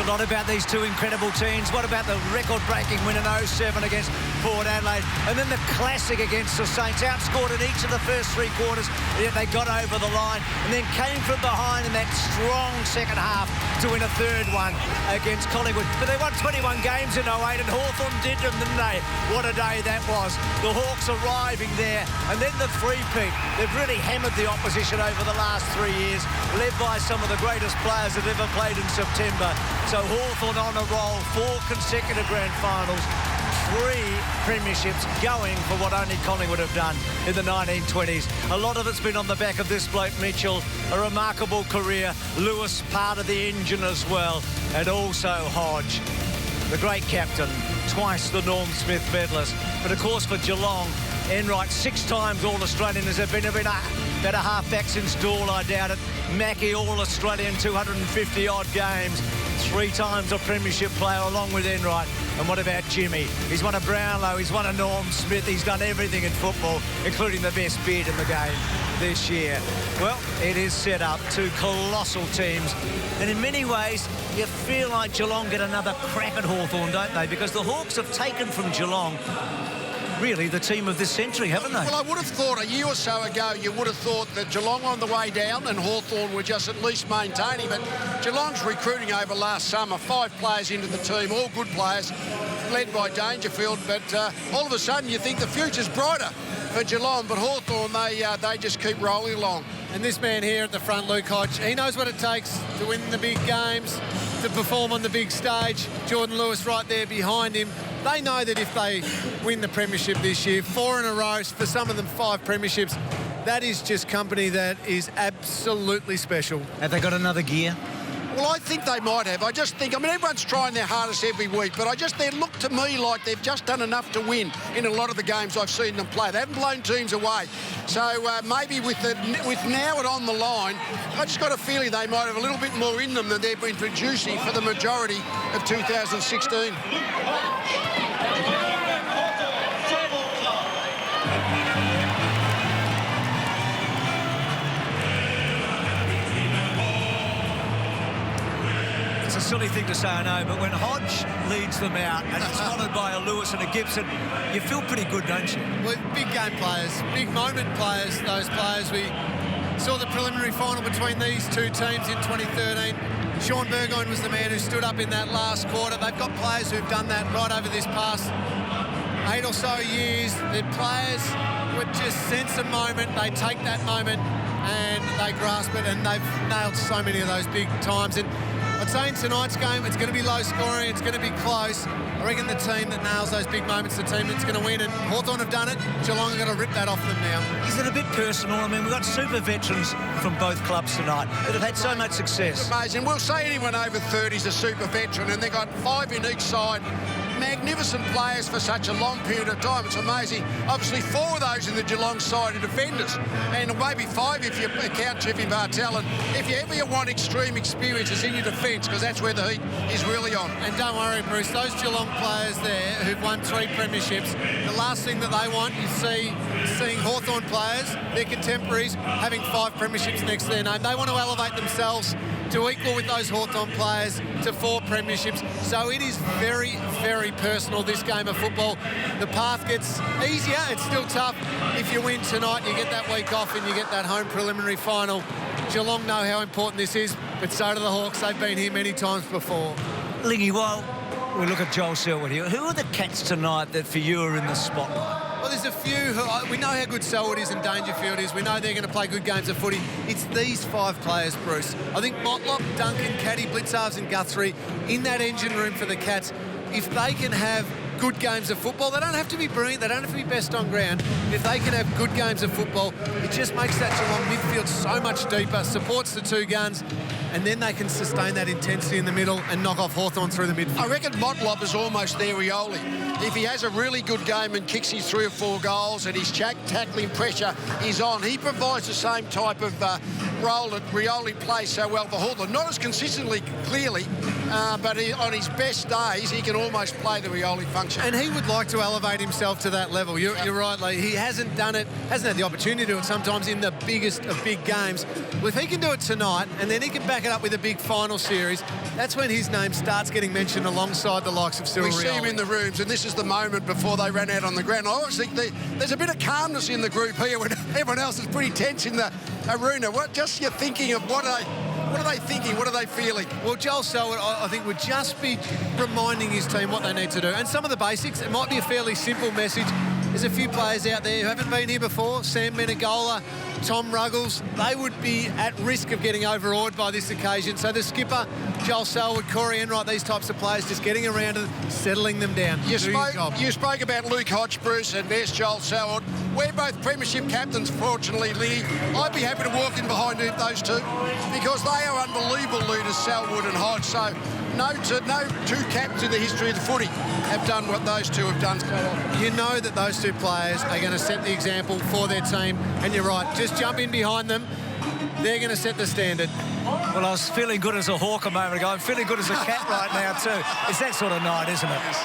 a lot about these two incredible teams. What about the record-breaking win in 07 against Port Adelaide? And then the classic against the Saints, outscored in each of the first three quarters, yet they got over the line and then came from behind in that strong second half to win a third one against Collingwood. But they won 21 games in 08 and Hawthorn did them, didn't they? What a day that was. The Hawks arriving there and then the three-peat. They've really hammered the opposition over the last 3 years, led by some of the greatest players that ever played in September. So Hawthorn on a roll, 4 consecutive grand finals, 3 premierships, going for what only Collingwood have done in the 1920s. A lot of it's been on the back of this bloke, Mitchell. A remarkable career. Lewis, part of the engine as well. And also Hodge, the great captain, twice the Norm Smith medalist. But of course for Geelong, Enright, 6 times All-Australian. Has there been a better halfback since Dahl? I doubt it. Mackie, All-Australian, 250-odd games. 3 times a premiership player along with Enright. And what about Jimmy? He's won a Brownlow, he's won a Norm Smith, he's done everything in football, including the best bid in the game this year. Well, it is set up 2 colossal teams. And in many ways, you feel like Geelong get another crack at Hawthorn, don't they? Because the Hawks have taken from Geelong really the team of this century, haven't they? Well, I would have thought a year or so ago, you would have thought that Geelong on the way down and Hawthorn were just at least maintaining. But Geelong's recruiting over last summer, 5 players into the team, all good players, led by Dangerfield. But all of a sudden, you think the future's brighter for Geelong. But Hawthorn, they just keep rolling along. And this man here at the front, Luke Hodge, he knows what it takes to win the big games, to perform on the big stage. Jordan Lewis right there behind him. They know that if they win the premiership this year, 4 in a row, for some of them 5 premierships, that is just company that is absolutely special. Have they got another gear? Well, I think they might have. I just think, I mean, everyone's trying their hardest every week, but they look to me like they've just done enough to win in a lot of the games I've seen them play. They haven't blown teams away. So maybe with now it on the line, I just got a feeling they might have a little bit more in them than they've been producing for the majority of 2016. It's a silly thing to say, I know, but when Hodge leads them out and it's followed by a Lewis and a Gibson, you feel pretty good, don't you? Well, big game players, big moment players, those players. We saw the preliminary final between these 2 teams in 2013. Sean Burgoyne was the man who stood up in that last quarter. They've got players who've done that right over this past 8 or so years. The players would just sense a moment, they take that moment and they grasp it, and they've nailed so many of those big times. And I'd say in tonight's game, it's going to be low scoring, it's going to be close. I reckon the team that nails those big moments, the team that's going to win, and Hawthorn have done it. Geelong are going to rip that off them now. Is it a bit personal? I mean, we've got super veterans from both clubs tonight that have had so much success. It's amazing. We'll say anyone over 30 is a super veteran, and they've got 5 in each side. Magnificent players for such a long period of time. It's amazing. Obviously, 4 of those in the Geelong side are defenders, and maybe 5 if you count Jeffy Bartell. And if you ever want extreme experience, it's in your defence, because that's where the heat is really on. And don't worry, Bruce, those Geelong players there who've won 3 premierships, the last thing that they want is seeing Hawthorn players, their contemporaries, having 5 premierships next to their name. They want to elevate themselves to equal with those Hawthorn players to 4 premierships. So it is very, very personal, this game of football. The path gets easier. It's still tough. If you win tonight, you get that week off and you get that home preliminary final. Geelong know how important this is, but so do the Hawks. They've been here many times before. Lingy, while we look at Joel Selwood here, who are the Cats tonight that for you are in the spotlight? Well, there's a few we know how good Selwood is and Dangerfield is. We know they're going to play good games of footy. It's these 5 players, Bruce. I think Motlop, Duncan, Caddy, Blitzarves and Guthrie in that engine room for the Cats. If they can have good games of football, they don't have to be brilliant, they don't have to be best on ground. If they can have good games of football, it just makes that Geelong midfield so much deeper, supports the 2 guns, and then they can sustain that intensity in the middle and knock off Hawthorn through the midfield. I reckon Motlop is almost their Rioli. If he has a really good game and kicks his 3 or 4 goals and his tackling pressure is on, he provides the same type of role that Rioli plays so well for Hawthorn. Not as consistently, clearly, but on his best days, he can almost play the Rioli function. And he would like to elevate himself to that level. You're right, Lee. He hasn't done it, hasn't had the opportunity to do it sometimes in the biggest of big games. Well, if he can do it tonight and then he can back it up with a big final series, that's when his name starts getting mentioned alongside the likes of Cyril Rioli. We see him in the rooms, and this is the moment before they ran out on the ground. I always think there's a bit of calmness in the group here when everyone else is pretty tense in the arena. What just you're thinking of what are they thinking? What are they feeling? Well, Joel Selwood, I think, would just be reminding his team what they need to do. And some of the basics, it might be a fairly simple message. There's a few players out there who haven't been here before. Sam Menegola, Tom Ruggles, they would be at risk of getting overawed by this occasion. So the skipper, Joel Selwood, Corey Enright, these types of players, just getting around and settling them down. You spoke about Luke Hodge, Bruce, and there's Joel Selwood. We're both premiership captains, fortunately, Lee. I'd be happy to walk in behind those two because they are unbelievable leaders, Selwood and Hodge. So no two captains in the history of the footy have done what those two have done so often. You know that those two players are going to set the example for their team, and you're right, just jump in behind them. They're going to set the standard. Well, I was feeling good as a hawk a moment ago. I'm feeling good as a cat right now too. It's that sort of night, isn't it?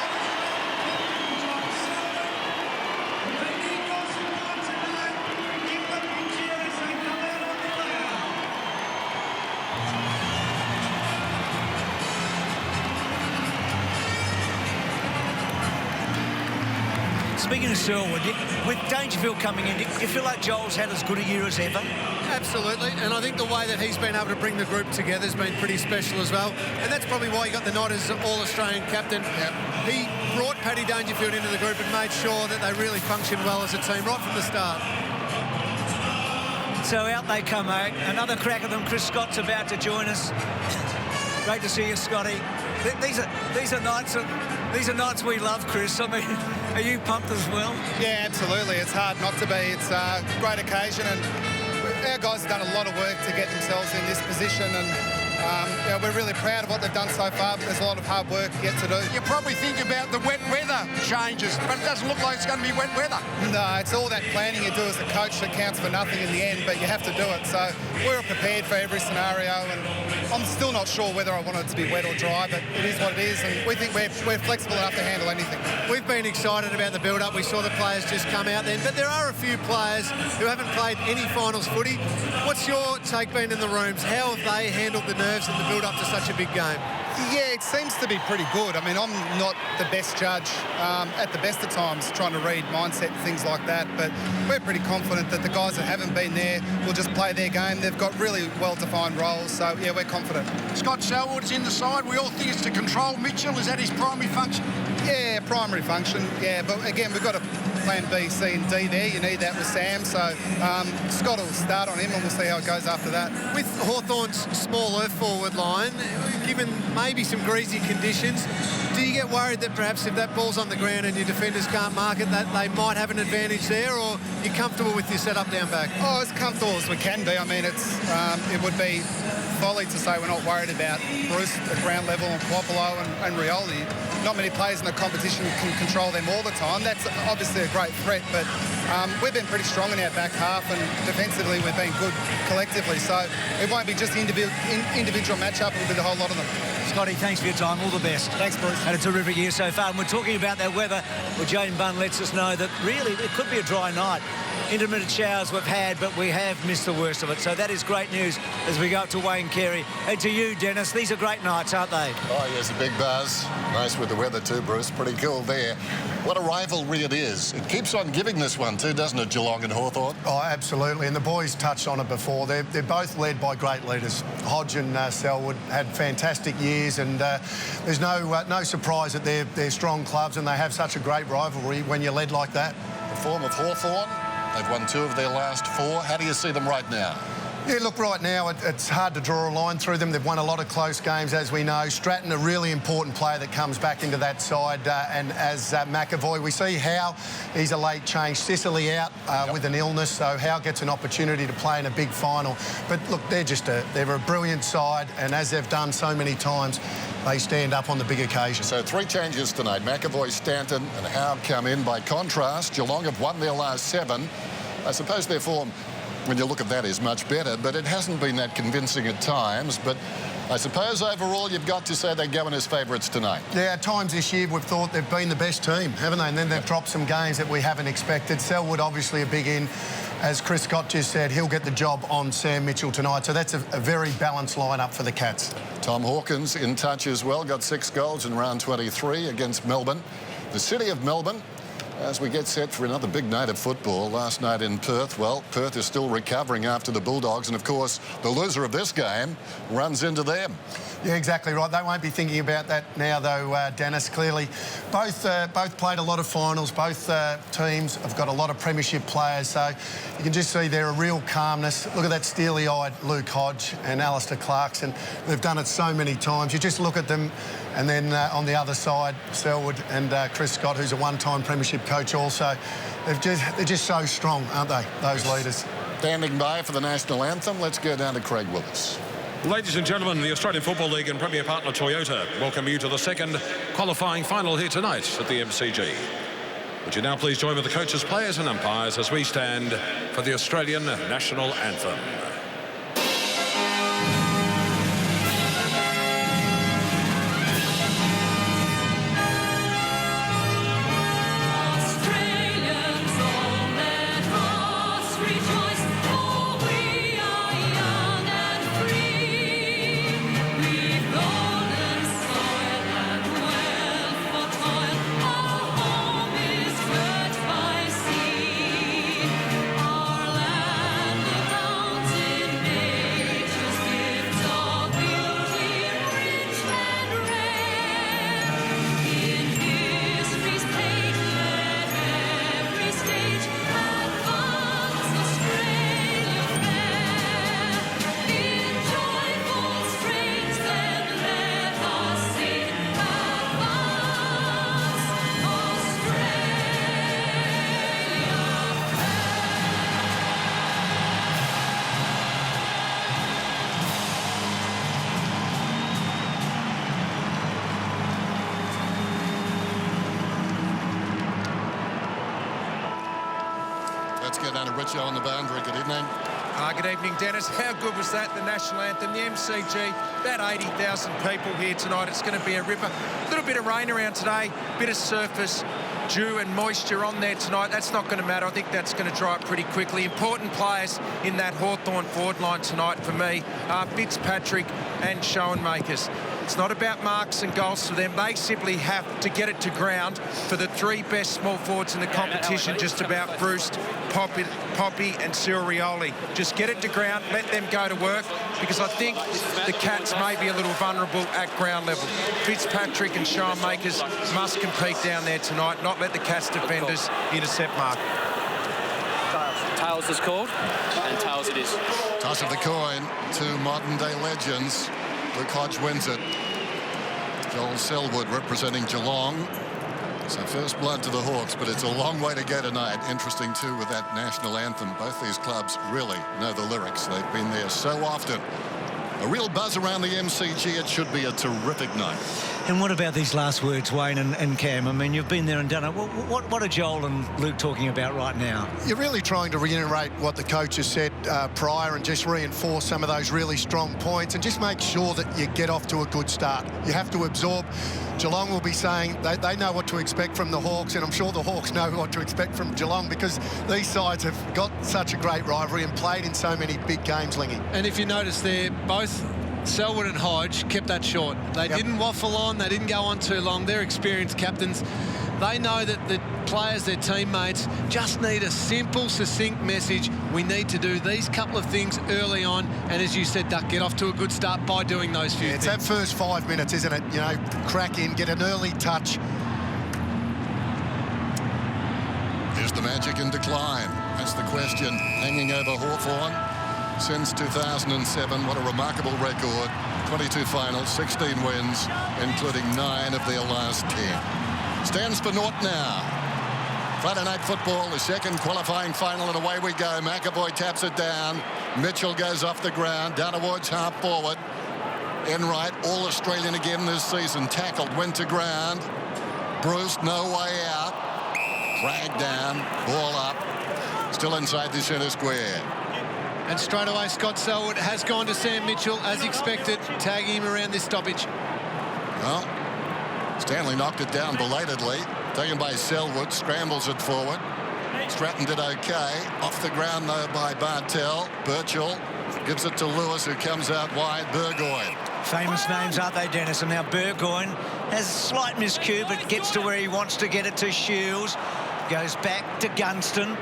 Speaking of Selwood, with Dangerfield coming in, do you feel like Joel's had as good a year as ever? Absolutely, and I think the way that he's been able to bring the group together has been pretty special as well, and that's probably why he got the nod as All-Australian captain. Yep. He brought Paddy Dangerfield into the group and made sure that they really functioned well as a team right from the start. So out they come, eh? Another crack at them. Chris Scott's about to join us. Great to see you, Scotty. These are nights we love, Chris. I mean, are you pumped as well? Yeah, absolutely. It's hard not to be. It's a great occasion, and our guys have done a lot of work to get themselves in this position, and we're really proud of what they've done so far, but there's a lot of hard work yet to do. You probably think about the wet weather changes, but it doesn't look like it's going to be wet weather. No, it's all that planning you do as a coach that counts for nothing in the end, but you have to do it. So we're prepared for every scenario, and I'm still not sure whether I want it to be wet or dry, but it is what it is, and we think we're flexible enough to handle anything. We've been excited about the build-up. We saw the players just come out then, but there are a few players who haven't played any finals footy. What's your take been in the rooms? How have they handled the nerves and the build-up to such a big game? Yeah, it seems to be pretty good. I mean, I'm not the best judge at the best of times trying to read mindset and things like that, but we're pretty confident that the guys that haven't been there will just play their game. They've got really well-defined roles, so, yeah, we're confident. Scott Selwood's in the side. We all think it's to control Mitchell. Is that his primary function? Yeah, primary function, yeah, but again, we've got a plan B, C and D there. You need that with Sam, so Scott will start on him and we'll see how it goes after that. With Hawthorn's small earth forward line, given maybe some greasy conditions, do you get worried that perhaps if that ball's on the ground and your defenders can't mark it, that they might have an advantage there, or you're comfortable with your setup down back? Oh, as comfortable as we can be. I mean, it would be folly to say we're not worried about Bruce at ground level and Puopolo and Rioli. Not many players in the competition can control them all the time. That's obviously a great threat, but we've been pretty strong in our back half, and defensively we've been good collectively. So it won't be just individual matchup, it'll be the whole lot of them. Scotty, thanks for your time. All the best. Thanks, Bruce. Had a terrific year so far. And we're talking about that weather. Well, Jane Bunn lets us know that really it could be a dry night. Intermittent showers we've had, but we have missed the worst of it. So that is great news as we go up to Wayne Carey. And to you, Dennis, these are great nights, aren't they? Oh, yes, a big buzz. Nice with the weather too, Bruce. Pretty cool there. What a rivalry it is. It keeps on giving this one too, doesn't it, Geelong and Hawthorn? Oh, absolutely. And the boys touched on it before. They're both led by great leaders. Hodge and Selwood had fantastic years, and there's no surprise that they're strong clubs and they have such a great rivalry when you're led like that. The form of Hawthorn, they've won 2 of their last 4. How do you see them right now? Yeah, look, right now it's hard to draw a line through them. They've won a lot of close games, as we know. Stratton, a really important player that comes back into that side, and as McAvoy, we see Howe, he's a late change. Sicily out with an illness, so Howe gets an opportunity to play in a big final. But look, they're a brilliant side, and as they've done so many times, they stand up on the big occasion. So 3 changes tonight. McAvoy, Stanton and Howe come in. By contrast, Geelong have won their last 7. I suppose their form when you look at that, is much better, but it hasn't been that convincing at times. But I suppose overall you've got to say they're going as favourites tonight. Yeah, at times this year we've thought they've been the best team, haven't they? And then they've dropped some games that we haven't expected. Selwood obviously a big in. As Chris Scott just said, he'll get the job on Sam Mitchell tonight. So that's a very balanced lineup for the Cats. Tom Hawkins in touch as well, got 6 goals in round 23 against Melbourne. The city of Melbourne, as we get set for another big night of football. Last night in Perth, well, Perth is still recovering after the Bulldogs, and of course the loser of this game runs into them. Yeah, exactly right. They won't be thinking about that now, though, Dennis. Clearly, both played a lot of finals. Both teams have got a lot of premiership players, so you can just see there a real calmness. Look at that steely-eyed Luke Hodge and Alistair Clarkson. They've done it so many times. You just look at them, and then on the other side, Selwood and Chris Scott, who's a one-time premiership coach also. They're just so strong, aren't they, those leaders? Standing by for the national anthem, let's go down to Craig Willis. Ladies and gentlemen, the Australian Football League and Premier Partner Toyota welcome you to the second qualifying final here tonight at the MCG. Would you now please join with the coaches, players and umpires as we stand for the Australian national anthem. Let's get down to Richie on the boundary. Good evening. Good evening, Dennis. How good was that, the national anthem, the MCG? About 80,000 people here tonight. It's going to be a ripper. A little bit of rain around today, bit of surface dew and moisture on there tonight. That's not going to matter. I think that's going to dry up pretty quickly. Important players in that Hawthorn forward line tonight for me are Fitzpatrick and Schoenmakers. It's not about marks and goals for them. They simply have to get it to ground for the 3 best small forwards in the competition, just about Bruce, Poppy and Cyril Rioli. Just get it to ground, let them go to work, because I think the Cats may be a little vulnerable at ground level. Fitzpatrick and Schoenmakers must compete down there tonight, not let the Cats defenders intercept mark. Tails is called, and tails it is. Toss of the coin to modern-day legends. Luke Hodge wins it. Joel Selwood representing Geelong. So first blood to the Hawks, but it's a long way to go tonight. Interesting, too, with that national anthem. Both these clubs really know the lyrics. They've been there so often. A real buzz around the MCG. It should be a terrific night. And what about these last words, Wayne and Cam? I mean, you've been there and done it. What are Joel and Luke talking about right now? You're really trying to reiterate what the coach has said prior and just reinforce some of those really strong points and just make sure that you get off to a good start. You have to absorb. Geelong will be saying they know what to expect from the Hawks, and I'm sure the Hawks know what to expect from Geelong, because these sides have got such a great rivalry and played in so many big games, Lingy. And if you notice there, both Selwood and Hodge kept that short. They didn't waffle on, they didn't go on too long. They're experienced captains. They know that the players, their teammates, just need a simple, succinct message. We need to do these couple of things early on, and as you said, Duck, get off to a good start by doing those few things. It's that first 5 minutes, isn't it? You know, crack in, get an early touch. Is the magic in decline? That's the question hanging over Hawthorn since 2007. What a remarkable record. 22 finals, 16 wins, including 9 of their last 10. Stands for naught now. Friday night football, the second qualifying final, and away we go. McAvoy taps it down. Mitchell goes off the ground, down towards half forward. Enright, all Australian again this season. Tackled, went to ground. Bruce, no way out. Dragged down, ball up. Still inside the centre square. And straight away, Scott Selwood has gone to Sam Mitchell, as expected, tagging him around this stoppage. Well, Stanley knocked it down belatedly. Taken by Selwood, scrambles it forward. Stratton did okay. Off the ground, though, by Bartel. Birchall gives it to Lewis, who comes out wide. Burgoyne. Famous names, aren't they, Dennis? And now Burgoyne has a slight miscue, but gets to where he wants to get it to Shields. Goes back to Gunston.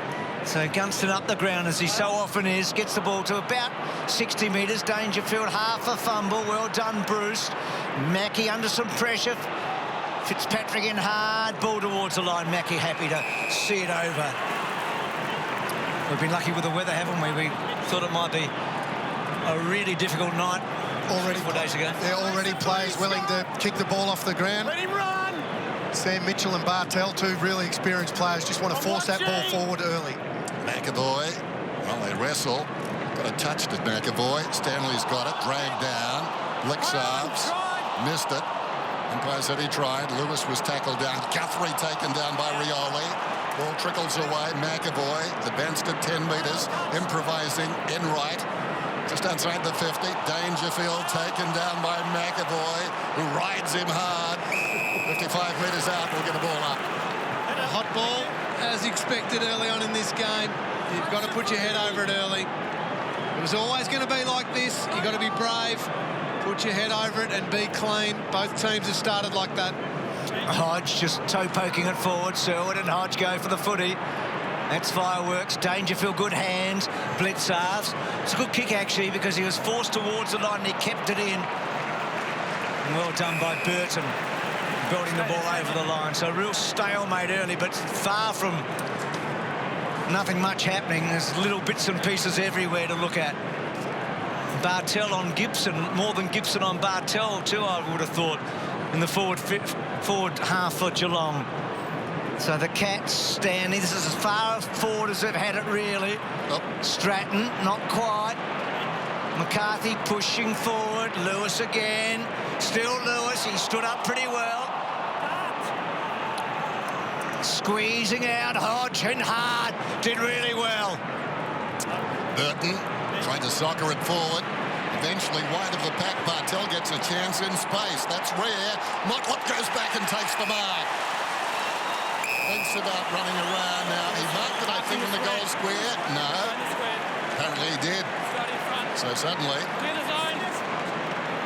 So Gunston up the ground, as he so often is, gets the ball to about 60 metres. Dangerfield, half a fumble. Well done, Bruce. Mackie under some pressure. Fitzpatrick in hard. Ball towards the line. Mackie happy to see it over. We've been lucky with the weather, haven't we? We thought it might be a really difficult night already 4 days ago. Yeah, already players willing to kick the ball off the ground. Let him run! Sam Mitchell and Bartel, two really experienced players, just want to force that ball forward early. McAvoy, well, they wrestle. Got a touch to McAvoy. Stanley's got it, dragged down. Blixarves missed it. Umpire said he tried. Lewis was tackled down. Guthrie taken down by Rioli. Ball trickles away. McAvoy, the Banstead 10 metres, improvising in right. Just outside the 50. Dangerfield taken down by McAvoy, who rides him hard. 55 metres out, we'll get the ball up. A hot ball, as expected early on in this game. You've got to put your head over it early. It was always going to be like this. You've got to be brave, put your head over it and be clean. Both teams have started like that. Hodge just toe poking it forward. Selwood and Hodge go for the footy. That's fireworks. Dangerfield, good hands. Blitzarves. It's a good kick, actually, because he was forced towards the line and he kept it in. And well done by Burton, building the ball over the line. So real stalemate early, but far from nothing much happening. There's little bits and pieces everywhere to look at. Bartel on Gibson, more than Gibson on Bartel too, I would have thought, in the forward half for Geelong. So the Cats, Stanley, this is as far forward as they've had it, really. Oh. Stratton, not quite. McCarthy pushing forward. Lewis again. Still Lewis. He stood up pretty well. Squeezing out. Hodge and hard. Did really well. Burton tried to soccer it forward. Eventually wide of the pack. Bartel gets a chance in space. That's rare. Motlop goes back and takes the mark. Thinks about running around now. He marked it, I think, in the goal square. No. Apparently he did. So suddenly,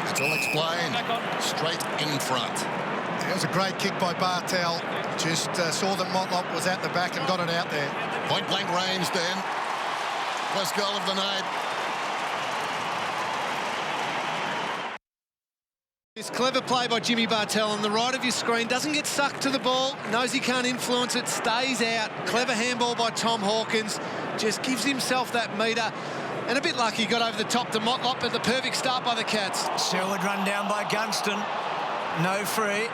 it's all explained. Straight in front. It was a great kick by Bartel. Just saw that Motlop was at the back and got it out there. Point blank range then. First goal of the night. This clever play by Jimmy Bartel on the right of your screen. Doesn't get sucked to the ball. Knows he can't influence it. Stays out. Clever handball by Tom Hawkins. Just gives himself that metre. And a bit lucky, got over the top to Motlop, but the perfect start by the Cats. Selwood run down by Gunston. No free.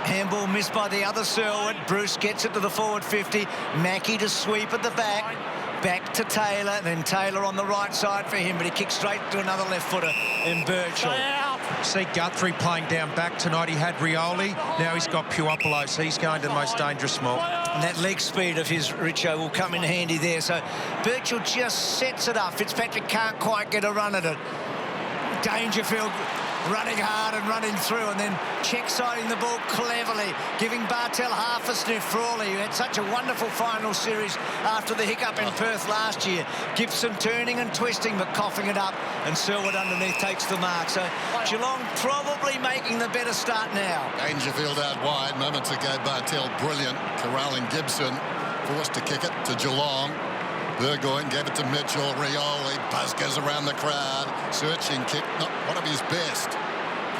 Handball missed by the other Selwood. Bruce gets it to the forward 50. Mackie to sweep at the back. Back to Taylor. Then Taylor on the right side for him, but he kicks straight to another left footer in Birchall. See Guthrie playing down back tonight. He had Rioli. Now he's got Puopolo, so he's going to the most dangerous small. And that leg speed of his, Richo, will come in handy there. So Birchall just sets it up. Fitzpatrick can't quite get a run at it. Dangerfield running hard and running through, and then check-siding the ball cleverly, giving Bartel half a sniff. Frawley, who had such a wonderful final series after the hiccup in Perth last year. Gibson turning and twisting, but coughing it up, and Selwood underneath takes the mark. So Geelong probably making the better start now. Dangerfield out wide. Moments ago, Bartel brilliant. Corralling Gibson, forced to kick it to Geelong. Burgoyne gave it to Mitchell. Rioli, buzz goes around the crowd. Searching kick, not one of his best.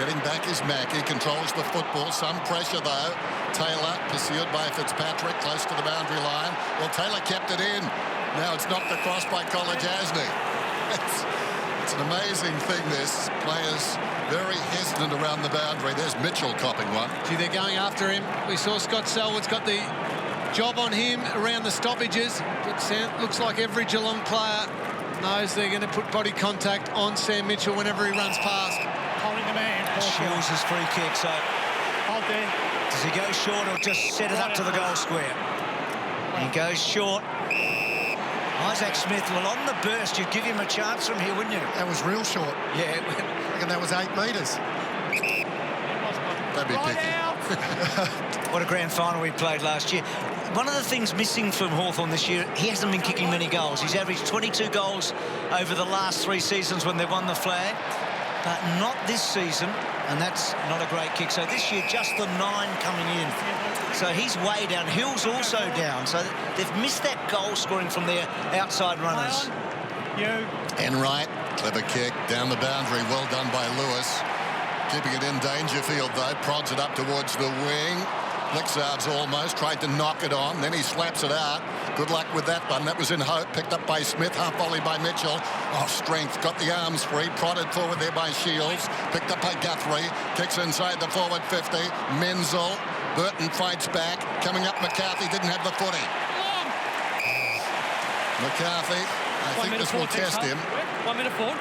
Getting back is Mackie, controls the football. Some pressure, though. Taylor, pursued by Fitzpatrick, close to the boundary line. Well, Taylor kept it in. Now it's knocked across by Kolodjasny. It's an amazing thing, this. Players very hesitant around the boundary. There's Mitchell copping one. Gee, they're going after him. We saw Scott Selwood's got the job on him around the stoppages. It looks like every Geelong player knows they're going to put body contact on Sam Mitchell whenever he runs past. Holding the man. Shields his free kick, so Hold there. does he go short or just set it up to the goal square? He goes short. Isaac Smith, well, on the burst, you'd give him a chance from here, wouldn't you? That was real short. Yeah. I reckon that was 8 metres. Don't be picky. What a grand final we played last year. One of the things missing from Hawthorn this year, he hasn't been kicking many goals. He's averaged 22 goals over the last 3 seasons when they won the flag, but not this season, and that's not a great kick. So this year, just the 9 coming in. So he's way down. Hill's also down. So they've missed that goal scoring from their outside runners. Enright, clever kick down the boundary. Well done by Lewis. Keeping it in Dangerfield, though. Prods it up towards the wing. Blixard's almost tried to knock it on. Then he slaps it out. Good luck with that one. That was in hope. Picked up by Smith. Half volley by Mitchell. Oh, strength. Got the arms free. Prodded forward there by Shields. Picked up by Guthrie. Kicks inside the forward 50. Menzel. Burton fights back. Coming up, McCarthy didn't have the footy. McCarthy, I think this will test him. 1 minute 4.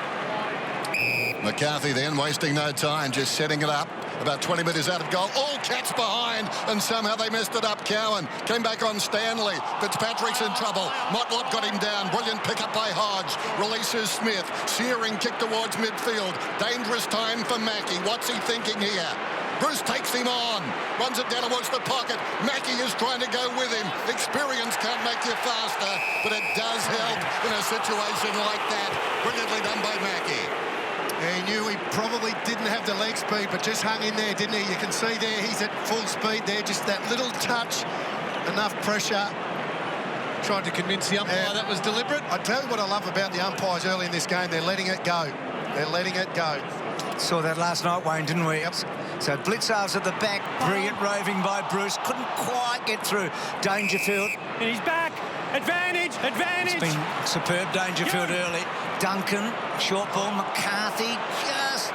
McCarthy then wasting no time, just setting it up. About 20 metres out of goal. All Cats behind, and somehow they messed it up. Cowan came back on Stanley. Fitzpatrick's in trouble. Motlop got him down. Brilliant pick up by Hodge. Releases Smith. Searing kick towards midfield. Dangerous time for Mackey. What's he thinking here? Bruce takes him on. Runs it down towards the pocket. Mackey is trying to go with him. Experience can't make you faster, but it does help in a situation like that. Brilliantly done by Mackey. Yeah, he knew he probably didn't have the leg speed, but just hung in there, didn't he? You can see there he's at full speed there, just that little touch, enough pressure. Tried to convince the umpire that was deliberate. I tell you what I love about the umpires early in this game, they're letting it go. They're letting it go. Saw that last night, Wayne, didn't we? Yep. So Blitzar's at the back. Brilliant roving by Bruce. Couldn't quite get through. Dangerfield. And he's back. Advantage, advantage. It's been superb, Dangerfield early. Duncan, short ball. McCarthy just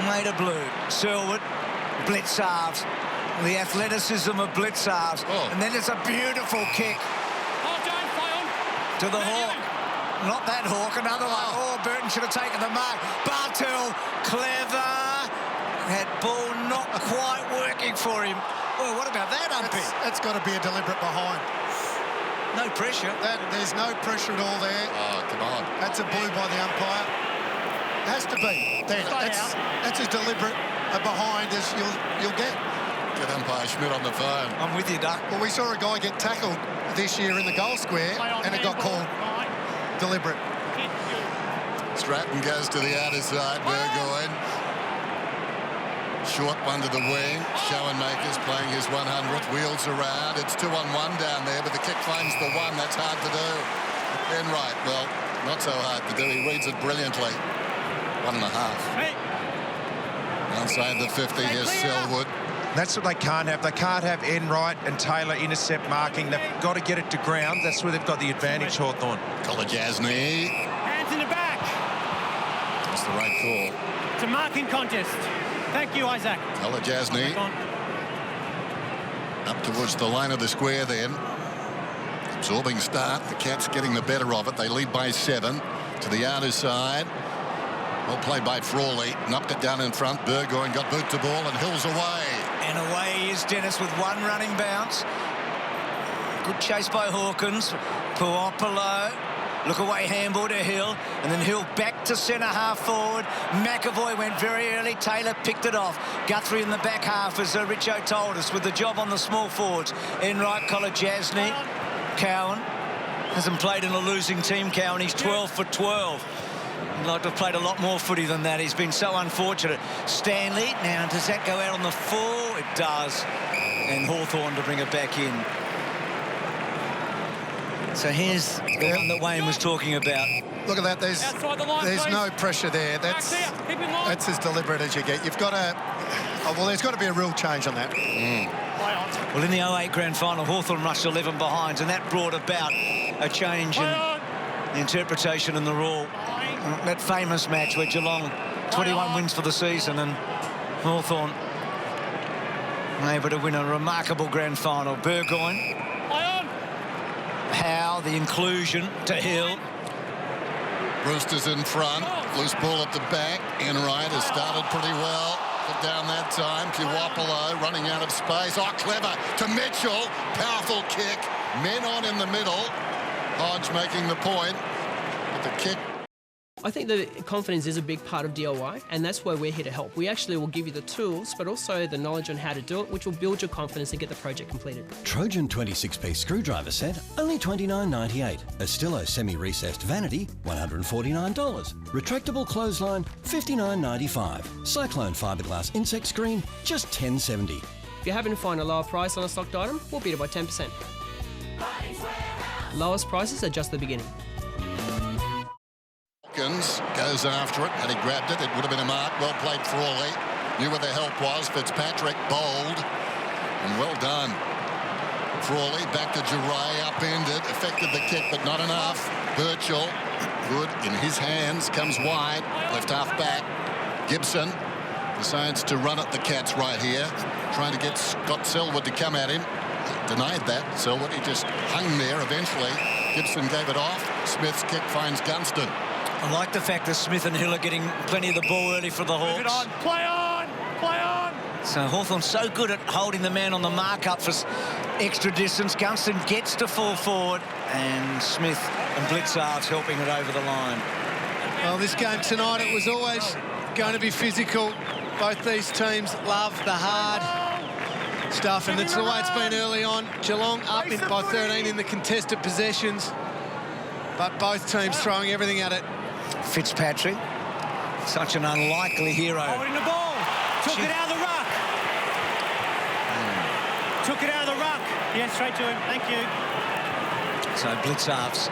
made a blue. Selwood, Blitzarves. The athleticism of Blitzarves. Oh. And then it's a beautiful kick to the Hawk. Not that Hawk, another one. Oh, Burton should have taken the mark. Bartel, clever. That ball not quite working for him. Oh, what about that, Umpy? That's got to be a deliberate behind. No pressure. There's no pressure at all there. Oh, come on. That's a blue by the umpire. Has to be. That's as deliberate a behind as you'll get. Get umpire Schmidt on the phone. I'm with you, Duck. Well, we saw a guy get tackled this year in the goal square, and it got called deliberate. Stratton goes to the outer side. Burgoyne. Short one to the wing. Schoenmaker's playing his 100th. Wheels around. It's 2-on-1 down there, but the kick finds the one. That's hard to do. Enright, well, not so hard to do. He reads it brilliantly. 1.5. Outside the 50, here's Selwood. That's what they can't have. They can't have Enright and Taylor intercept marking. They've got to get it to ground. That's where they've got the advantage, Hawthorn. Kolajasny. Hands in the back. That's the right call. It's a marking contest. Thank you, Isaac. Kolajasny. Up towards the line of the square then. Absorbing start. The Cats getting the better of it. They lead by 7 to the outer side. Well played by Frawley. Knocked it down in front. Burgoyne got boot to ball and Hill's away. And away is Dennis with one running bounce. Good chase by Hawkins. Puopolo. Look away, handball to Hill. And then Hill back to centre half forward. McAvoy went very early. Taylor picked it off. Guthrie in the back half, as Richo told us, with the job on the small forwards. Enright, Kolajasny, Cowan. Hasn't played in a losing team, Cowan. He's 12 for 12. He'd like to have played a lot more footy than that. He's been so unfortunate. Stanley, now does that go out on the full? It does. And Hawthorn to bring it back in. So here's the one that Wayne was talking about. Look at that. There's no pressure there. That's as deliberate as you get. You've got to... Oh, well, there's got to be a real change on that. Well, in the 08 grand final, Hawthorn rushed 11 behinds, and that brought about a change in the interpretation and the rule. That famous match where Geelong 21 wins for the season and Hawthorn able to win a remarkable grand final. Burgoyne. Howe, the inclusion to Hill. Brewster's in front. Loose ball at the back. Enright has started pretty well. Put down that time. Puopolo running out of space. Oh, clever to Mitchell. Powerful kick. Men on in the middle. Hodge making the point. But the kick. I think the confidence is a big part of DIY, and that's where we're here to help. We actually will give you the tools, but also the knowledge on how to do it, which will build your confidence and get the project completed. Trojan 26-piece screwdriver set, only $29.98. Estillo semi-recessed vanity, $149. Retractable clothesline, $59.95. Cyclone fiberglass insect screen, just $10.70. If you happen to find a lower price on a stocked item, we'll beat it by 10%. Lowest prices are just the beginning. Goes after it. Had he grabbed it, it would have been a mark. Well played, Frawley. Knew where the help was. Fitzpatrick, bold. And well done. Frawley back to Giray, upended. Affected the kick, but not enough. Birchall, good in his hands. Comes wide. Left half back. Gibson decides to run at the Cats right here. Trying to get Scott Selwood to come at him. Denied that. Selwood, he just hung there eventually. Gibson gave it off. Smith's kick finds Gunston. I like the fact that Smith and Hill are getting plenty of the ball early for the Hawks. Move it on. Play on. Play on. So Hawthorn's so good at holding the man on the mark up for extra distance. Gunston gets to fall forward, and Smith and Blitzarves helping it over the line. Well, this game tonight, it was always going to be physical. Both these teams love the hard stuff, and it's the way it's been early on. Geelong up by 13 in the contested possessions, but both teams throwing everything at it. Fitzpatrick, such an unlikely hero. Holding the ball. Took it out of the ruck. Took it out of the ruck. Yeah, straight to him. Thank you. So Blitzarves.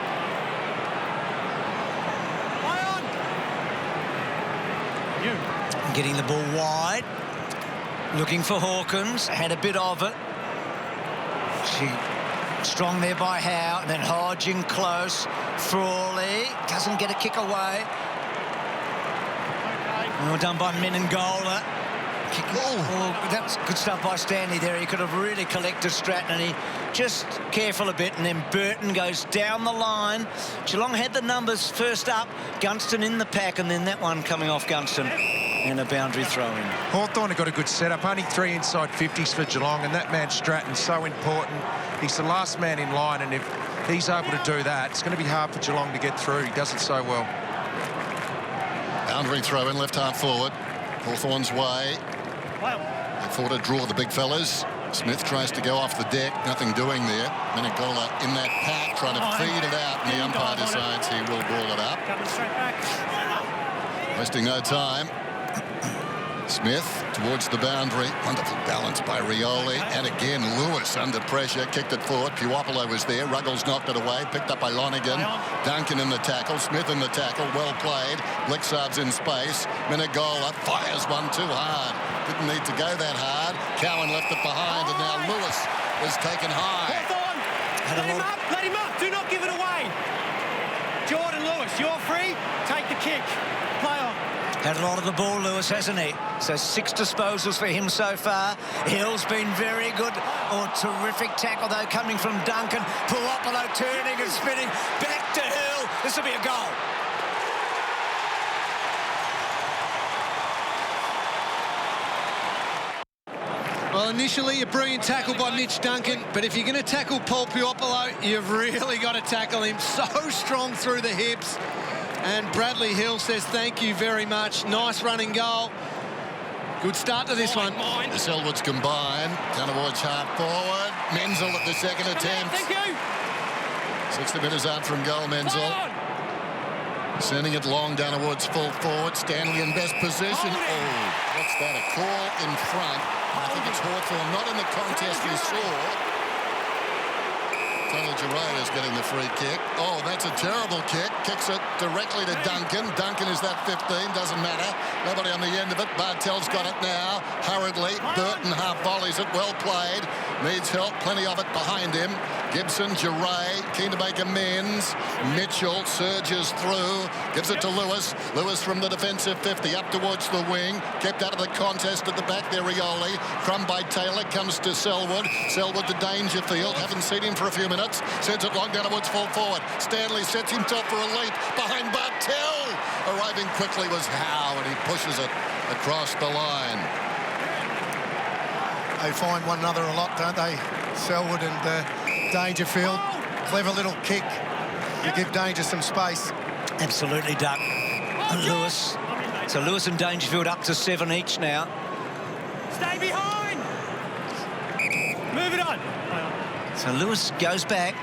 Play on. You. Getting the ball wide. Looking for Hawkins. Had a bit of it. Strong there by Howe, and then Hodge in close. Frawley doesn't get a kick away. Well done by Menengola. Oh, that was good stuff by Stanley there. He could have really collected Stratton, and he just careful a bit, and then Burton goes down the line. Geelong had the numbers first up. Gunston in the pack, and then that one coming off Gunston. And a boundary throw-in. Hawthorn have got a good setup. Only 3 inside 50s for Geelong, and that man Stratton's so important. He's the last man in line, and if he's able to do that, it's going to be hard for Geelong to get through. He does it so well. Boundary throw-in, left half forward. Hawthorn's way. They thought to draw the big fellas. Smith tries to go off the deck. Nothing doing there. Menengola in that pack, trying to feed it out, and the umpire decides he will ball it up. Coming straight back. Wasting no time. Smith towards the boundary. Wonderful balance by Rioli. And again, Lewis under pressure. Kicked it forward. Puopolo was there. Ruggles knocked it away. Picked up by Lonergan. Duncan in the tackle. Smith in the tackle. Well played. Blitzarves in space. Menengola fires one too hard. Didn't need to go that hard. Cowan left it behind. And now Lewis is taken high. Let him up. Let him up. Do not give it away. Jordan Lewis, you're free. Take the kick. Play on. Had a lot of the ball, Lewis, hasn't he? So 6 disposals for him so far. Hill's been very good. Oh, terrific tackle, though, coming from Duncan. Puopolo turning and spinning. Back to Hill. This will be a goal. Well, initially, a brilliant tackle by Mitch Duncan, but if you're going to tackle Paul Puopolo, you've really got to tackle him. So strong through the hips. And Bradley Hill says thank you very much. Nice running goal. Good start to this one. The Selwoods combine. Down towards half forward. Menzel at the second attempt. Thank you. 60 metres out from goal, Menzel. Sending it long down towards full forward. Stanley in best position. Oh, what's that? A call in front. I think it's Hawthorn, not in the contest we saw. Tony Giray is getting the free kick. Oh, that's a terrible kick. Kicks it directly to Duncan. Duncan is that 15, doesn't matter. Nobody on the end of it. Bartell's got it now. Hurriedly. Burton half volleys it. Well played. Needs help. Plenty of it behind him. Gibson, Giray, keen to make amends. Mitchell surges through. Gives it to Lewis. Lewis from the defensive 50 up towards the wing. Kept out of the contest at the back there, Rioli. Crumb by Taylor. Comes to Selwood. Selwood to Dangerfield. Haven't seen him for a few minutes. Sends it long down towards full forward. Stanley sets himself for a leap behind Bartell. Arriving quickly was Howe, and he pushes it across the line. They find one another a lot, don't they? Selwood and Dangerfield. Clever little kick They give Danger some space. Absolutely, Duck. Lewis. So Lewis and Dangerfield up to 7 each now. Stay behind. Move it on. So Lewis goes back.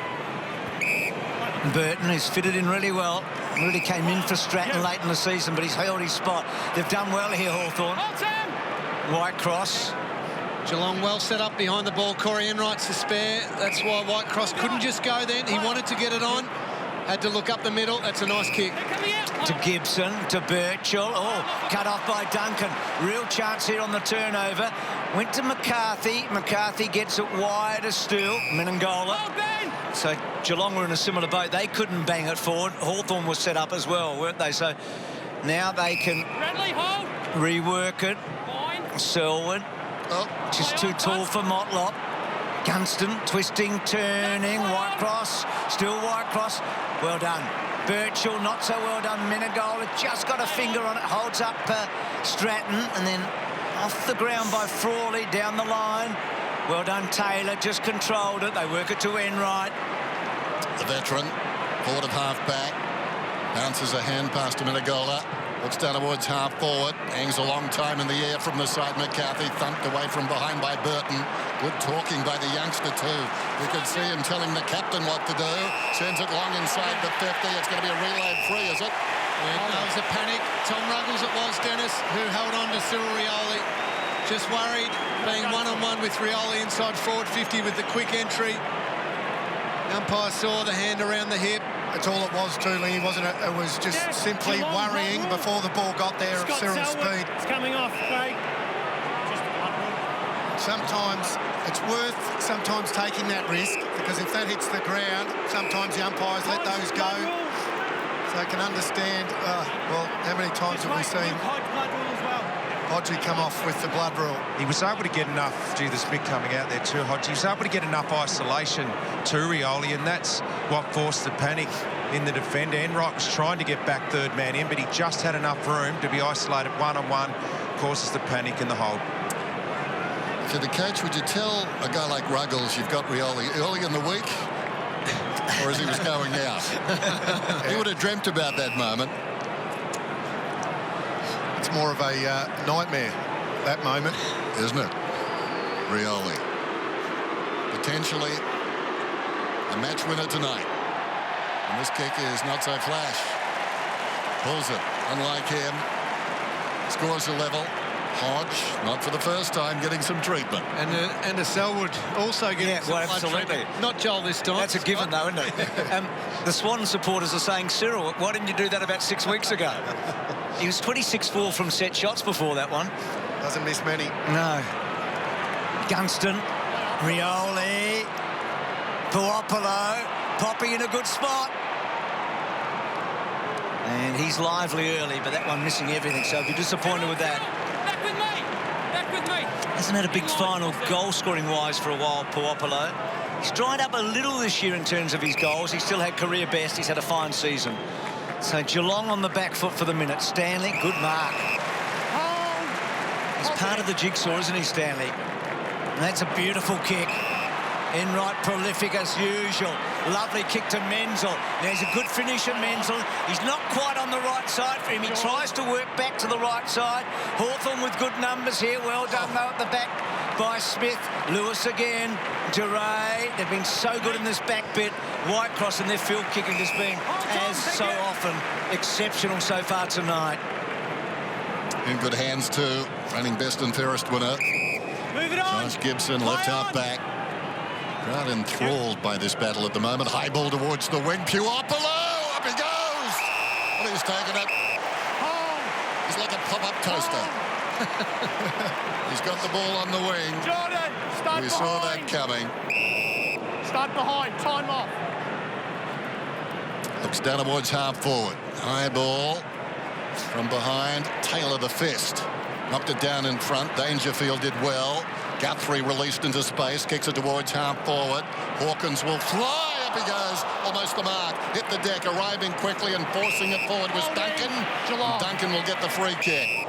Burton is fitted in really well. Really came in for Stratton late in the season, but he's held his spot. They've done well here, Hawthorn. White cross. Geelong well set up behind the ball. Corey Enright's to spare. That's why Whitecross couldn't just go then. He wanted to get it on. Had to look up the middle. That's a nice kick. To Gibson, to Birchall. Oh, cut off by Duncan. Real chance here on the turnover. Went to McCarthy. McCarthy gets it wider still. Menengola. So Geelong were in a similar boat. They couldn't bang it forward. Hawthorn was set up as well, weren't they? So now they can rework it. Selwood. Oh, just too tall for Motlop. Gunston, twisting, turning, Whitecross, still Whitecross. Well done. Birchall, not so well done. Menegola just got a finger on it, holds up Stratton, and then off the ground by Frawley, down the line. Well done, Taylor, just controlled it. They work it to Enright. The veteran, forward of half back, bounces a hand pass to Menegola. Looks down towards half forward, hangs a long time in the air from the side. McCarthy thumped away from behind by Burton. Good talking by the youngster too. You could see him telling the captain what to do. Sends it long inside the 50. It's going to be a relay free, is it? Yeah, there was a panic. Tom Ruggles it was, Dennis, who held on to Cyril Rioli. Just worried, being one-on-one with Rioli inside forward 50 with the quick entry. Umpire saw the hand around the hip. That's all it was, too, Lee, wasn't it? It was just simply worrying before the ball got there of Cyril's speed. It's coming off, Craig. Sometimes it's worth taking that risk, because if that hits the ground, sometimes the umpires let those go. So I can understand, well, how many times have we seen Hodgie come off with the blood rule? He was able to get enough, the Smith coming out there too, Hodgie. He was able to get enough isolation to Rioli, and that's what forced the panic in the defender. Enright was trying to get back third man in, but he just had enough room to be isolated one-on-one, causes the panic in the hold. To the coach, would you tell a guy like Ruggles you've got Rioli early in the week, or as he was going out? He would have dreamt about that moment. It's more of a nightmare, that moment. Isn't it? Rioli. Potentially a match winner tonight. And this kick is not so flash. Pulls it, unlike him. Scores a level. Hodge, not for the first time, getting some treatment. And a Selwood also getting some blood absolutely. treatment. Not Joel this time. That's a given, though, isn't it? The Swan supporters are saying, Cyril, why didn't you do that about 6 weeks ago? He was 26-4 from set shots before that one. Doesn't miss many. No. Gunston, Rioli, Puopolo, Poppy in a good spot. And he's lively early, but that one missing everything, so I'd be disappointed with that. Back with me. Back with me. Hasn't had a big final goal-scoring-wise for a while, Puopolo. He's dried up a little this year in terms of his goals. He's still had career best. He's had a fine season. So Geelong on the back foot for the minute. Stanley, good mark. He's part of the jigsaw, isn't he, Stanley? And that's a beautiful kick. Enright prolific as usual. Lovely kick to Menzel. There's a good finish at Menzel. He's not quite on the right side for him. He tries to work back to the right side. Hawthorn with good numbers here. Well done, though, at the back by Smith. Lewis again. Duray. They've been so good in this back bit. Whitecross and their field kicking has been, as so often, exceptional so far tonight. In good hands, too. Reigning best and fairest winner. Move it on. Josh Gibson, left half back. Crowd enthralled by this battle at the moment. High ball towards the wing. Puopolo! Up he goes! Well, he's taken it. He's like a pop-up toaster. He's got the ball on the wing. Jordan, start We behind. saw that coming. Start behind. Time off. Looks down towards half forward. High ball from behind. Taylor the fist. Knocked it down in front. Dangerfield did well. Guthrie released into space, kicks it towards half forward. Hawkins will fly. Up he goes. Almost the mark. Hit the deck. Arriving quickly and forcing it forward was Duncan. Duncan will get the free kick.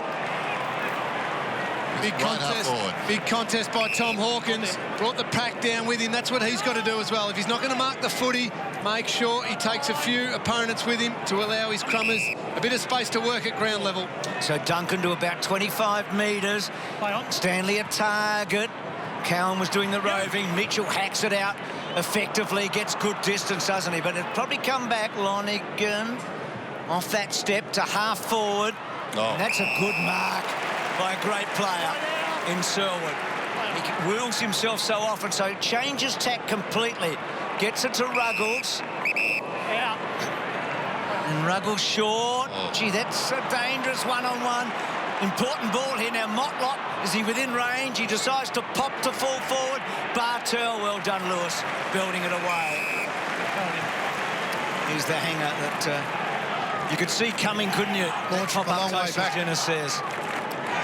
Big right half contest. forward. Big contest by Tom Hawkins. Brought the pack down with him. That's what he's got to do as well. If he's not going to mark the footy, make sure he takes a few opponents with him to allow his crummers a bit of space to work at ground level. So Duncan to about 25 metres. Stanley a target. Cowan was doing the roving. Mitchell hacks it out effectively, gets good distance, doesn't he? But it'll probably come back. Lonergan off that step to half forward. Oh. And that's a good mark by a great player in Selwood. He wheels himself so often, so changes tack completely. Gets it to Ruggles. And Ruggles short. Oh. Gee, that's a dangerous one-on-one. Important ball here now. Motlop, is he within range? He decides to pop to full forward. Bartel, well done, Lewis, building it away. Here's the hanger that you could see coming, couldn't you? Launch Pop a long up way close, back. as Dennis says.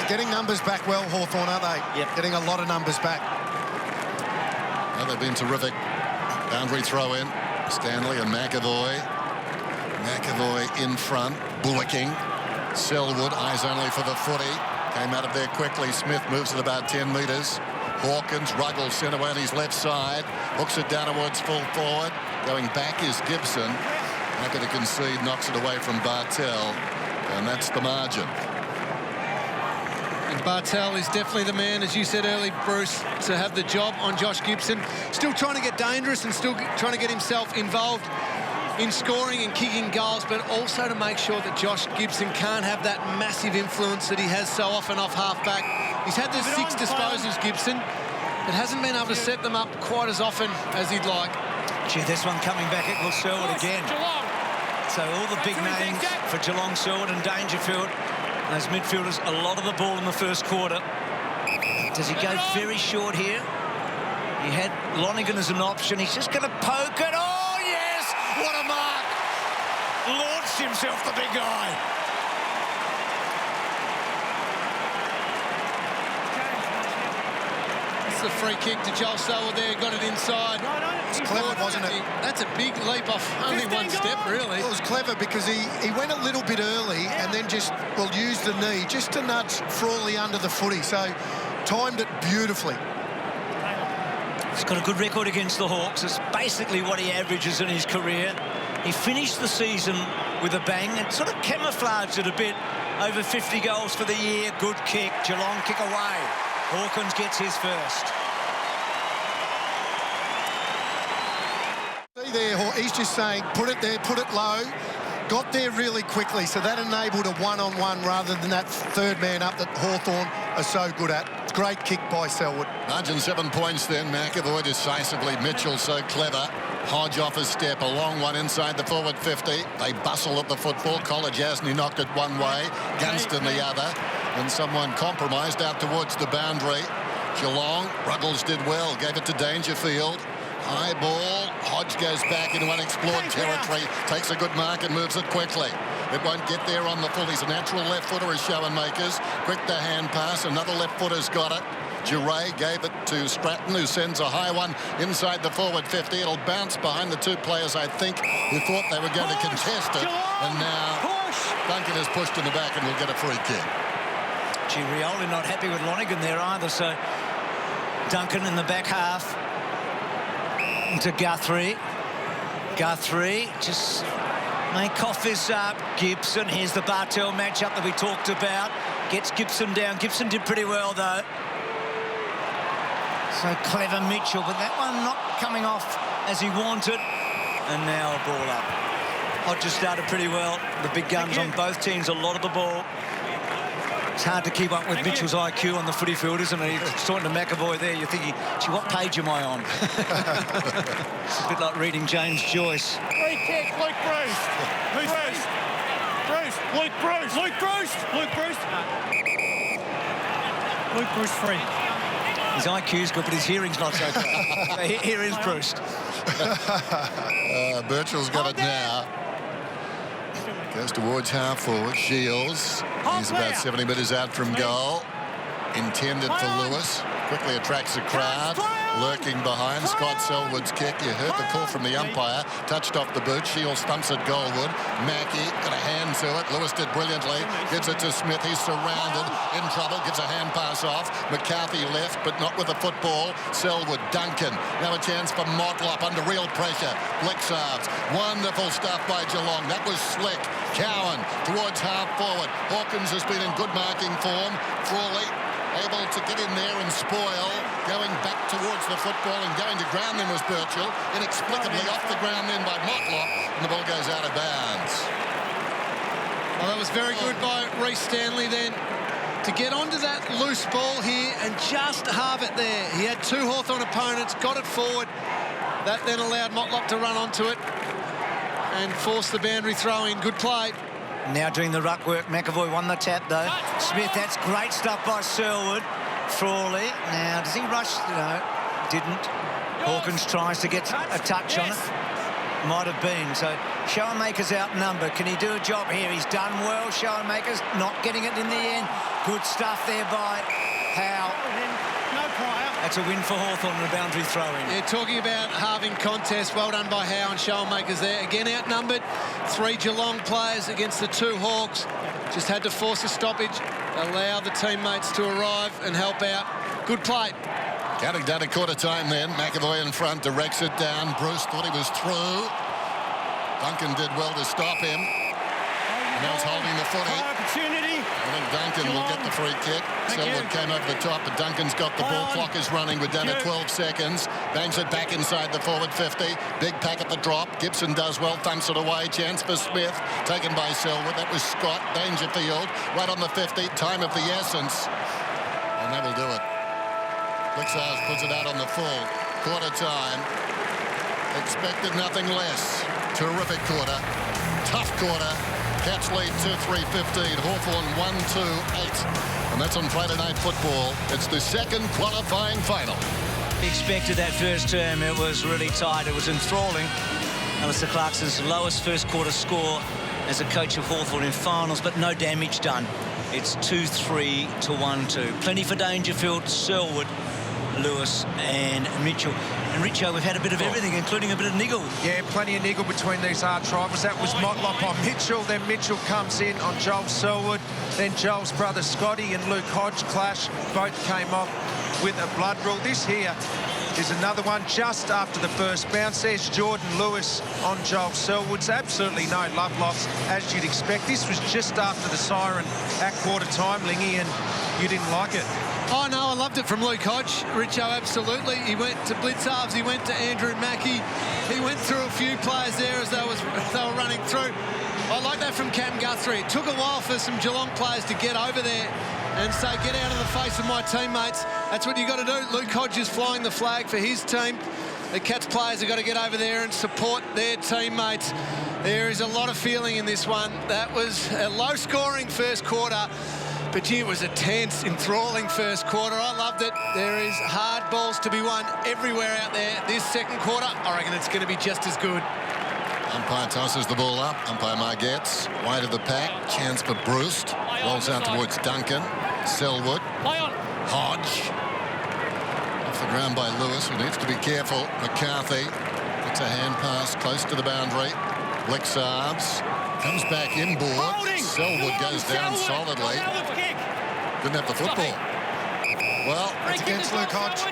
Getting numbers back well, Hawthorn, aren't they? Yep. Getting a lot of numbers back. Well, they've been terrific. Boundary throw in. Stanley and McAvoy. McAvoy in front, bullocking. Selwood, eyes only for the footy. Came out of there quickly. Smith moves it about 10 metres. Hawkins, Ruggles sent away on his left side. Hooks it down towards full forward. Going back is Gibson. Not going to concede, knocks it away from Bartel. And that's the margin. And Bartel is definitely the man, as you said earlier, Bruce, to have the job on Josh Gibson. Still trying to get dangerous and still trying to get himself involved in scoring and kicking goals, but also to make sure that Josh Gibson can't have that massive influence that he has so often off half-back. He's had the 6 disposals, Gibson, but hasn't been able to set them up quite as often as he'd like. Gee, this one coming back at Selwood again. So all the big names for Geelong, Selwood and Dangerfield. Those midfielders, a lot of the ball in the first quarter. Does he go very short here? He had Lonergan as an option. He's just going to poke it. Oh, yes! What a mark! Launched himself, the big guy. That's the free kick to Joel Selwood there. Got it inside. It's clever, wasn't it? That's a big leap off only one step, really. It was clever because he went a little bit early and then just, well, used the knee just to nudge Frawley under the footy. So timed it beautifully. He's got a good record against the Hawks. It's basically what he averages in his career. He finished the season with a bang and sort of camouflaged it a bit. Over 50 goals for the year. Good kick. Geelong kick away. Hawkins gets his first. See there, he's just saying, put it there, put it low. Got there really quickly, so that enabled a one-on-one rather than that third man up that Hawthorn are so good at. Great kick by Selwood. Margin 7 points then. McAvoy decisively. Mitchell so clever. Hodge off his step. A long one inside the forward 50. They bustle at the football. College hasn't. He knocked it one way. Gunston the other. And someone compromised out towards the boundary. Geelong. Ruggles did well. Gave it to Dangerfield. High ball. Hodge goes back into unexplored territory. Takes a good mark and moves it quickly. It won't get there on the full. He's a natural left footer, as Showen Makers. Quick to hand pass. Another left footer's got it. Duray gave it to Stratton, who sends a high one inside the forward 50. It'll bounce behind the two players, I think, who thought they were going to contest it. And now Duncan is pushed in the back and will get a free kick. Gee, Rioli not happy with Lonergan there either, so Duncan in the back half. Into Guthrie. Guthrie just may cough this up. Gibson, here's the Bartel matchup that we talked about. Gets Gibson down. Gibson did pretty well, though. So clever Mitchell, but that one not coming off as he wanted. And now a ball up. Hodges started pretty well. The big guns on both teams, a lot of the ball. It's hard to keep up with Mitchell's IQ on the footy field, isn't it? He's talking to McAvoy there. You're thinking, gee, what page am I on? It's a bit like reading James Joyce. Free kick, Luke Bruce. Who's Bruce? Bruce. Luke Bruce. Luke Bruce. Luke Bruce. Luke Bruce free. His IQ's good, but his hearing's not so good. Here is Bruce. Birchall's got it now. Goes towards half forward. Shields. He's about 70 metres out from goal. Intended for Lewis. Quickly attracts the crowd. Lurking behind. Scott Selwood's kick. You heard the call from the umpire. Touched off the boot. Shields thumps at Goldwood. Mackey got a hand to it. Lewis did brilliantly. Gives it to Smith. He's surrounded. In trouble. Gives a hand pass off. McCarthy left, but not with the football. Selwood. Duncan. Now a chance for Motlop under real pressure. Blixarves. Wonderful stuff by Geelong. That was slick. Cowan towards half forward. Hawkins has been in good marking form. Frawley able to get in there and spoil. Going back towards the football and going to ground then was Birchall. Inexplicably off the ground then by Motlop, and the ball goes out of bounds. Well, that was very good by Reece Stanley then to get onto that loose ball here and just halve it there. He had two Hawthorn opponents, got it forward. That then allowed Motlop to run onto it and force the boundary throw in. Good play. Now doing the ruck work. McAvoy won the tap, though. Smith, that's great stuff by Selwood. Frawley. Now, does he rush? No, didn't. Hawkins tries to get a touch on it. Might have been. So, Schoenmaker's outnumbered. Can he do a job here? He's done well. Schoenmaker's not getting it in the end. Good stuff there by Howe. That's a win for Hawthorn and a boundary throw-in. Yeah, talking about halving contest, well done by Howe and Schoenmakers there. Again, outnumbered. 3 Geelong players against the 2 Hawks. Just had to force a stoppage, allow the teammates to arrive and help out. Good play. Counting down to quarter time then. McAvoy in front, directs it down. Bruce thought he was through. Duncan did well to stop him. And now it's holding the footy. Opportunity. I think Duncan will get the free kick. Selwood came over the top, but Duncan's got the ball. Clock is running. We're down to 12 seconds. Bangs it back inside the forward 50. Big pack at the drop. Gibson does well. Thumps it away. Chance for Smith. Taken by Selwood. That was Scott. Dangerfield. Right on the 50. Time of the essence. And that will do it. Blixarves puts it out on the full. Quarter time. Expected nothing less. Terrific quarter. Tough quarter. Cats lead 2-3-15. Hawthorn 1-2-8. And that's on Friday Night Football. It's the second qualifying final. Expected that first term. It was really tight. It was enthralling. Alistair Clarkson's lowest first quarter score as a coach of Hawthorn in finals, but no damage done. It's 2-3 to 1-2. Plenty for Dangerfield, Selwood, Lewis and Mitchell. And Richo, we've had a bit of everything, including a bit of niggle. Yeah, plenty of niggle between these arch rivals. That was Motlop on Mitchell. Then Mitchell comes in on Joel Selwood. Then Joel's brother Scotty and Luke Hodge clash. Both came off with a blood rule. This here is another one just after the first bounce. There's Jordan Lewis on Joel Selwood's. Absolutely no love loss, as you'd expect. This was just after the siren at quarter time, Lingy, and you didn't like it. Oh, no, I loved it from Luke Hodge. Richo, absolutely. He went to Blitz-Halves. He went to Andrew Mackey. He went through a few players there as they were running through. I like that from Cam Guthrie. It took a while for some Geelong players to get over there and say, get out of the face of my teammates. That's what you got to do. Luke Hodge is flying the flag for his team. The Cats players have got to get over there and support their teammates. There is a lot of feeling in this one. That was a low-scoring first quarter. But gee, it was a tense, enthralling first quarter. I loved it. There is hard balls to be won everywhere out there. This second quarter, I reckon it's going to be just as good. Umpire tosses the ball up. Umpire Margetts, wide of the pack. Chance for Bruce. Rolls out towards Duncan. Selwood. Hodge. Off the ground by Lewis, who needs to be careful. McCarthy gets a hand pass close to the boundary. Blixarves comes back inboard. Selwood goes down solidly. Didn't have the football. Well, it's against Luke Hodge.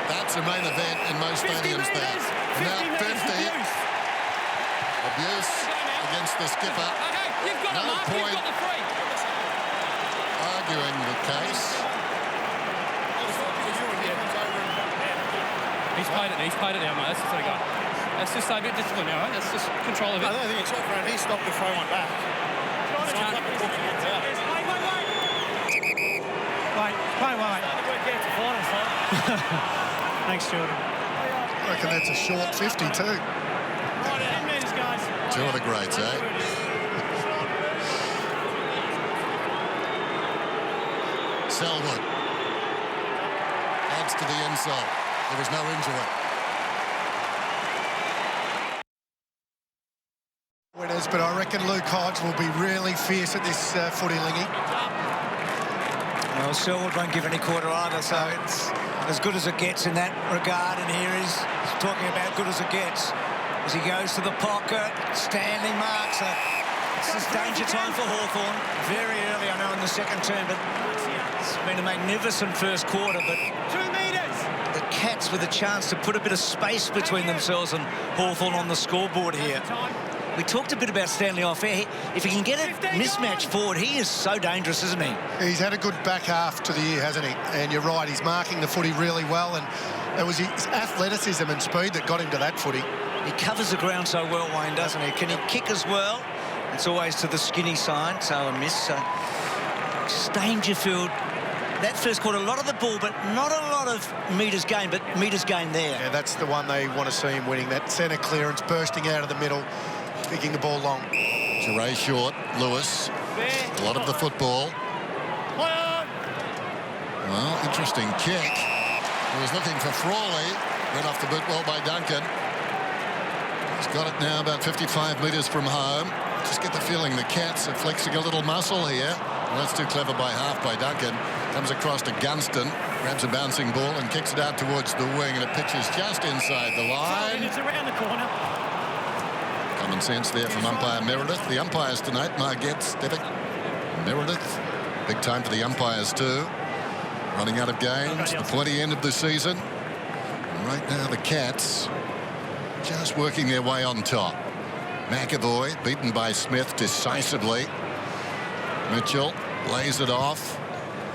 That's a main event in most stadiums there. Now 50. Abuse against the skipper. No point arguing the case. He's paid it now, mate. That's just what he got. That's just a bit discipline now, right? That's just control of it. I don't think it's not right. He stopped the throw one back. Wait. Thanks, Jordan. I reckon that's a short 50 too. Two of the greats, eh? Selwood adds to the insult. There was no injury. Winners, but I reckon Luke Hodge will be really fierce at this footy, Lingy. Well, Well, Selwood won't give any quarter either, so it's as good as it gets in that regard. And here he's talking about good as it gets as he goes to the pocket. Stanley marks. It's just danger time for Hawthorn. Very early, I know, in the second term, but it's been a magnificent first quarter. But 2 metres. The Cats with a chance to put a bit of space between themselves and Hawthorn on the scoreboard here. We talked a bit about Stanley off air. If he can get a mismatch forward, he is so dangerous, isn't he? He's had a good back half to the year, hasn't he? And you're right, he's marking the footy really well, and it was his athleticism and speed that got him to that footy. He covers the ground so well, Wayne, doesn't he? Can he kick as well? It's always to the skinny side, so a miss. Dangerfield, that first quarter, a lot of the ball, but not a lot of metres gained, but metres gained there. Yeah, that's the one they want to see him winning. That centre clearance, bursting out of the middle, picking the ball long. Geray short, Lewis. A lot of the football. Well, interesting kick. He was looking for Frawley. Went off the boot well by Duncan. He's got it now about 55 metres from home. Just get the feeling the Cats are flexing a little muscle here. Well, that's too clever by half by Duncan. Comes across to Gunston, grabs a bouncing ball and kicks it out towards the wing, and it pitches just inside the line. It's around the corner. Common sense there from umpire Meredith. The umpires tonight, Margetts, Devick, Meredith. Big time for the umpires too. Running out of games, the pointy end of the season. And right now the Cats just working their way on top. McAvoy beaten by Smith decisively. Mitchell lays it off.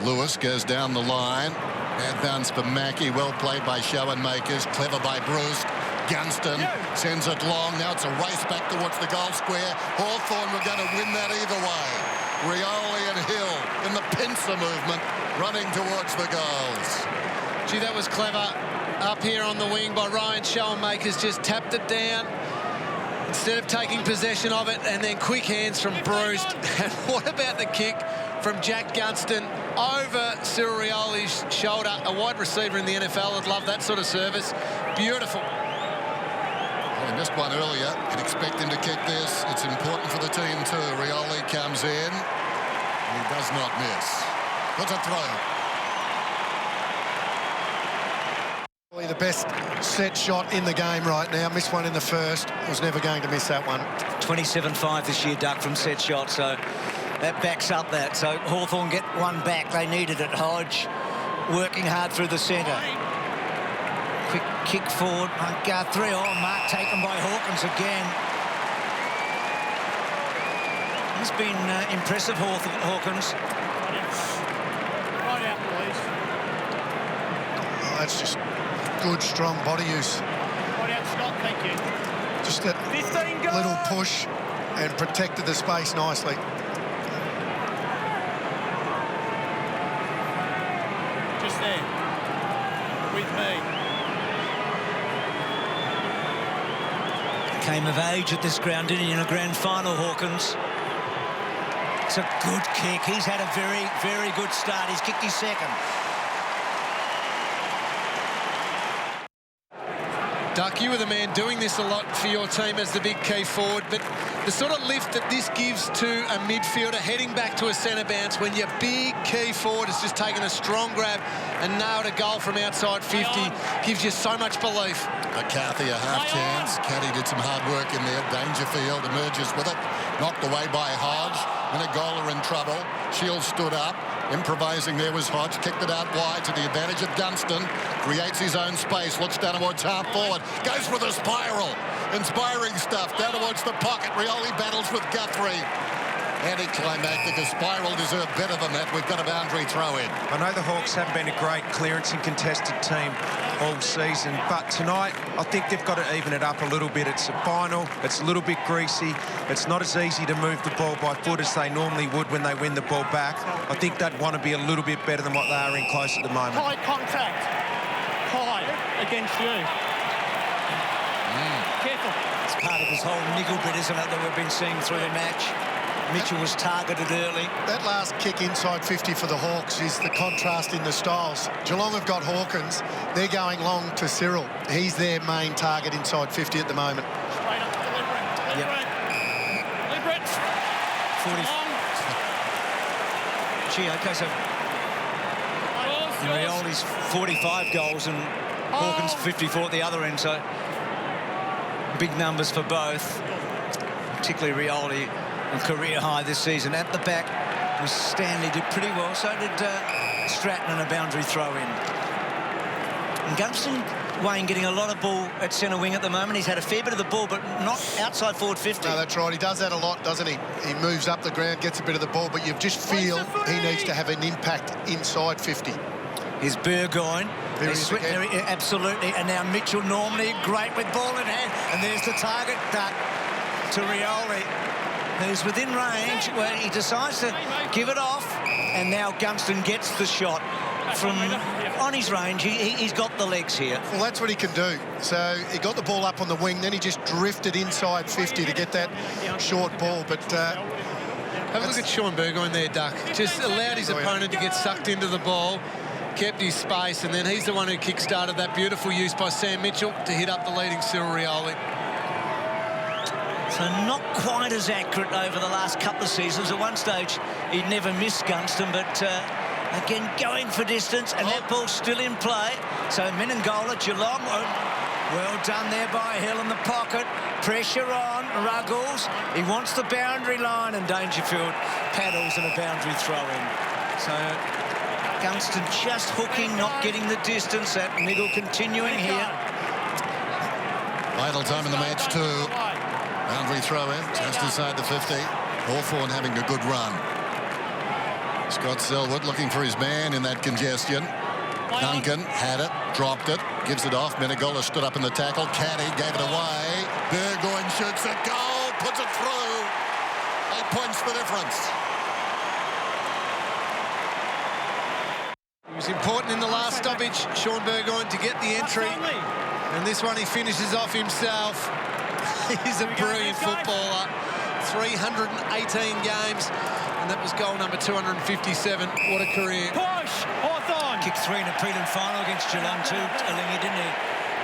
Lewis goes down the line. Bad bounce for Mackey. Well played by Schoenmakers. Clever by Bruce. Gunston sends it long. Now it's a race back towards the goal square. Hawthorn were going to win that either way. Rioli and Hill in the pincer movement running towards the goals. Gee, that was clever. Up here on the wing by Ryan Schoenmakers, just tapped it down instead of taking possession of it, and then quick hands from Bruce. And what about the kick from Jack Gunston over Cyril Rioli's shoulder? A wide receiver in the NFL would love that sort of service. Beautiful. Well, he missed one earlier. You'd expect him to kick this. It's important for the team too. Rioli comes in. He does not miss. What's a throw? Probably the best set shot in the game right now. Missed one in the first. Was never going to miss that one. 27-5 this year, Duck, from set shot, so that backs up that. So Hawthorn get one back. They needed it. Hodge working hard through the centre. Quick kick forward. Guthrie. Oh, mark taken by Hawkins again. He's been impressive, Hawkins. Right out, please. Oh, that's just good, strong body use. Right out, Scott, thank you. Just a 15 goals. little push and protected the space nicely. Just there. With me. Came of age at this ground, didn't he, in a grand final, Hawkins? It's a good kick. He's had a very, very good start. He's kicked his second. Duck, you were the man doing this a lot for your team as the big key forward, but the sort of lift that this gives to a midfielder heading back to a centre bounce when your big key forward has just taken a strong grab and nailed a goal from outside 50 gives you so much belief. McCarthy a half chance. Caddy did some hard work in there. Dangerfield emerges with it. Knocked away by Hodge. And a goaler in trouble. Shields stood up. Improvising there was Hodge. Kicked it out wide to the advantage of Gunston. Creates his own space. Looks down towards half forward. Goes for the spiral. Inspiring stuff. Down towards the pocket. Rioli battles with Guthrie. Anticlimactic. A spiral deserved better than that. We've got a boundary throw in. I know the Hawks haven't been a great clearance and contested team all season, but tonight I think they've got to even it up a little bit. It's a final, it's a little bit greasy, it's not as easy to move the ball by foot as they normally would when they win the ball back. I think they'd want to be a little bit better than what they are in close at the moment. High contact. High against you. Careful. It's part of this whole niggle bit, isn't it, that we've been seeing through the match. Mitchell was targeted early. That last kick inside 50 for the Hawks is the contrast in the styles. Geelong have got Hawkins. They're going long to Cyril. He's their main target inside 50 at the moment. Straight up, deliberate. 40. Gee, okay, so Rioli's 45 goals and Hawkins 54 at the other end, so big numbers for both, particularly Rioli, a career high this season. At the back was Stanley, did pretty well, so did Stratton, and a boundary throw in. And Gunston, Wayne, getting a lot of ball at centre wing at the moment. He's had a fair bit of the ball, but not outside forward 50. No, that's right. He does that a lot, doesn't he? He moves up the ground, gets a bit of the ball, but you just feel he needs to have an impact inside 50. Here's Burgoyne. Absolutely. And now Mitchell normally great with ball in hand. And there's the target duck to Rioli, who's within range where he decides to give it off. And now Gunston gets the shot from on his range. He's got the legs here. Well, that's what he can do. So he got the ball up on the wing, then he just drifted inside 50 to get that short ball. But have a look at Sean Burgoyne there, Duck. Just allowed his opponent to get sucked into the ball, kept his space, and then he's the one who kick-started that beautiful use by Sam Mitchell to hit up the leading Cyril Rioli. So not quite as accurate over the last couple of seasons. At one stage, he'd never missed Gunston, but again, going for distance, and that ball's still in play. So Menengola, Geelong, well done there by Hill in the pocket. Pressure on, Ruggles. He wants the boundary line, and Dangerfield paddles and a boundary throw in. So Gunston just hooking, not getting the distance. That middle continuing here. Vital time in the match too. Boundary throw in, just inside the 50. Hawthorn having a good run. Scott Selwood looking for his man in that congestion. Duncan had it, dropped it, gives it off. Menegola stood up in the tackle. Caddy gave it away. Burgoyne shoots it, goal, puts it through. 8 points the difference. It was important in the last stoppage, Sean Burgoyne, to get the entry. And this one he finishes off himself. He's a brilliant footballer. 318 games. And that was goal number 257. What a career. Push! Hawthorn! Kicked 3 in a prelim final against Geelong too, Lingy, didn't he?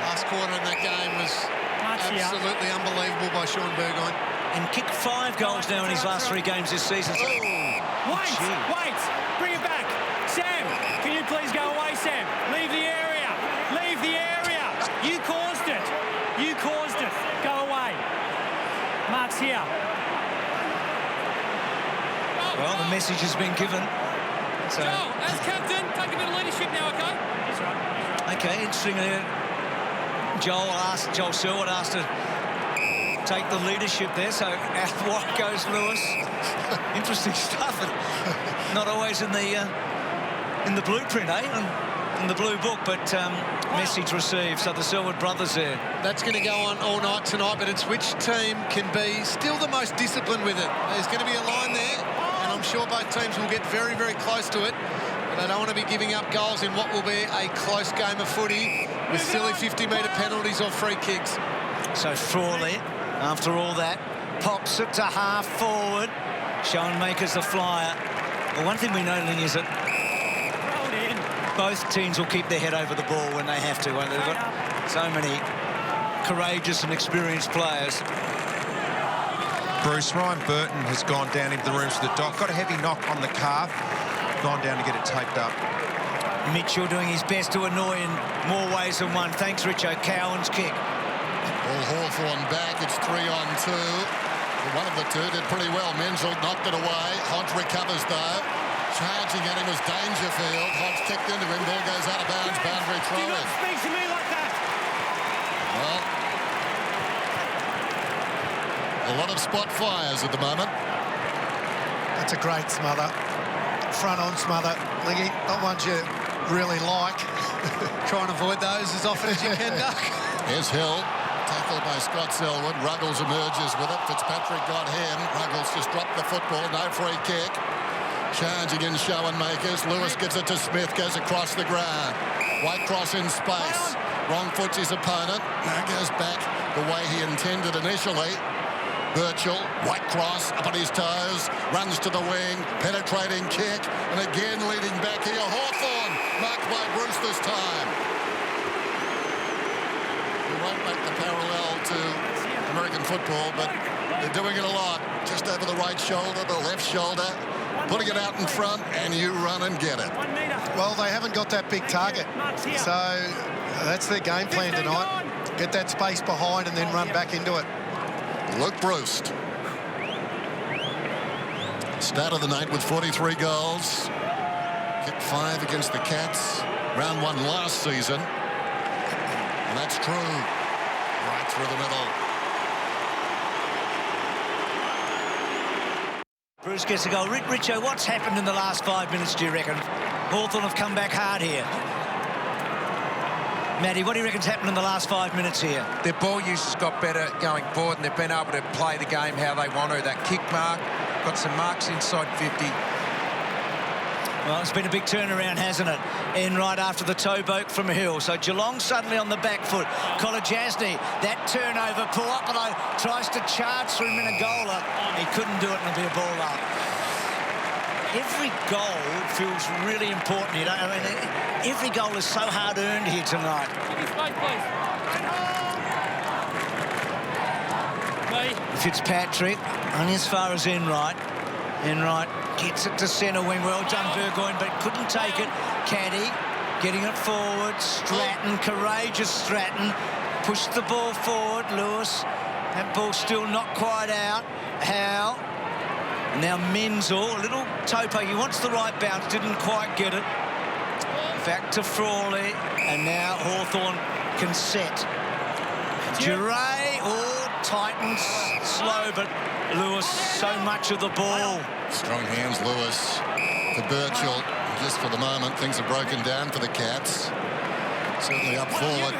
Last quarter in that game was absolutely unbelievable by Sean Burgoyne. And kicked 5 goals now in his last 3 games this season. So Wait! Bring it back! Sam, can you please go away, Sam? Leave the area! Leave the area! You caused it! You caused it! Go away! Mark's here. Well, the message has been given. So, Joel, as captain, take a bit of leadership now, okay? That's right. okay, interestingly, Joel Selwood asked to take the leadership there. So out wide goes Lewis. Interesting stuff. Not always in the blueprint, in the blue book, but message received. So the Selwood brothers there. That's going to go on all night tonight, but it's which team can be still the most disciplined with it. There's going to be a line there, and I'm sure both teams will get very, very close to it. But they don't want to be giving up goals in what will be a close game of footy with silly 50-metre penalties or free kicks. So Frawley, after all that, pops it to half forward. Sean Makers the flyer. Well, one thing we know, Ling, is that both teams will keep their head over the ball when they have to. And they've got so many courageous and experienced players. Bruce, Ryan Burton has gone down into the rooms with the doc. Got a heavy knock on the calf. Gone down to get it taped up. Mitchell doing his best to annoy in more ways than one. Thanks, Richo. Cowan's kick. All Hawthorn back. It's 3-on-2. One of the two did pretty well. Menzel knocked it away. Hodge recovers, though. Charging at him is Dangerfield. Hodge kicked into him. Ball goes out of bounds. Boundary throw in. Do not speak to me like that. Well, a lot of spot fires at the moment. That's a great smother. Front-on smother. Lingy, not ones you really like. Try and avoid those as often as you can, Duck. Here's Hill. Tackled by Scott Selwood. Ruggles emerges with it. Fitzpatrick got him. Ruggles just dropped the football. No free kick. Charging in Showen Makers. Lewis gives it to Smith. Goes across the ground. White cross in space. Wrong foots his opponent. Now goes back the way he intended initially. Birchall, white cross, up on his toes, runs to the wing, penetrating kick, and again leading back here. Hawthorn, marked by Bruce this time. We won't make the parallel to American football, but they're doing it a lot. Just over the right shoulder, the left shoulder. putting it out in front, and you run and get it. Well, they haven't got that big target, so that's their game plan tonight. Get that space behind and then run back into it. Luke Bruce. Start of the night with 43 goals. Kicked 5 against the Cats. Round 1 last season. And that's true. Right through the middle. Bruce gets a goal. Richo, what's happened in the last 5 minutes, do you reckon? Hawthorn have come back hard here. Matty, what do you reckon's happened in the last 5 minutes here? Their ball use has got better going forward, and they've been able to play the game how they want to. That kick mark, got some marks inside 50. Well, it's been a big turnaround, hasn't it? In right after the toe poke from Hill. So Geelong suddenly on the back foot. Kolodjasny, that turnover. Puopolo tries to charge through Minagola. He couldn't do it, and it'll be a ball up. Every goal feels really important here. I mean, every goal is so hard earned here tonight. Fitzpatrick, only as far as Enright. Enright gets it to centre wing. Well done, Burgoyne, but couldn't take it. Caddy getting it forward. Stratton, courageous Stratton. Pushed the ball forward. Lewis, that ball still not quite out. Howe. Now Menzel, a little topo. He wants the right bounce, didn't quite get it. Back to Frawley, and now Hawthorn can set. Duray, tightens, slow, but Lewis, so much of the ball. Strong hands, Lewis. For Birchall, just for the moment, things are broken down for the Cats. Certainly up forward.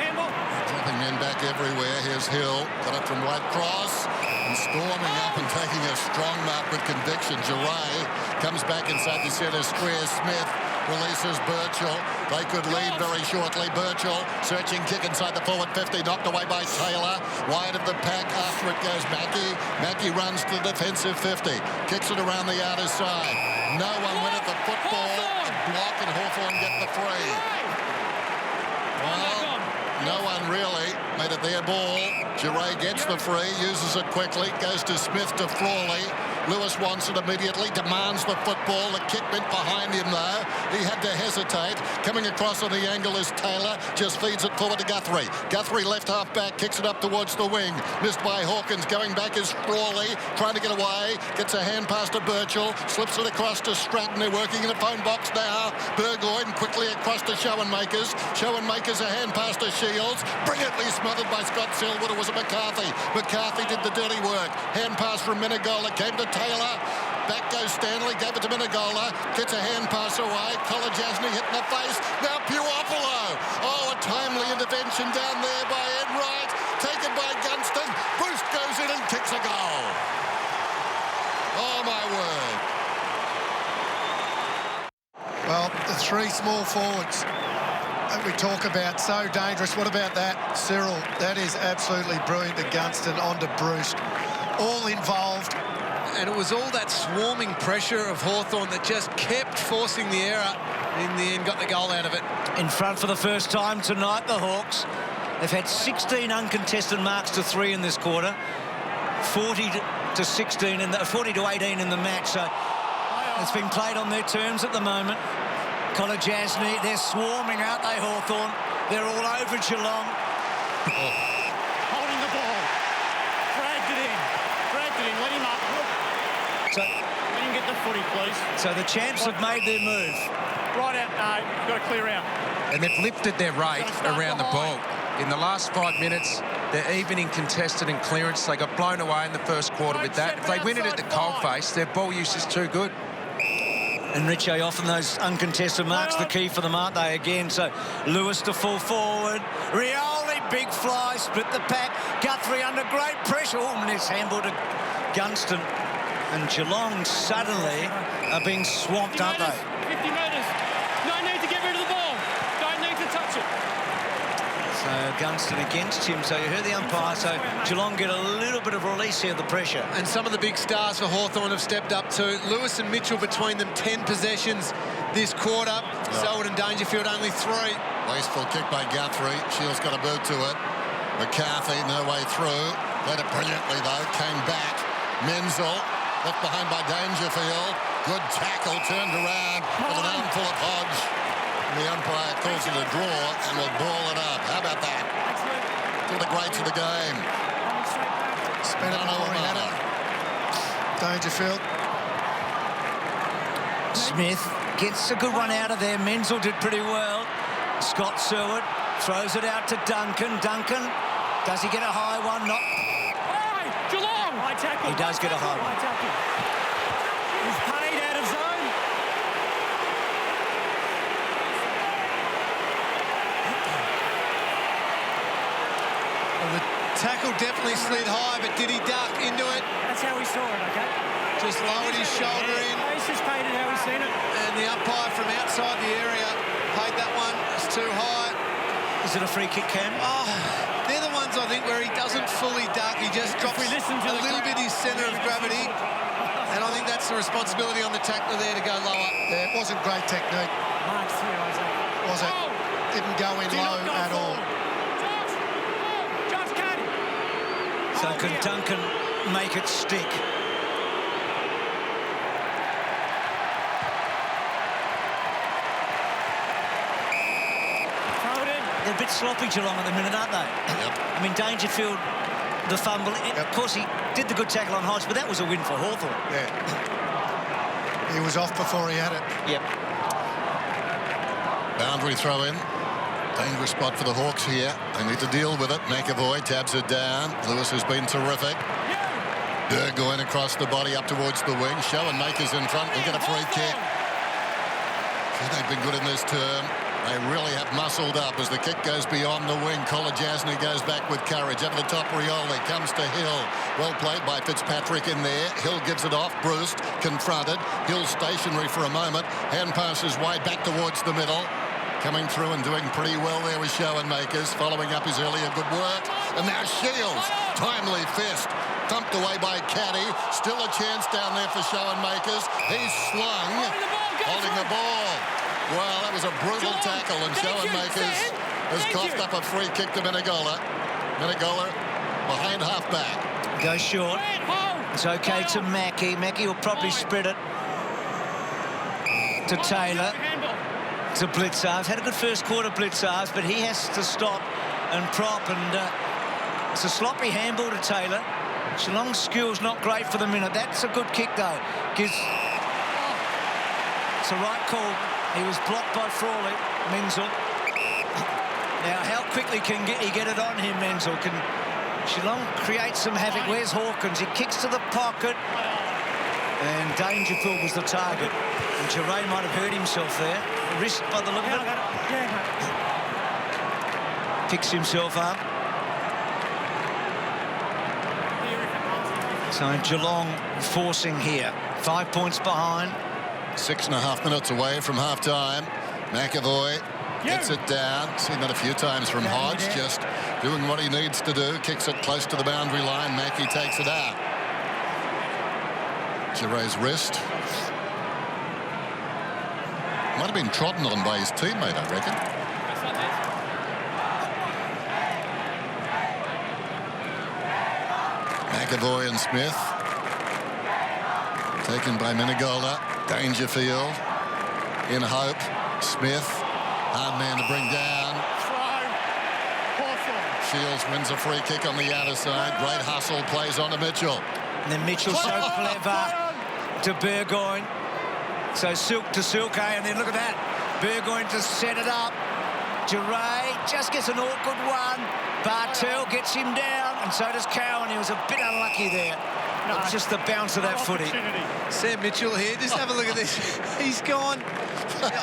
Dropping men back everywhere. Here's Hill, got it from right cross. And storming up and taking a strong mark with conviction. Duray comes back inside the centre square. Smith releases Birchall. They could lead very shortly. Birchall searching kick inside the forward 50, knocked away by Taylor. Wide of the pack, after it goes Mackey. Mackey runs to the defensive 50, kicks it around the outer side. No one went at the football. A block, and Hawthorn get the free. Well, no one really made it their ball. Duray gets the free, uses it quickly, goes to Smith to Frawley. Lewis wants it immediately, demands the football. The kick went behind him, though. He had to hesitate. Coming across on the angle is Taylor. Just feeds it forward to Guthrie. Guthrie left half back, kicks it up towards the wing. Missed by Hawkins. Going back is Frawley, trying to get away. Gets a hand pass to Birchall. Slips it across to Stratton. They're working in the phone box now. Burgoyne quickly across to Schoenmakers. Schoenmakers, a hand pass to Shields. Brilliantly smothered by Scott Selwood. Or was it McCarthy? McCarthy did the dirty work. Hand pass from Minagola. Came to Taylor. Back goes Stanley. Gave it to Minagola. Gets a hand pass away. Kolodjasny hit in the face. Now Puopolo. Oh, a timely intervention down there by Enright. Taken by Gunston. Bruce goes in and kicks a goal. Oh, my word. Well, the three small forwards that we talk about, so dangerous. What about that? Cyril, that is absolutely brilliant to Gunston, onto Bruce. All involved. And it was all that swarming pressure of Hawthorn that just kept forcing the error. In the end, got the goal out of it. In front for the first time tonight, the Hawks. They've had 16 uncontested marks to 3 in this quarter. 40 to 16 in the 40 to 18 in the match. So it's been played on their terms at the moment. Kolodjasny, they're swarming, aren't they, Hawthorn? They're all over Geelong. Holding the ball. Dragged it in. Let him up. So, let him get the footy, please. So the champs have made their move. Right out. No, got to clear out. And they've lifted their rate around the ball. In the last 5 minutes, they're even in contested and clearance. They got blown away in the first quarter with that. If they win it at the coalface, their ball use is too good. And Richo, often those uncontested marks, the key for them, aren't they, again? So Lewis to full forward. Rioli, big fly, split the pack. Guthrie under great pressure. Oh, and it's handball to Gunston. And Geelong suddenly are being swamped, aren't they? 50 metres. No need to get rid of the ball. Don't need to touch it. So Gunston against him. So you heard the umpire. So Geelong get a little bit of release here, the pressure. And some of the big stars for Hawthorn have stepped up too. Lewis and Mitchell between them, 10 possessions this quarter. Selwood and Dangerfield only 3. Wasteful kick by Guthrie. Shields got a boot to it. McCarthy no way through. Led it brilliantly though. Came back. Menzel left behind by Dangerfield. Good tackle, turned around with an armful of Hodge. The umpire calls it a draw and will ball it up. How about that? To the greats of the game. Spent it before he had it. Dangerfield. Smith gets a good one out of there. Menzel did pretty well. Scott Sherwood throws it out to Duncan. Duncan, does he get a high one? Not. Geelong! High tackle. He does get a high one. High tackle. He's paid out of zone. Well, the tackle definitely slid high, but did he duck into it? That's how we saw it, okay? Just lowered his shoulder in. He's just paid it how he's seen it. And the umpire from outside the area paid that one. It's too high. Is it a free kick, Cam? Oh, they're the ones, I think, where he doesn't fully duck. He just drops a little bit his centre of gravity. And I think that's the responsibility on the tackler there to go lower. Yeah, it wasn't great technique. Marks here, Isaac. Was it? Didn't go in low at all. Josh Caddy. So can Duncan make it stick? They're a bit sloppy, Geelong, at the minute, aren't they? Yep. I mean, Dangerfield, the fumble. Of course, he did the good tackle on Hodge, but that was a win for Hawthorn. Yeah. He was off before he had it. Yep. Boundary throw in. Dangerous spot for the Hawks here. They need to deal with it. McAvoy tabs it down. Lewis has been terrific. Burgoyne across the body up towards the wing. Schoenmakers in front. We'll get a free kick. They've been good in this term. They really have muscled up as the kick goes beyond the wing. Kolajasny goes back with courage. Over the top, Rioli comes to Hill. Well played by Fitzpatrick in there. Hill gives it off. Bruce confronted. Hill stationary for a moment. Hand passes wide back towards the middle. Coming through and doing pretty well there with Schoenmakers. Following up his earlier good work. And now Shields. Timely fist. Thumped away by Caddy. Still a chance down there for Schoenmakers. He's slung. Holding the ball. Well, that was a brutal tackle, and Schoenmakers has coughed up a free kick to Menegola. Menegola behind half-back. Goes short. It's okay to Mackie. Mackie will probably spread it to Taylor. To Blitzarves. Had a good first quarter, Blitzarves, but he has to stop and prop, and it's a sloppy handball to Taylor. Geelong's skill's not great for the minute. That's a good kick, though. It's a right call. He was blocked by Frawley, Menzel. Now, how quickly can he get it on him, Menzel? Can Geelong create some havoc? Where's Hawkins? He kicks to the pocket. And Dangerfield was the target. And Geray might have hurt himself there. Wrist by the look of it. Picks himself up. So Geelong forcing here. 5 points behind. 6.5 minutes away from half-time. McAvoy gets it down. Seen that a few times from Hodge, just doing what he needs to do. Kicks it close to the boundary line. Mackie takes it out. Giray's wrist. Might have been trodden on by his teammate, I reckon. McAvoy and Smith. Taken by Menegola. Dangerfield. In hope. Smith. Hard man to bring down. Shields wins a free kick on the outer side. Great hustle. Plays on to Mitchell. And then Mitchell so clever to Burgoyne. So Silk to Silke, and then look at that. Burgoyne to set it up. Geray just gets an awkward one. Bartel gets him down, and so does Cowan. He was a bit unlucky there. It's just the bounce of that footy. Sam Mitchell here. Just have a look at this. He's gone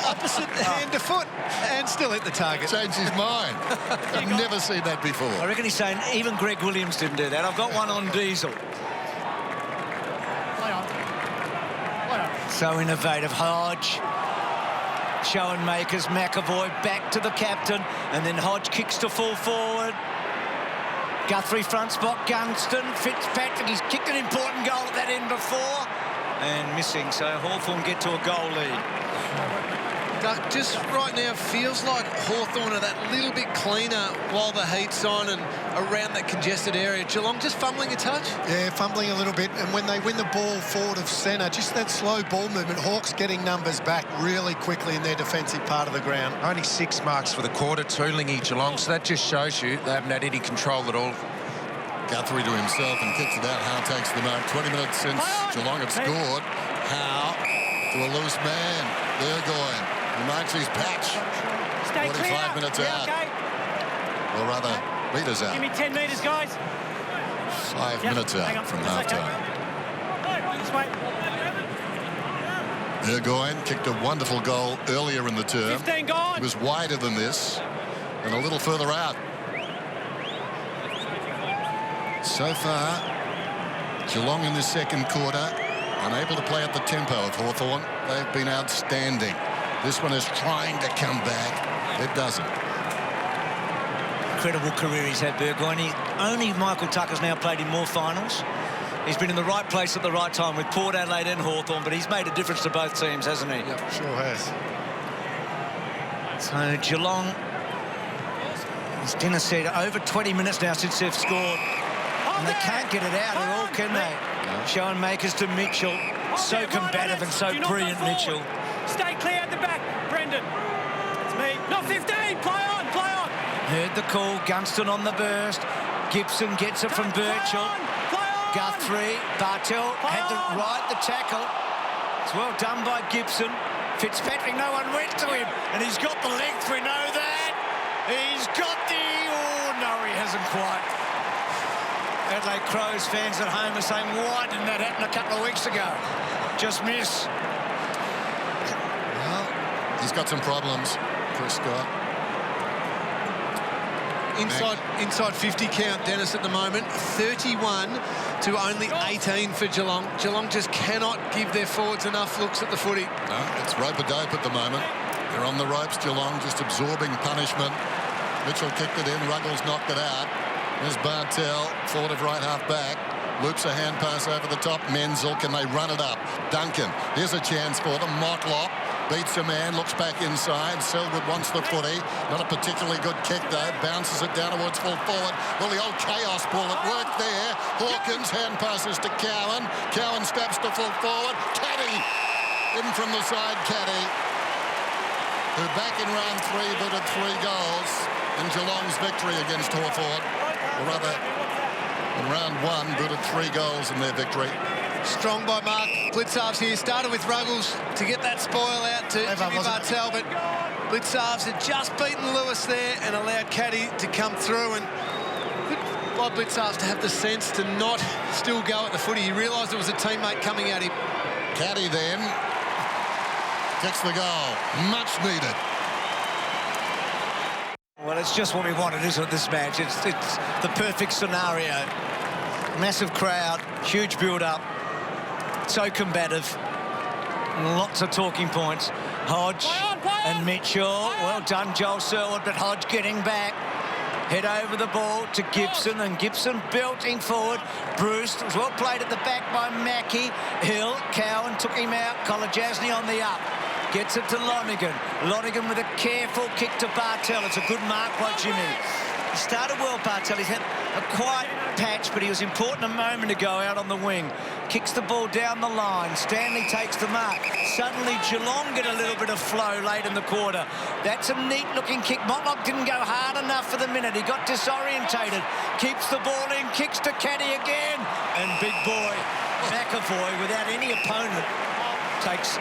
opposite hand to foot and still hit the target. Changed his mind. I've never seen that before. I reckon he's saying even Greg Williams didn't do that. I've got one on Diesel. So innovative. Hodge. Schoenmakers, McAvoy back to the captain, and then Hodge kicks to full forward. Guthrie front spot, Gunston, Fitzpatrick, he's kicked an important goal at that end before, and missing, so Hawthorn get to a goal lead. Duck, just right now feels like Hawthorn are that little bit cleaner while the heat's on and around that congested area. Geelong just fumbling a touch? Yeah, fumbling a little bit. And when they win the ball forward of centre, just that slow ball movement, Hawks getting numbers back really quickly in their defensive part of the ground. Only 6 marks for the quarter, 2 Lingy Geelong, so that just shows you they haven't had any control at all. Guthrie to himself and kicks it out. Howe takes the mark. 20 minutes since Geelong had scored. Howe to a loose man. Burgoyne. He marks his patch. 45 minutes out. Okay. Or rather, meters out. Give me 10 metres, guys. 5 minutes out from half-time. Burgoyne kicked a wonderful goal earlier in the term. 15 gone. He was wider than this and a little further out. So far, Geelong in the second quarter, unable to play at the tempo of Hawthorn. They've been outstanding. This one is trying to come back. It doesn't. Incredible career he's had, Burgoyne. Only Michael Tucker's now played in more finals. He's been in the right place at the right time with Port Adelaide and Hawthorn, but he's made a difference to both teams, hasn't he? Yep, sure has. So Geelong, as Dennis said, over 20 minutes now since they've scored. And they can't get it out at all, can they? No. Showing makers to Mitchell. So combative and so brilliant, Mitchell. Stay clear at the back, Brendan. It's me. Not 15. Play on, play on. Heard the call. Gunston on the burst. Gibson gets it from Birchall. Guthrie. Bartel had to ride the tackle. It's well done by Gibson. Fitzpatrick, no one went to him. And he's got the length, we know that. He's got the... Oh, no, he hasn't quite. Adelaide Crows fans at home are saying, why didn't that happen a couple of weeks ago? Just miss. Well, he's got some problems, Chris Scott. Inside 50 count, Dennis, at the moment. 31 to only 18 for Geelong. Geelong just cannot give their forwards enough looks at the footy. No, it's rope-a-dope at the moment. They're on the ropes, Geelong, just absorbing punishment. Mitchell kicked it in, Ruggles knocked it out. There's Bartel, forward of right half back. Loops a hand pass over the top. Menzel, can they run it up? Duncan, here's a chance for them. Motlop beats a man, looks back inside. Selwood wants the footy. Not a particularly good kick, though. Bounces it down towards full forward. Well, the old chaos ball at work there. Hawkins, hand passes to Cowan. Cowan steps to full forward. Caddy, in from the side, Caddy, who back in round 3 booted 3 goals in Geelong's victory against Hawthorn. Or rather, in round 1, booted 3 goals in their victory. Strong by Mark. Blitzarves here. Started with Ruggles to get that spoil out to Jimmy Bartel, but Blitzarves had just beaten Lewis there and allowed Caddy to come through. And good by Blitzarves to have the sense to not still go at the footy. He realised there was a teammate coming at him. Caddy then gets the goal. Much needed. Well, it's just what we wanted, isn't it, this match? It's the perfect scenario. Massive crowd, huge build-up, so combative, lots of talking points. Hodge and Mitchell, well done, Joel Selwood, but Hodge getting back. Head over the ball to Gibson, and Gibson belting forward. Bruce was well played at the back by Mackie. Hill, Cowan took him out. Kolodjasny on the up. Gets it to Lonergan. Lonergan with a careful kick to Bartel. It's a good mark by Jimmy. He started well, Bartel. He's had a quiet patch, but he was important a moment ago out on the wing. Kicks the ball down the line. Stanley takes the mark. Suddenly Geelong get a little bit of flow late in the quarter. That's a neat-looking kick. Motlop didn't go hard enough for the minute. He got disorientated. Keeps the ball in. Kicks to Caddy again. And big boy McAvoy, without any opponent, takes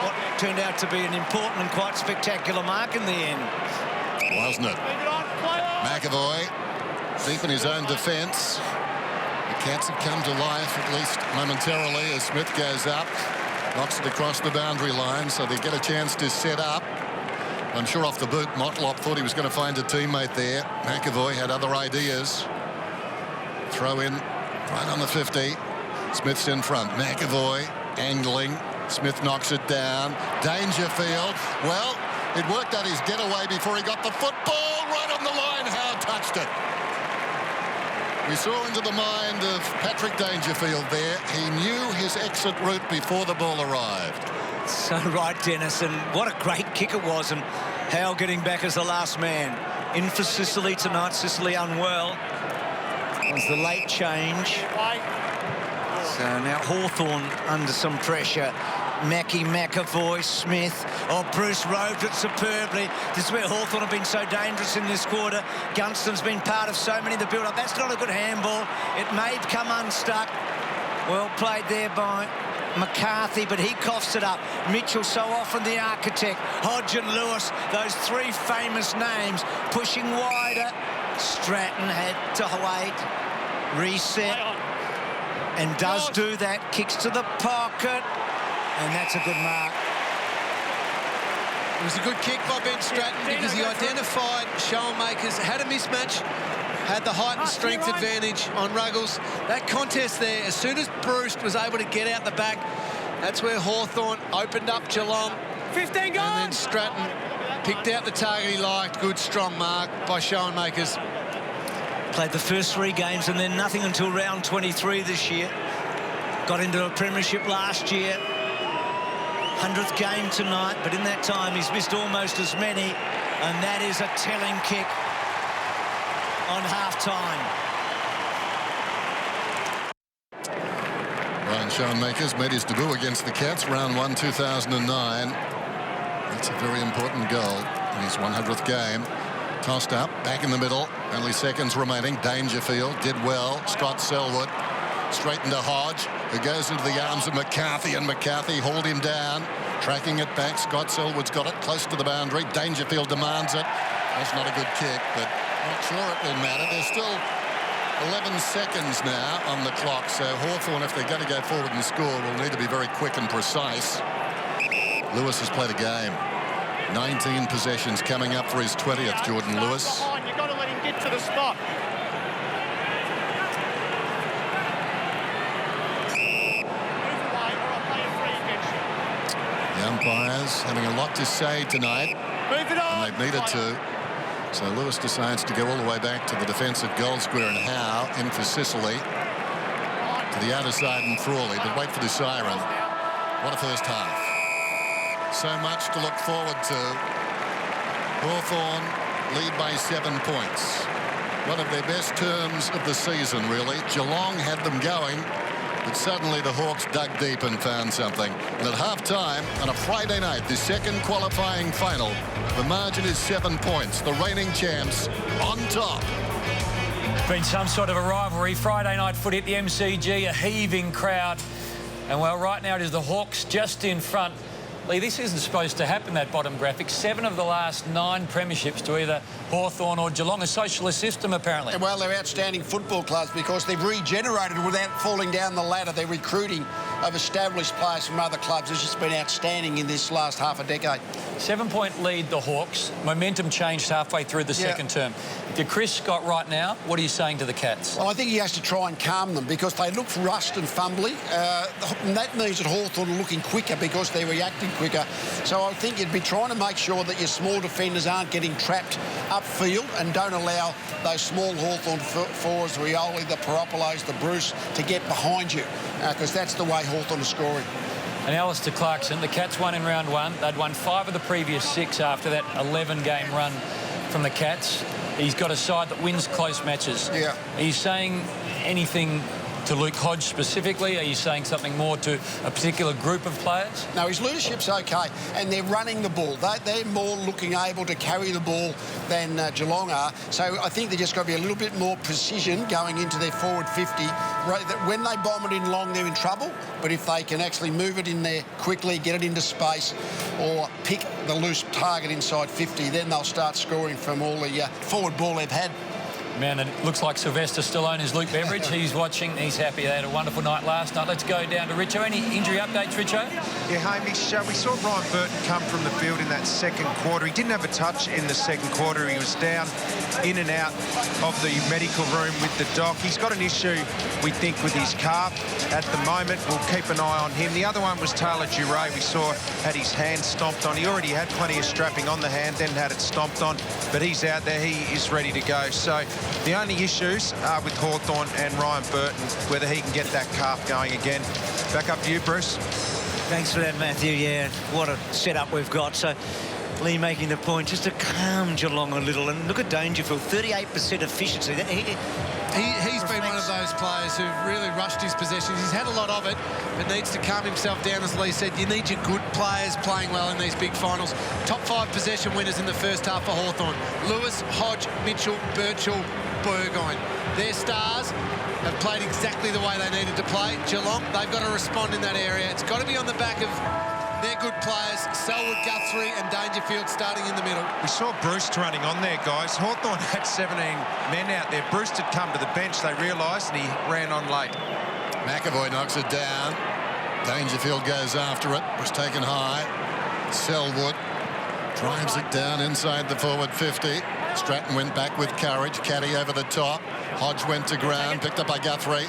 what turned out to be an important and quite spectacular mark in the end. Wasn't it? McAvoy deep in his own defence. The Cats have come to life, at least momentarily, as Smith goes up, knocks it across the boundary line, so they get a chance to set up. I'm sure off the boot, Motlop thought he was going to find a teammate there. McAvoy had other ideas. Throw in right on the 50. Smith's in front. McAvoy angling. Smith knocks it down. Dangerfield. Well, it worked out his getaway before he got the football right on the line. Howe touched it. We saw into the mind of Patrick Dangerfield there. He knew his exit route before the ball arrived. So right, Dennis, and what a great kick it was, and Howe getting back as the last man. In for Sicily tonight. Sicily unwell. It was the late change. So now Hawthorn under some pressure. Mackie, McAvoy, Smith. Oh, Bruce roved it superbly. This is where Hawthorn have been so dangerous in this quarter. Gunston's been part of so many of the build-up. That's not a good handball. It may come unstuck. Well played there by McCarthy, but he coughs it up. Mitchell, so often the architect. Hodge and Lewis, those three famous names, pushing wider. Stratton had to wait. Reset. And does do that. Kicks to the pocket. And that's a good mark. It was a good kick by Ben Stratton because he identified Schoenmakers, had a mismatch, had the height and strength advantage on Ruggles. That contest there, as soon as Bruce was able to get out the back, that's where Hawthorn opened up Geelong. 15 gone. And then Stratton picked out the target he liked. Good, strong mark by Schoenmakers. Played the first 3 games and then nothing until round 23 this year. Got into a premiership last year. 100th game tonight, but in that time he's missed almost as many, and that is a telling kick on half-time. Ryan Schoenmakers made his debut against the Cats, round 1, 2009. That's a very important goal in his 100th game. Tossed up, back in the middle, only seconds remaining. Dangerfield did well. Scott Selwood straight into Hodge, who goes into the arms of McCarthy, and McCarthy hauled him down, tracking it back. Scott Selwood's got it close to the boundary. Dangerfield demands it. That's not a good kick, but not sure it will matter. There's still 11 seconds now on the clock, so Hawthorn, if they're going to go forward and score, will need to be very quick and precise. Lewis has played a game. 19 possessions coming up for his 20th, Jordan Lewis. You've got to let him get to the spot. The umpires having a lot to say tonight, and they've needed to. So Lewis decides to go all the way back to the defensive goal square, and Howe in for Sicily to the outer side and Frawley, but wait for the siren. What a first half. So much to look forward to. Hawthorn lead by 7 points. One of their best terms of the season, really. Geelong had them going, but suddenly the Hawks dug deep and found something. And at half-time, on a Friday night, the second qualifying final, the margin is 7 points. The reigning champs on top. It's been some sort of a rivalry. Friday night footy at the MCG, a heaving crowd. And, well, right now it is the Hawks just in front. Lee, this isn't supposed to happen, that bottom graphic. 7 of the last 9 premierships to either Hawthorn or Geelong, a socialist system, apparently. Well, they're outstanding football clubs because they've regenerated without falling down the ladder. They're recruiting of established players from other clubs. It's just been outstanding in this last half a decade. 7-point lead, the Hawks. Momentum changed halfway through the second term. If you're Chris Scott right now, what are you saying to the Cats? Well, I think he has to try and calm them because they look rushed and fumbly. And that means that Hawthorn are looking quicker because they're reacting quicker. So I think you'd be trying to make sure that your small defenders aren't getting trapped upfield and don't allow those small Hawthorn forwards, the Rioli, the Paropolos, the Bruce, to get behind you because that's the way Hawthorn are scoring. And Alistair Clarkson, the Cats won in round 1. They'd won 5 of the previous 6 after that 11-game run from the Cats. He's got a side that wins close matches. Yeah. Are you saying anything to Luke Hodge specifically? Are you saying something more to a particular group of players? No, his leadership's okay, and they're running the ball. They're more looking able to carry the ball than Geelong are. So I think they've just got to be a little bit more precision going into their forward 50. When they bomb it in long, they're in trouble. But if they can actually move it in there quickly, get it into space, or pick the loose target inside 50, then they'll start scoring from all the forward ball they've had. Man, it looks like Sylvester Stallone is Luke Beveridge. He's watching. He's happy. They had a wonderful night last night. Let's go down to Richo. Any injury updates, Richo? Yeah, Hamish, we saw Ryan Burton come from the field in that second quarter. He didn't have a touch in the second quarter. He was down in and out of the medical room with the doc. He's got an issue, we think, with his calf at the moment. We'll keep an eye on him. The other one was Taylor Duray. We saw had his hand stomped on. He already had plenty of strapping on the hand, then had it stomped on, but he's out there. He is ready to go. So the only issues are with Hawthorn and Ryan Burton, whether he can get that calf going again. Back up to you, Bruce. Thanks for that, Matthew. Yeah, what a setup we've got. So Lee making the point just to calm Geelong a little. And look at Dangerfield, 38% efficiency. He's been one of those players who've really rushed his possessions. He's had a lot of it, but needs to calm himself down. As Lee said, you need your good players playing well in these big finals. Top 5 possession winners in the first half for Hawthorn. Lewis, Hodge, Mitchell, Birchall, Burgoyne. Their stars have played exactly the way they needed to play. Geelong, they've got to respond in that area. It's got to be on the back of their good players, Selwood, Guthrie and Dangerfield starting in the middle. We saw Bruce running on there, guys. Hawthorn had 17 men out there. Bruce had come to the bench, they realised, and he ran on late. McAvoy knocks it down. Dangerfield goes after it. Was taken high. Selwood drives it down inside the forward 50. Stratton went back with courage. Caddy over the top. Hodge went to ground, picked up by Guthrie.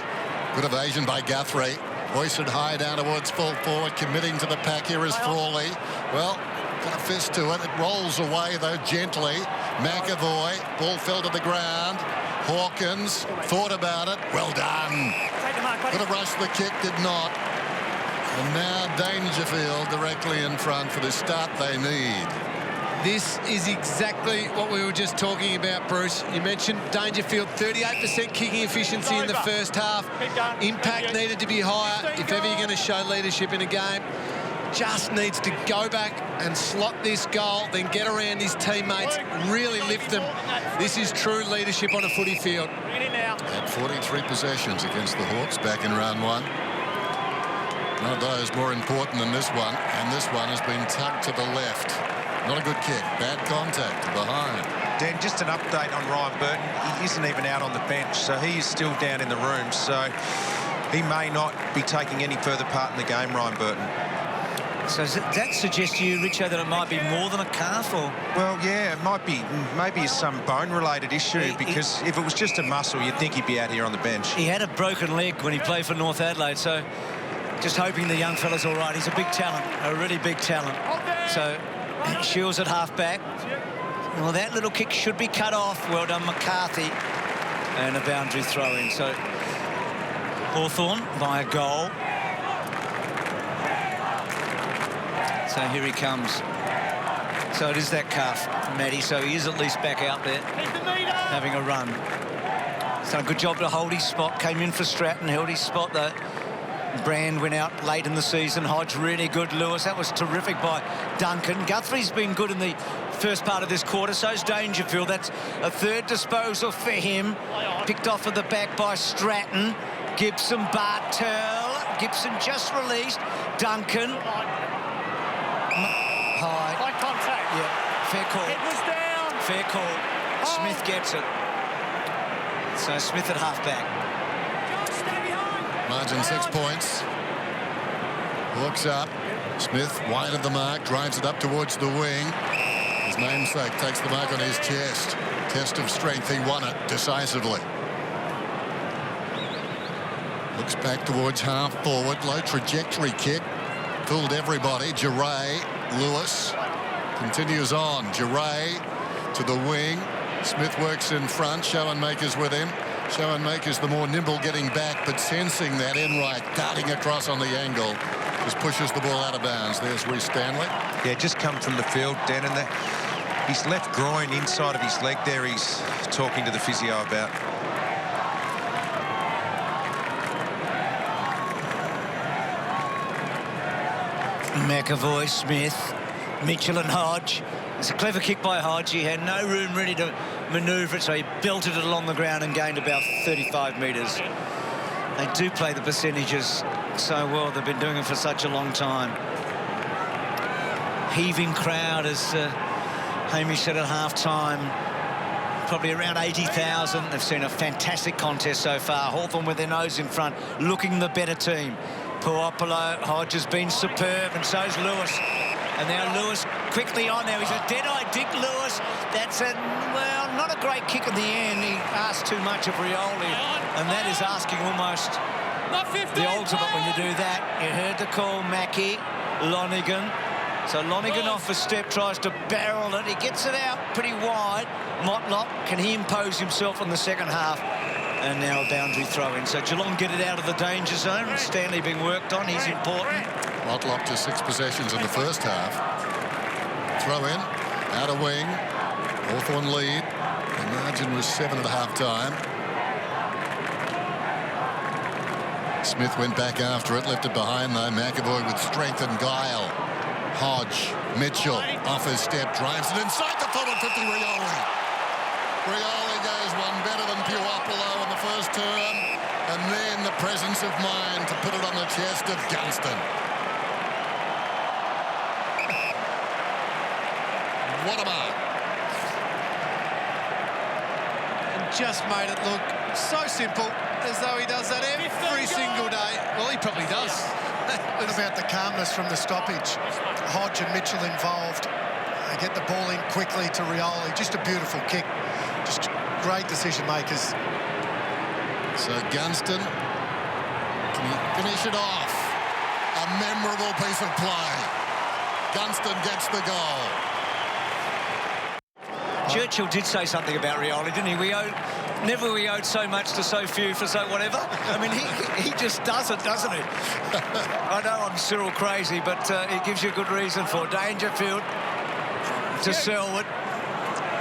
Good evasion by Guthrie. Hoisted high down towards full forward, committing to the pack here is Frawley. Well, got a fist to it. It rolls away, though, gently. McAvoy, ball fell to the ground. Hawkins thought about it. Well done. Could have rushed the kick, did not. And now Dangerfield directly in front for the start they need. This is exactly what we were just talking about, Bruce. You mentioned Dangerfield, 38% kicking efficiency in the first half. Impact needed to be higher if ever you're going to show leadership in a game. Just needs to go back and slot this goal, then get around his teammates, really lift them. This is true leadership on a footy field. Had 43 possessions against the Hawks back in round 1. None of those more important than this one, and this one has been tugged to the left. Not a good kick. Bad contact behind. Dan, just an update on Ryan Burton. He isn't even out on the bench, so he is still down in the room. So he may not be taking any further part in the game, Ryan Burton. So does that suggest to you, Richo, that it might be more than a calf? Or? Well, yeah, it might be maybe some bone-related issue, because if it was just a muscle, you'd think he'd be out here on the bench. He had a broken leg when he played for North Adelaide, so just hoping the young fella's all right. He's a big talent, a really big talent. So Shields at half-back. Well, that little kick should be cut off. Well done, McCarthy. And a boundary throw-in. So Hawthorn by a goal. So here he comes. So it is that calf, Matty. So he is at least back out there having a run. So a good job to hold his spot. Came in for Stratton, held his spot though. Brand went out late in the season. Hodge really good. Lewis, that was terrific by Duncan. Guthrie's been good in the first part of this quarter. So's Dangerfield. That's a third disposal for him. Picked off at the back by Stratton. Gibson, Bartel. Gibson just released. Duncan. High. High contact. Yeah, fair call. It was down. Fair call. Smith gets it. So Smith at half-back. Margin 6 points. Hooks up. Smith wide of the mark, drives it up towards the wing. His namesake takes the mark on his chest. Test of strength, he won it decisively. Looks back towards half forward, low trajectory kick. Fooled everybody. Giray, Lewis continues on. Giray to the wing. Smith works in front. Schoenmaker's with him. Schoenmaker's the more nimble getting back, but sensing that Enright darting across on the angle just pushes the ball out of bounds. There's Reece Stanley. Yeah, just come from the field, Dan, and his left groin inside of his leg there, he's talking to the physio about. McAvoy, Smith, Mitchell and Hodge. It's a clever kick by Hodge. He had no room really to manoeuvre it, so he belted it along the ground and gained about 35 metres. They do play the percentages so well. They've been doing it for such a long time. Heaving crowd, as Hamish said at half-time. Probably around 80,000. They've seen a fantastic contest so far. Hawthorn with their nose in front, looking the better team. Puopolo, Hodge has been superb, and so's Lewis. And now Lewis quickly on there. He's a dead-eye Dick Lewis. That's a, well, not a great kick in the end. He asked too much of Rioli, and that is asking almost the ultimate when you do that. You heard the call, Mackie, Lonigan. So Lonigan off a step, tries to barrel it. He gets it out pretty wide. Motlop, can he impose himself in the second half? And now a boundary throw-in. So Geelong get it out of the danger zone. Stanley being worked on. He's important. Motlop to 6 possessions in the first half. Throw in, out of wing. Hawthorn lead. The margin was 7 at half-time. Smith went back after it, left it behind though. McAvoy with strength and guile. Hodge, Mitchell, off his step, drives it inside the forward 50, Rioli. Rioli goes one better than Puopolo in the first term, and then the presence of mind to put it on the chest of Gunston. What a mark. And just made it look so simple, as though he does that every single day. Well, he probably does. What about the calmness from the stoppage? Hodge and Mitchell involved. They get the ball in quickly to Rioli. Just a beautiful kick. Just great decision makers. So Gunston, can he finish it off? A memorable piece of play. Gunston gets the goal. Churchill did say something about Rioli, didn't he? Never we owed so much to so few for so whatever. I mean, he just does it, doesn't he? I know I'm Cyril crazy, but it gives you a good reason for Dangerfield to Selwood.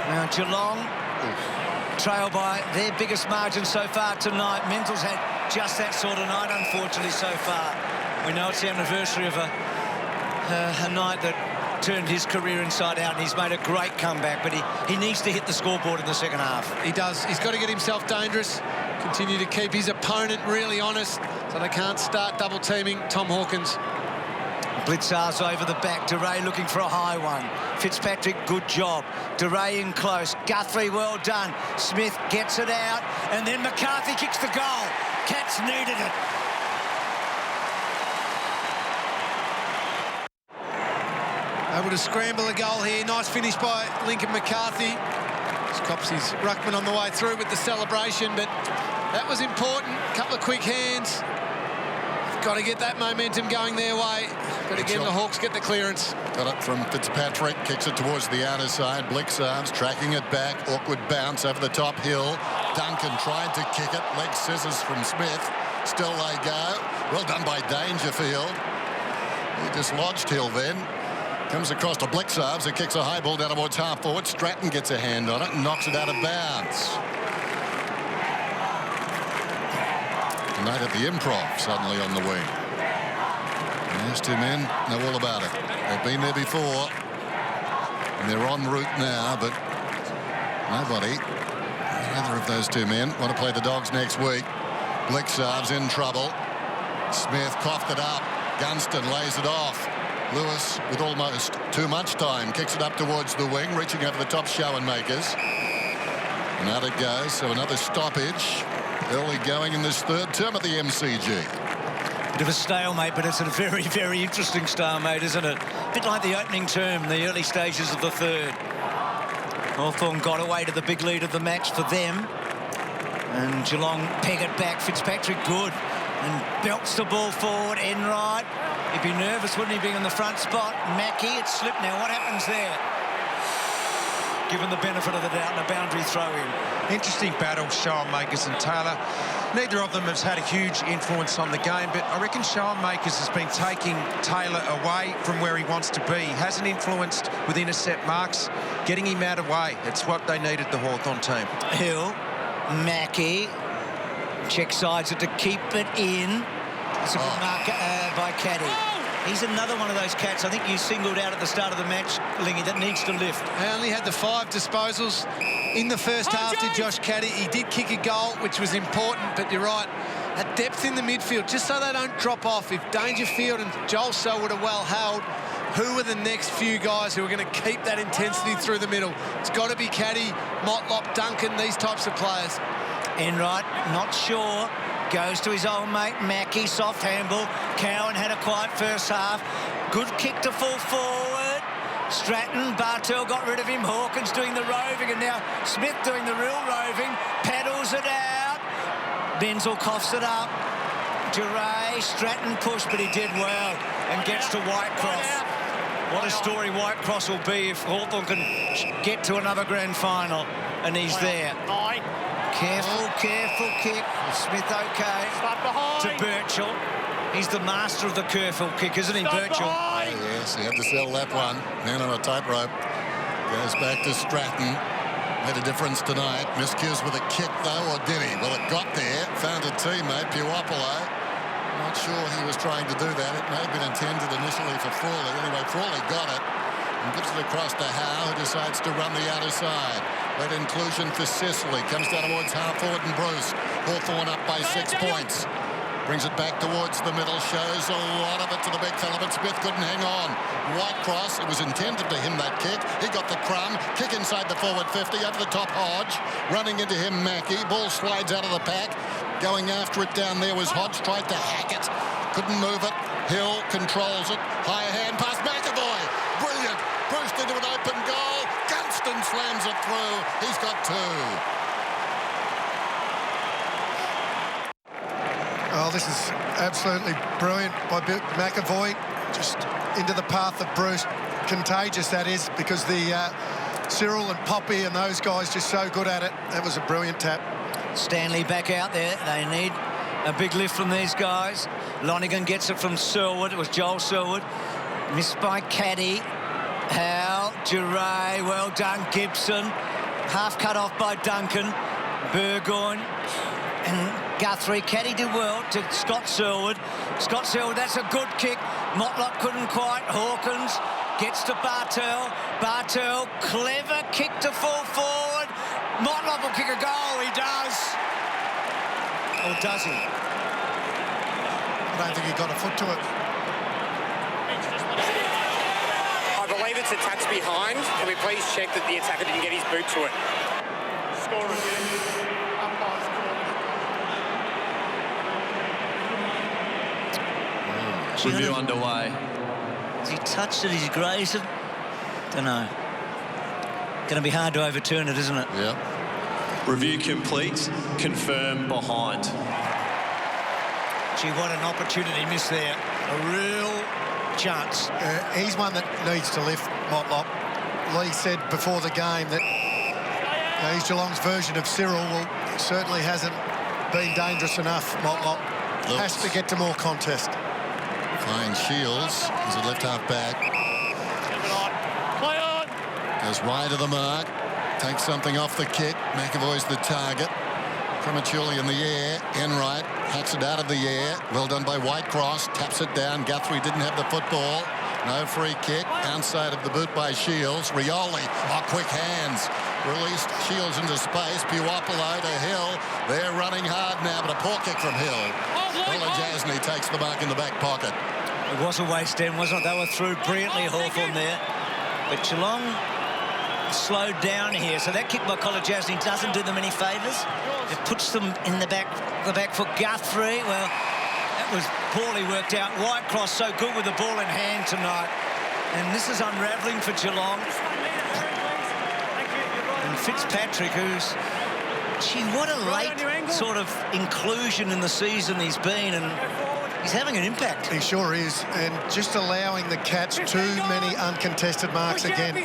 Now Geelong trail by their biggest margin so far tonight. Menzel's had just that sort of night, unfortunately, so far. We know it's the anniversary of a night that turned his career inside out, and he's made a great comeback, but he needs to hit the scoreboard in the second half. He does. He's got to get himself dangerous, continue to keep his opponent really honest so they can't start double-teaming Tom Hawkins. Blitzar's over the back. DeRay looking for a high one. Fitzpatrick, good job. DeRay in close. Guthrie, well done. Smith gets it out, and then McCarthy kicks the goal. Cats needed it. Able to scramble a goal here. Nice finish by Lincoln McCarthy. Just cops his ruckman on the way through with the celebration, but that was important. Couple of quick hands. Got to get that momentum going their way. But again, the Hawks get the clearance. Got it from Fitzpatrick. Kicks it towards the outer side. Blitzarves tracking it back. Awkward bounce over the top hill. Duncan tried to kick it. Leg scissors from Smith. Still they go. Well done by Dangerfield. He dislodged Hill then. Comes across to Blitzarves, who kicks a high ball down towards half forward. Stratton gets a hand on it and knocks it out of bounds. Tonight at the Improv, suddenly on the wing. And those two men know all about it. They've been there before. And they're en route now, but nobody, either of those two men, want to play the Dogs next week. Blitzarves in trouble. Smith coughed it up. Gunston lays it off. Lewis, with almost too much time, kicks it up towards the wing, reaching over the top Schoenmakers. And out it goes, so another stoppage. Early going in this third term at the MCG. Bit of a stalemate, but it's a very, very interesting stalemate, isn't it? A bit like the opening term, the early stages of the third. Hawthorn got away to the big lead of the match for them. And Geelong peg it back. Fitzpatrick good. And belts the ball forward. Enright. He'd be nervous, wouldn't he, being in the front spot? Mackie, it's slipped now. What happens there? Given the benefit of the doubt and a boundary throw-in. Interesting battle, Schoenmakers and Taylor. Neither of them has had a huge influence on the game, but I reckon Schoenmakers has been taking Taylor away from where he wants to be. He hasn't influenced with intercept marks, getting him out of way. It's what they needed, the Hawthorn team. Hill, Mackie, check sides it to keep it in. It's a good mark by Caddy. He's another one of those Cats I think you singled out at the start of the match, Lingy, that needs to lift. He only had the 5 disposals in the first half to Josh Caddy. He did kick a goal, which was important, but you're right. At depth in the midfield, just so they don't drop off. If Dangerfield and Joel Selwood are well held, who are the next few guys who are going to keep that intensity through the middle? It's got to be Caddy, Motlop, Duncan, these types of players. Enright, not sure. Goes to his old mate, Mackie, soft handball. Cowan had a quiet first half. Good kick to full forward. Stratton, Bartel got rid of him. Hawkins doing the roving, and now Smith doing the real roving. Paddles it out. Benzel coughs it up. DeRay, Stratton pushed, but he did well and gets to Whitecross. What a story Whitecross will be if Hawthorn can get to another grand final, and he's there. Careful, careful kick. Smith okay. To Birchall. He's the master of the curveball kick, isn't he, Birchall? Yes, he had to sell that one. Man on a tightrope. Goes back to Stratton. Made a difference tonight. Miscues with a kick, though, or did he? Well, it got there. Found a teammate, Puopolo. Not sure he was trying to do that. It may have been intended initially for Frawley. Anyway, Frawley got it and gives it across to Howe, who decides to run the outer side. Late inclusion for Sicily. Comes down towards half-forward and Bruce. Hawthorn up by 6 points. Brings it back towards the middle. Shows a lot of it to the big fella, but Smith couldn't hang on. White cross. It was intended to him, that kick. He got the crumb. Kick inside the forward 50. Over the top, Hodge. Running into him, Mackey. Ball slides out of the pack. Going after it down there was Hodge. Tried to hack it. Couldn't move it. Hill controls it. High hand pass. McAvoy. Brilliant. Pushed into an open goal. Gunston slams it through. He's got 2. Oh, this is absolutely brilliant by McAvoy. Just into the path of Bruce. Contagious, that is, because the Cyril and Poppy and those guys just so good at it. That was a brilliant tap. Stanley back out there. They need a big lift from these guys. Lonigan gets it from Selwood. It was Joel Selwood. Missed by Caddy. Howe, Duray, well done. Gibson. Half cut off by Duncan. Burgoyne. And Guthrie. Caddy did well to Scott Selwood. Scott Selwood, that's a good kick. Motlop couldn't quite. Hawkins gets to Bartel. Bartel, clever kick to full forward. Motlop will kick a goal. He does. Or does he? I don't think he got a foot to it. I believe it's a touch behind. Can we please check that the attacker didn't get his boot to it? Score review. Review underway. Has he touched it? Has he grazed it? Don't know. Going to be hard to overturn it, isn't it? Yeah. Review complete. Confirm behind. Gee, what an opportunity missed there. A real chance. He's one that needs to lift, Motlop. Lee said before the game that he's Geelong's version of Cyril. Well, certainly hasn't been dangerous enough, Motlop. Has to get to more contest. Fine Shields. He's a left half back. Goes wide of the mark. Takes something off the kick. McAvoy's the target. Prematurely in the air. Enright hacks it out of the air. Well done by Whitecross. Taps it down. Guthrie didn't have the football. No free kick. Outside of the boot by Shields. Rioli. Oh, quick hands. Released Shields into space. Puopolo to Hill. They're running hard now, but a poor kick from Hill. Jasny takes the mark in the back pocket. It was a waste end, wasn't it? They were through brilliantly, Hawthorn there. But Geelong slowed down here, so that kick by Jasny doesn't do them any favours. It puts them in the back foot. Guthrie, well, that was poorly worked out. Whitecross so good with the ball in hand tonight. And this is unravelling for Geelong. And Fitzpatrick, who's... Gee, what a late sort of inclusion in the season he's been, and he's having an impact. He sure is, and just allowing the Cats too many uncontested marks again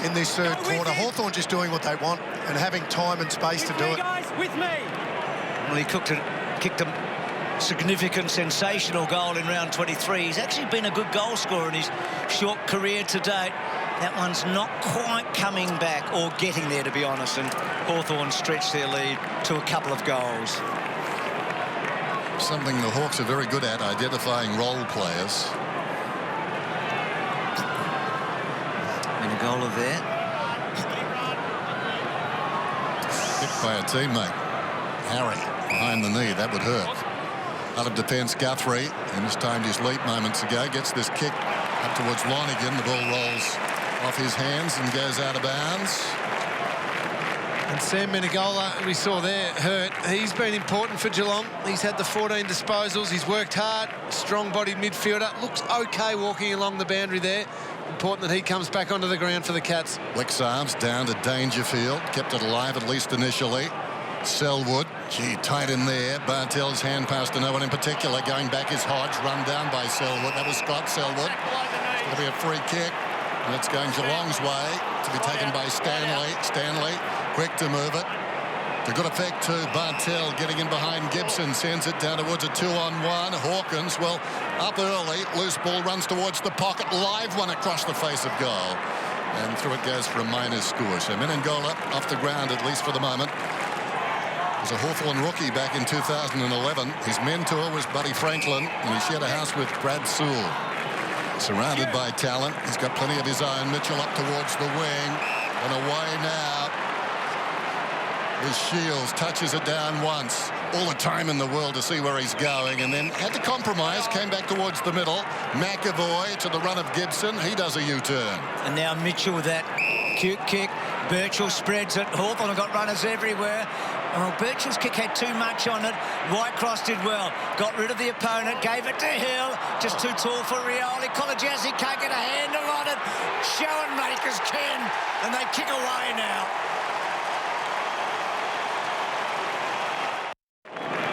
in this third quarter. Hawthorn just doing what they want and having time and space to do it. Well, he kicked a significant, sensational goal in round 23. He's actually been a good goal scorer in his short career to date. That one's not quite coming back or getting there, to be honest, and Hawthorn stretched their lead to a couple of goals. Something the Hawks are very good at, identifying role players. And a goal of there. Hit by a teammate. Harry behind the knee, that would hurt. Out of defence, Guthrie, and mistimed his leap moments ago, gets this kick up towards Lonigan. The ball rolls off his hands and goes out of bounds. And Sam Menegola, we saw there, hurt. He's been important for Geelong. He's had the 14 disposals. He's worked hard. Strong-bodied midfielder. Looks OK walking along the boundary there. Important that he comes back onto the ground for the Cats. Blick's arms down to Dangerfield. Kept it alive, at least initially. Selwood. Gee, tight in there. Bartel's hand pass to no one in particular. Going back is Hodge. Run down by Selwood. That was Scott Selwood. It's going to be a free kick. And it's going Geelong's way to be taken by Stanley. Stanley, quick to move it. To good effect to Bartel, getting in behind Gibson, sends it down towards a 2-on-1. Hawkins, well, up early, loose ball, runs towards the pocket, live one across the face of goal. And through it goes for a minor score. So Menengola off the ground, at least for the moment. Was a Hawthorn rookie back in 2011. His mentor was Buddy Franklin, and he shared a house with Brad Sewell. Surrounded by talent, he's got plenty of his own. Mitchell up towards the wing, and away now. With Shields, touches it down once. All the time in the world to see where he's going, and then had to compromise, came back towards the middle. McAvoy to the run of Gibson. He does a U-turn. And now Mitchell with that cute kick. Birchall spreads it. Hawthorn have got runners everywhere. Well, Birchall's kick had too much on it. Whitecross did well. Got rid of the opponent, gave it to Hill. Just too tall for Rioli. Kolajazzi can't get a handle on it. Schoenmakers can, and they kick away now.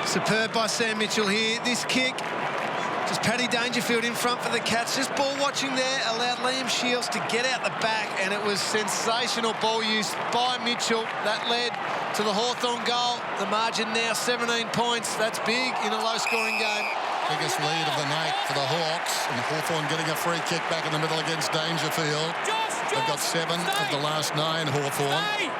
Superb by Sam Mitchell here. This kick, just Paddy Dangerfield in front for the Cats. Just ball watching there, allowed Liam Shields to get out the back, and it was sensational ball use by Mitchell. That led to the Hawthorn goal. The margin now 17 points. That's big in a low-scoring game. Biggest lead of the night for the Hawks, and Hawthorn getting a free kick back in the middle against Dangerfield. They've got 7 of the last 9, Hawthorn.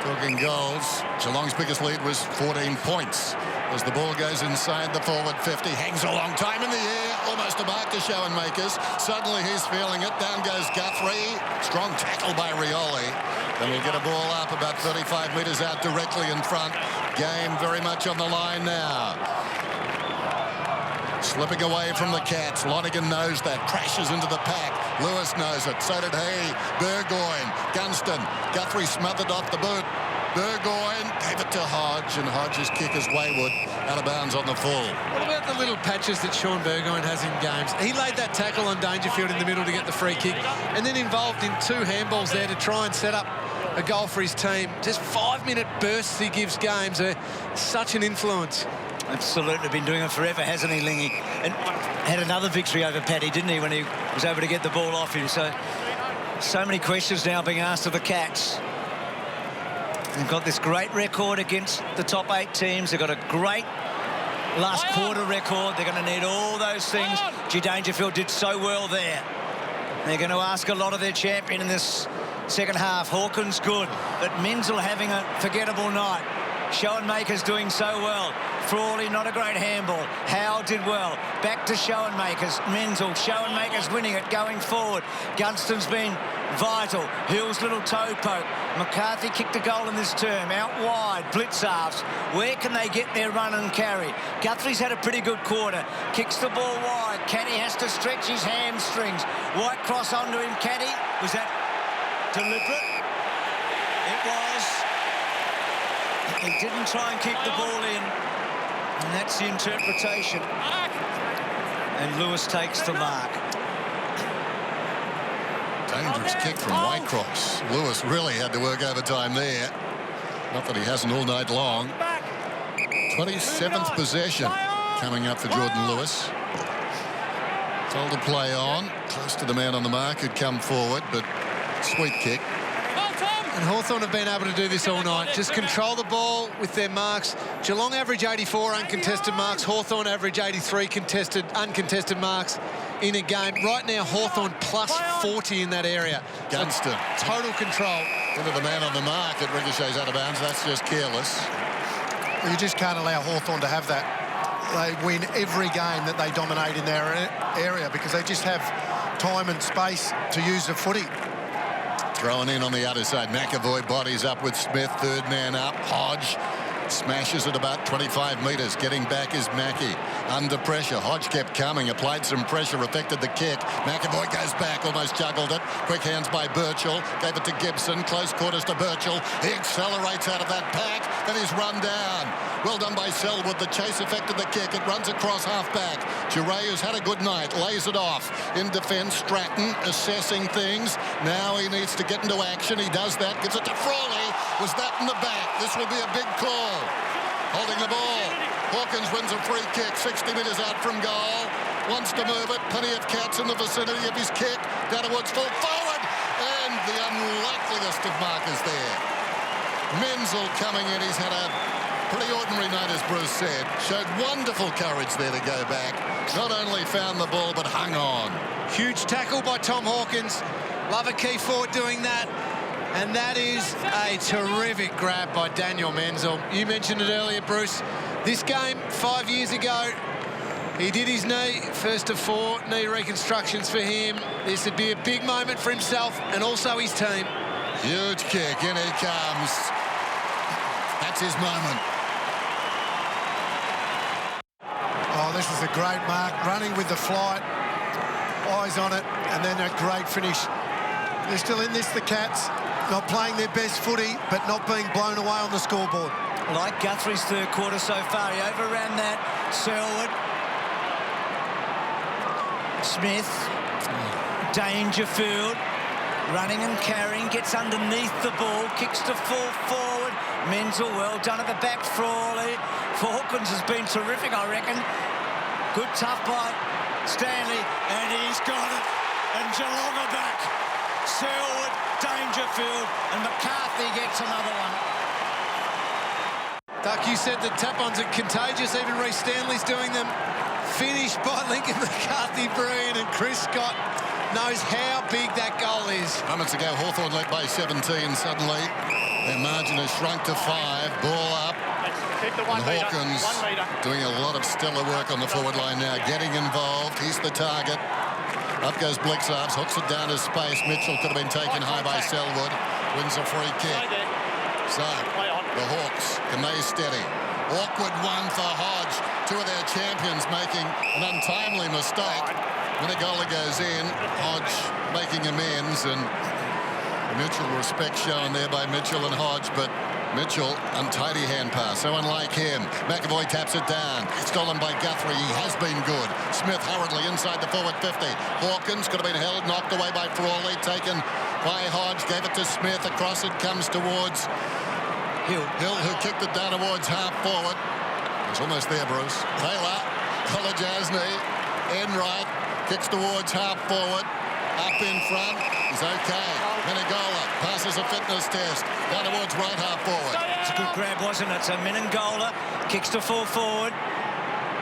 Talking goals, Geelong's biggest lead was 14 points. As the ball goes inside the forward 50, hangs a long time in the air, almost a mark to Schoenmakers. Suddenly he's feeling it. Down goes Guthrie. Strong tackle by Rioli. And we'll get a ball up about 35 metres out directly in front. Game very much on the line now. Slipping away from the Cats. Lonergan knows that. Crashes into the pack. Lewis knows it. So did he. Burgoyne. Gunston. Guthrie smothered off the boot. Burgoyne gave it to Hodge, and Hodge's kick is wayward. Out of bounds on the full. What about the little patches that Sean Burgoyne has in games? He laid that tackle on Dangerfield in the middle to get the free kick, and then involved in 2 handballs there to try and set up a goal for his team. Just 5-minute bursts he gives games. Such an influence. Absolutely, been doing it forever, hasn't he, Lingy? And had another victory over Paddy, didn't he, when he was able to get the ball off him? So many questions now being asked of the Cats. They've got this great record against the top 8 teams. They've got a great last quarter record. They're going to need all those things. G. Dangerfield did so well there. They're going to ask a lot of their champion in this second half. Hawkins good, but Menzel having a forgettable night. Schoenmakers doing so well. Frawley, not a great handball. Howe did well. Back to Schoenmakers. Menzel. Schoenmakers winning it going forward. Gunston's been vital. Hill's little toe poke. McCarthy kicked a goal in this term. Out wide. Blitzarves. Where can they get their run and carry? Guthrie's had a pretty good quarter. Kicks the ball wide. Caddy has to stretch his hamstrings. Whitecross onto him. Caddy. Was that deliberate? It was. He didn't try and keep the ball in, and that's the interpretation. And Lewis takes the mark. Dangerous kick from Whitecross. Lewis really had to work overtime there. Not that he hasn't all night long. 27th possession coming up for Jordan Lewis. Told to play on. Close to the man on the mark who'd come forward, but sweet kick. And Hawthorn have been able to do this all night. Just control the ball with their marks. Geelong average 84 uncontested marks. Hawthorn average 83 uncontested marks in a game. Right now, Hawthorn plus 40 in that area. Gunston. Total control. Into the man on the mark that ricochets out of bounds. That's just careless. Well, you just can't allow Hawthorn to have that. They win every game that they dominate in their area because they just have time and space to use the footy. Thrown in on the other side. McAvoy bodies up with Smith. Third man up. Hodge smashes it about 25 metres. Getting back is Mackie. Under pressure. Hodge kept coming. Applied some pressure. Affected the kick. McAvoy goes back. Almost juggled it. Quick hands by Birchall. Gave it to Gibson. Close quarters to Birchall. He accelerates out of that pack. Then he's run down. Well done by Selwood. The chase affected the kick. It runs across half-back. Giray, who's had a good night, lays it off. In defence, Stratton assessing things. Now he needs to get into action. He does that. Gives it to Frawley. Was that in the back? This will be a big call. Holding the ball. Hawkins wins a free kick 60 metres out from goal. Wants to move it. Plenty of Cats in the vicinity of his kick. Down towards full forward. And the unlikeliest of markers there. Menzel coming in. He's had a pretty ordinary night, as Bruce said. Showed wonderful courage there to go back. Not only found the ball, but hung on. Huge tackle by Tom Hawkins. Love a key forward doing that. And that is a terrific grab by Daniel Menzel. You mentioned it earlier, Bruce. This game, 5 years ago, he did his knee. First of 4 knee reconstructions for him. This would be a big moment for himself and also his team. Huge kick. In he comes. That's his moment. Oh, this is a great mark. Running with the flight. Eyes on it. And then a great finish. They're still in this, the Cats. Not playing their best footy, but not being blown away on the scoreboard. Like Guthrie's third quarter so far. He overran that. Selwood. Smith. Dangerfield. Running and carrying. Gets underneath the ball. Kicks to full forward. Menzel well done at the back. Frawley. Hawkins has been terrific, I reckon. Good tough by Stanley. And he's got it. And Geelong are back. Selwood, Dangerfield, and McCarthy gets another one. Duck, you said that tap-ons are contagious. Even Reece Stanley's doing them. Finished by Lincoln McCarthy, brilliant, and Chris Scott knows how big that goal is. Moments ago, Hawthorn led by 17 suddenly. Their margin has shrunk to 5. Ball up. And Hawkins doing a lot of stellar work on the forward line now, getting involved. He's the target. Up goes Blixarves, hooks it down to space. Mitchell could have been taken high by Selwood. Wins a free kick. So, the Hawks, can they steady? Awkward one for Hodge. 2 of their champions making an untimely mistake. When a goalie goes in, Hodge making amends, and mutual respect shown there by Mitchell and Hodge, but Mitchell, untidy hand pass, so unlike him. McAvoy taps it down. Stolen by Guthrie. He has been good. Smith hurriedly inside the forward 50. Hawkins could have been held, knocked away by Frawley. Taken by Hodge. Gave it to Smith. Across it comes towards Hill, who kicked it down towards half forward. It's almost there, Bruce. Taylor, Kolajasny, Enright, kicks towards half forward. Up in front. He's okay. Menegola passes a fitness test. Down towards right half forward. It's a good grab, wasn't it? So Menegola kicks to full forward.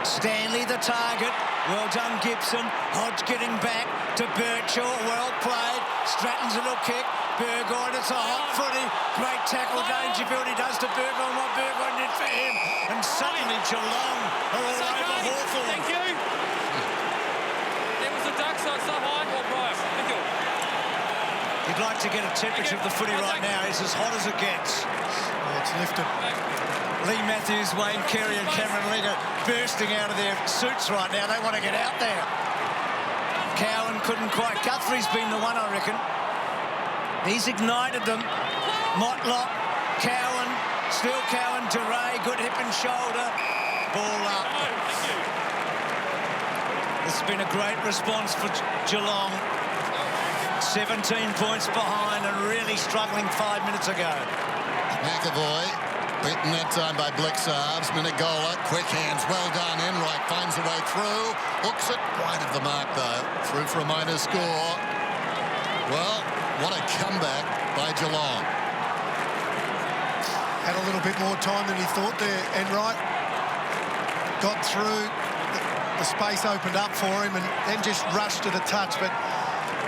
Stanley the target. Well done, Gibson. Hodge getting back to Birchall. Well played. Stratton's a little kick. Burgoyne, it's a hot footy. Great tackle. Dangerfield he does to Burgoyne. What Burgoyne did for him. And suddenly Geelong are all over Hawthorn. Thank you. There was a duck, so it's not high or Bryce. Thank you. You'd like to get a temperature of the footy right now. It's as hot as it gets. Oh, it's lifted. Lee Matthews, Wayne Carey and Cameron Liga bursting out of their suits right now. They want to get out there. Cowan couldn't quite. Guthrie's been the one, I reckon. He's ignited them. Motlop, Cowan, still Cowan, DeRay, good hip and shoulder. Ball up. It's been a great response for Geelong. 17 points behind and really struggling 5 minutes ago. McAvoy, beaten that time by Blixarves. Menegola, quick hands, well done. Enright finds a way through. Hooks it wide of the mark, though. Through for a minor score. Well, what a comeback by Geelong. Had a little bit more time than he thought there, Enright. Got through, the space opened up for him and then just rushed to the touch. But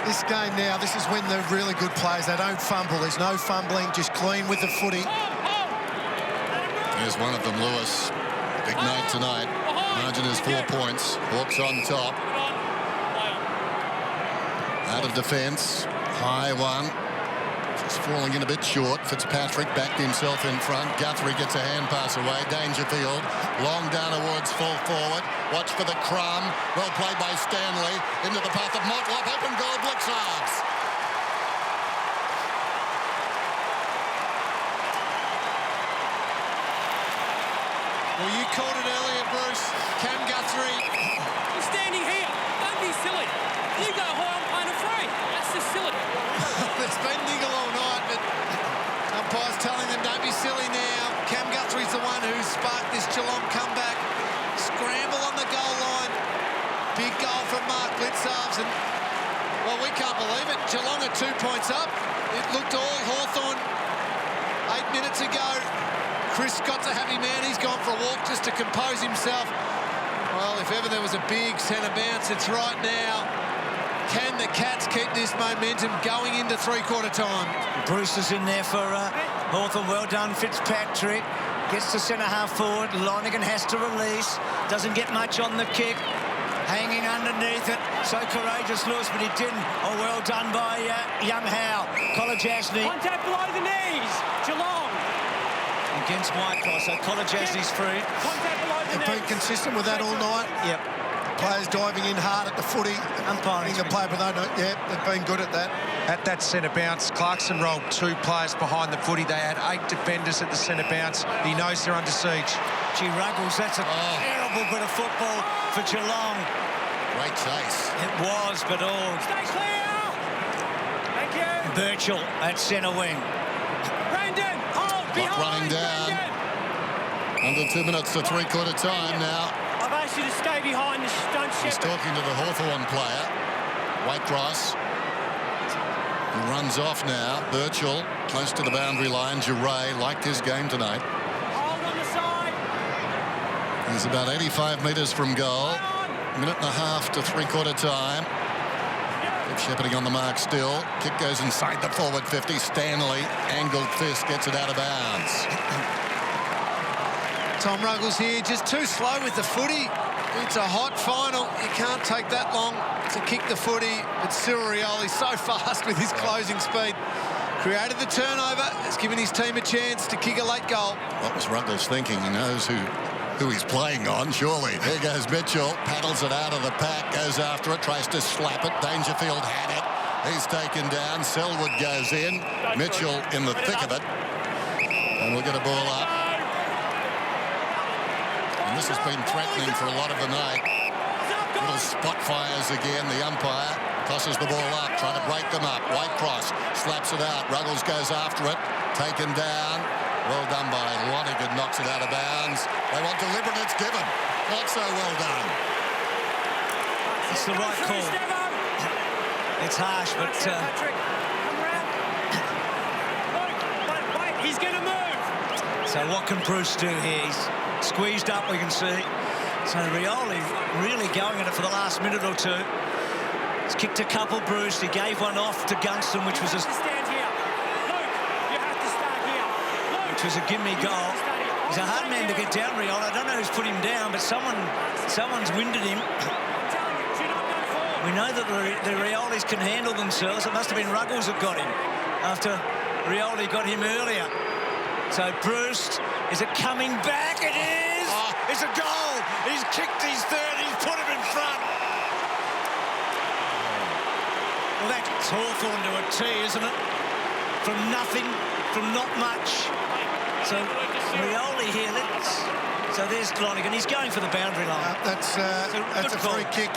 this game now, this is when the really good players, they don't fumble. There's no fumbling, just clean with the footy. Here's one of them, Lewis. Big night tonight. Margin is 4 points. Hawks on top. Out of defence. High one. Just falling in a bit short. Fitzpatrick backed himself in front. Guthrie gets a hand pass away. Dangerfield. Long down towards full forward. Watch for the crumb. Well played by Stanley. Into the path of Motlop. Open goal, Blixarves. Well, you called it earlier, Bruce. Cam Guthrie. You're standing here. Don't be silly. You go high, I'm playing a free. That's just silly. There's been niggle all night, but umpires telling them don't be silly now. Cam Guthrie's the one who sparked this Geelong comeback. Scramble on the goal line. Big goal from Mark Blixarves. And, well, we can't believe it. Geelong are 2 points up. It looked all Hawthorn. 8 minutes minute to go. Chris Scott's a happy man. He's gone for a walk just to compose himself. Well, if ever there was a big centre bounce, it's right now. Can the Cats keep this momentum going into three-quarter time? Bruce is in there for Hawthorn. Well done, Fitzpatrick. Gets to centre-half forward. Lonergan has to release. Doesn't get much on the kick. Hanging underneath it. So courageous, Lewis, but he didn't. Oh, well done by young Howe. Kolajasny. Contact below the knees. Geelong. Against Whitecross, so Kolajasny's free. Contact below the They've knees. been consistent with that all night. Yep. Players diving in hard at the footy. Umpiring. The play, but they've been good at that. At that centre bounce, Clarkson rolled 2 players behind the footy. They had 8 defenders at the centre bounce. He knows they're under siege. Gee, Ruggles, that's a terrible bit of football for Geelong. Great chase. It was, but Stay clear. Thank you. Birchall at centre wing. Brandon, hold Clock running down. Under 2 minutes to three-quarter time now. I've asked you to stay behind. Don't He's shepherd. talking to the Hawthorn player. Whitecross. He runs off now. Birchall close to the boundary line. Duray liked his game tonight. Hold on the side. He's about 85 metres from goal. Minute and a half to three-quarter time. Keep shepherding on the mark still. Kick goes inside the forward 50. Stanley, angled fist, gets it out of bounds. Tom Ruggles here, just too slow with the footy. It's a hot final. You can't take that long to kick the footy. But Cyril Rioli so fast with his closing speed. Created the turnover. Has given his team a chance to kick a late goal. What was Ruggles thinking? He knows who he's playing on, surely. There goes Mitchell, paddles it out of the pack, goes after it, tries to slap it. Dangerfield had it. He's taken down. Selwood goes in. Mitchell in the thick of it. And we'll get a ball up. And this has been threatening for a lot of the night. Little spot fires again. The umpire tosses the ball up, trying to break them up. Whitecross slaps it out. Ruggles goes after it. Taken down. Well done by Lonergan, knocks it out of bounds. They want deliberate, it's given. Not so well done. It's the right call. It's harsh, but... Patrick, come around. Wait, he's going to move. So what can Bruce do here? He's squeezed up, we can see. So Rioli really going at it for the last minute or two. He's kicked a couple, Bruce. He gave one off to Gunston, which was a... Stand here. Luke, you have to start here. Luke, which was a gimme goal. He's a hard man to get down, Rioli. I don't know who's put him down, but someone's winded him. We know that the Riolis can handle themselves. It must have been Ruggles that got him after Rioli got him earlier. So Bruce, is it coming back? It is! It's a goal! He's kicked his third, he's put him in front. Well, that's Hawthorn to a T, isn't it? From nothing, from not much. So Rioli here, so there's Lonergan. He's going for the boundary line. That's a free kick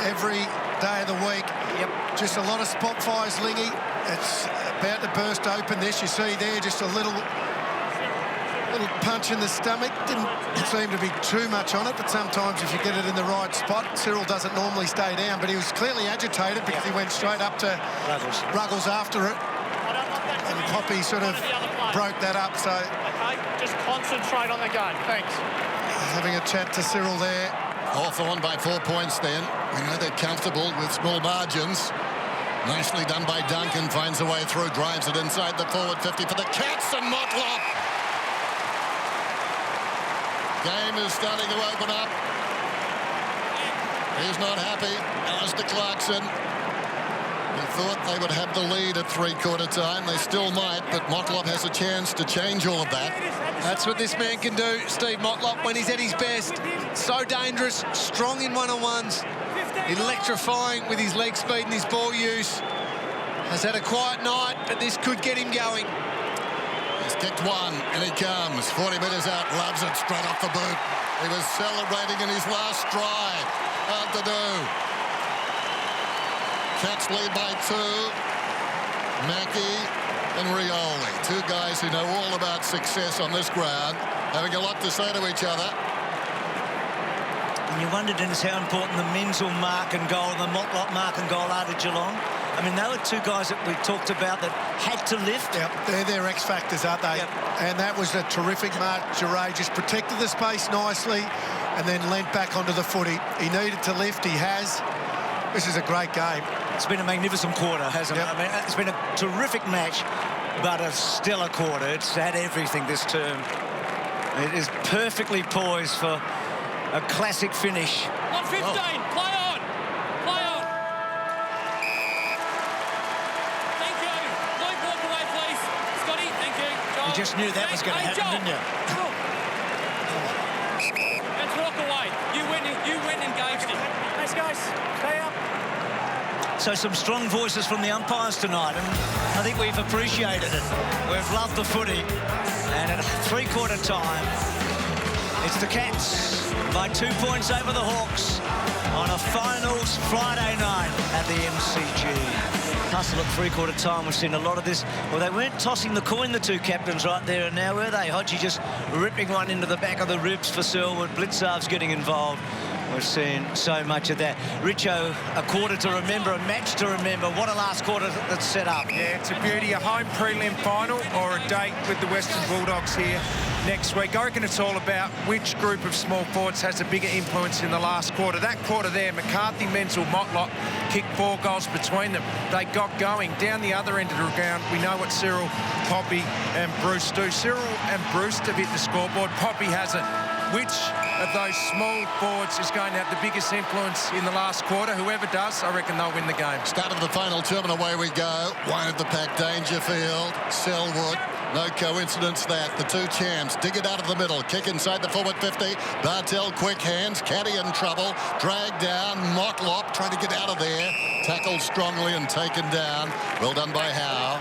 every day of the week. Yep. Just a lot of spot fires, Lingy. It's about to burst open. This you see there, just a little punch in the stomach. Didn't seem to be too much on it, but sometimes if you get it in the right spot, Cyril doesn't normally stay down, but he was clearly agitated because he went straight up to Ruggles after it. And Poppy sort of broke that up, so... Okay, just concentrate on the game. Thanks. Having a chat to Cyril there. Hawthorn by 4 points then. We know they're comfortable with small margins. Nicely done by Duncan, finds a way through, drives it inside the forward 50 for the Cats, and Motlop. Game is starting to open up. He's not happy. Alistair Clarkson. He thought they would have the lead at three-quarter time. They still might, but Motlop has a chance to change all of that. That's what this man can do, Steve Motlop, when he's at his best. So dangerous, strong in one-on-ones, electrifying with his leg speed and his ball use. Has had a quiet night, but this could get him going. He's kicked one, and he comes. 40 metres out, loves it straight off the boot. He was celebrating in his last stride. Hard to do. Cats lead by 2. Mackie and Rioli, two guys who know all about success on this ground, having a lot to say to each other. And you wonder, Dennis, how important the Menzel mark and goal, the Motlop mark and goal are to Geelong. I mean, they were two guys that we talked about that had to lift. Yep, they're their X factors, aren't they? Yep. And that was a terrific mark. Giray just protected the space nicely and then leant back onto the foot. He needed to lift. He has. This is a great game. It's been a magnificent quarter, hasn't it? I mean, it's been a terrific match, but a stellar quarter. It's had everything this term. It is perfectly poised for a classic finish. 115, play on. Play on. Thank you. Luke, walk away, please. Scotty, thank you. Joel. You just knew that was going to happen, didn't you? Let's walk away. You went and engaged him. Thanks, guys. Stay up. So some strong voices from the umpires tonight, and I think we've appreciated it. We've loved the footy, and at three-quarter time, it's the Cats by 2 points over the Hawks on a finals Friday night at the MCG. Hustle at three-quarter time, we've seen a lot of this. Well, they weren't tossing the coin, the two captains, right there and now, were they? Hodgie just ripping one into the back of the ribs for Selwood. Blitzarv's getting involved. We've seen so much of that. Richo, a quarter to remember, a match to remember. What a last quarter that's set up. Yeah, it's a beauty. A home prelim final or a date with the Western Bulldogs here next week. I reckon it's all about which group of small forwards has a bigger influence in the last quarter. That quarter there, McCarthy, Menzel, Motlop kicked 4 goals between them. They got going. Down the other end of the ground, we know what Cyril, Poppy and Bruce do. Cyril and Bruce have hit the scoreboard. Poppy hasn't. Which of those small forwards is going to have the biggest influence in the last quarter? Whoever does, I reckon they'll win the game. Start of the final term and away we go. Wide of the pack, Dangerfield, Selwood. No coincidence that the two champs dig it out of the middle. Kick inside the forward 50. Bartel, quick hands. Caddy in trouble. Dragged down. Motlop trying to get out of there. Tackled strongly and taken down. Well done by Howe.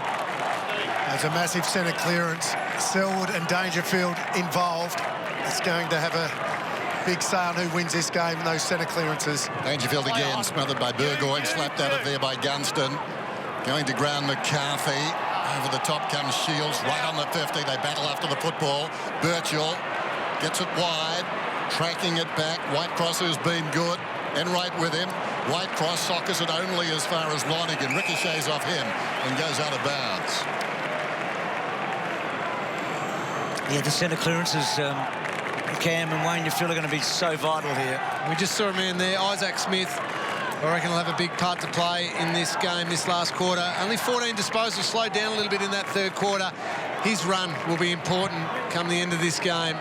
There's a massive centre clearance. Selwood and Dangerfield involved. It's going to have a big say on who wins this game and those centre clearances. Dangerfield again, smothered by Burgoyne, slapped out of there by Gunston. Going to ground McCarthy. Over the top comes Shields, right on the 50. They battle after the football. Birchall gets it wide, tracking it back. Whitecross, who's been good, Enright with him. Whitecross sockers it only as far as Lonergan. Ricochets off him and goes out of bounds. Yeah, the centre clearances, Cam and Wayne, you feel are going to be so vital here. We just saw a man there, Isaac Smith. I reckon he'll have a big part to play in this game, this last quarter. Only 14 disposals, slowed down a little bit in that third quarter. His run will be important come the end of this game.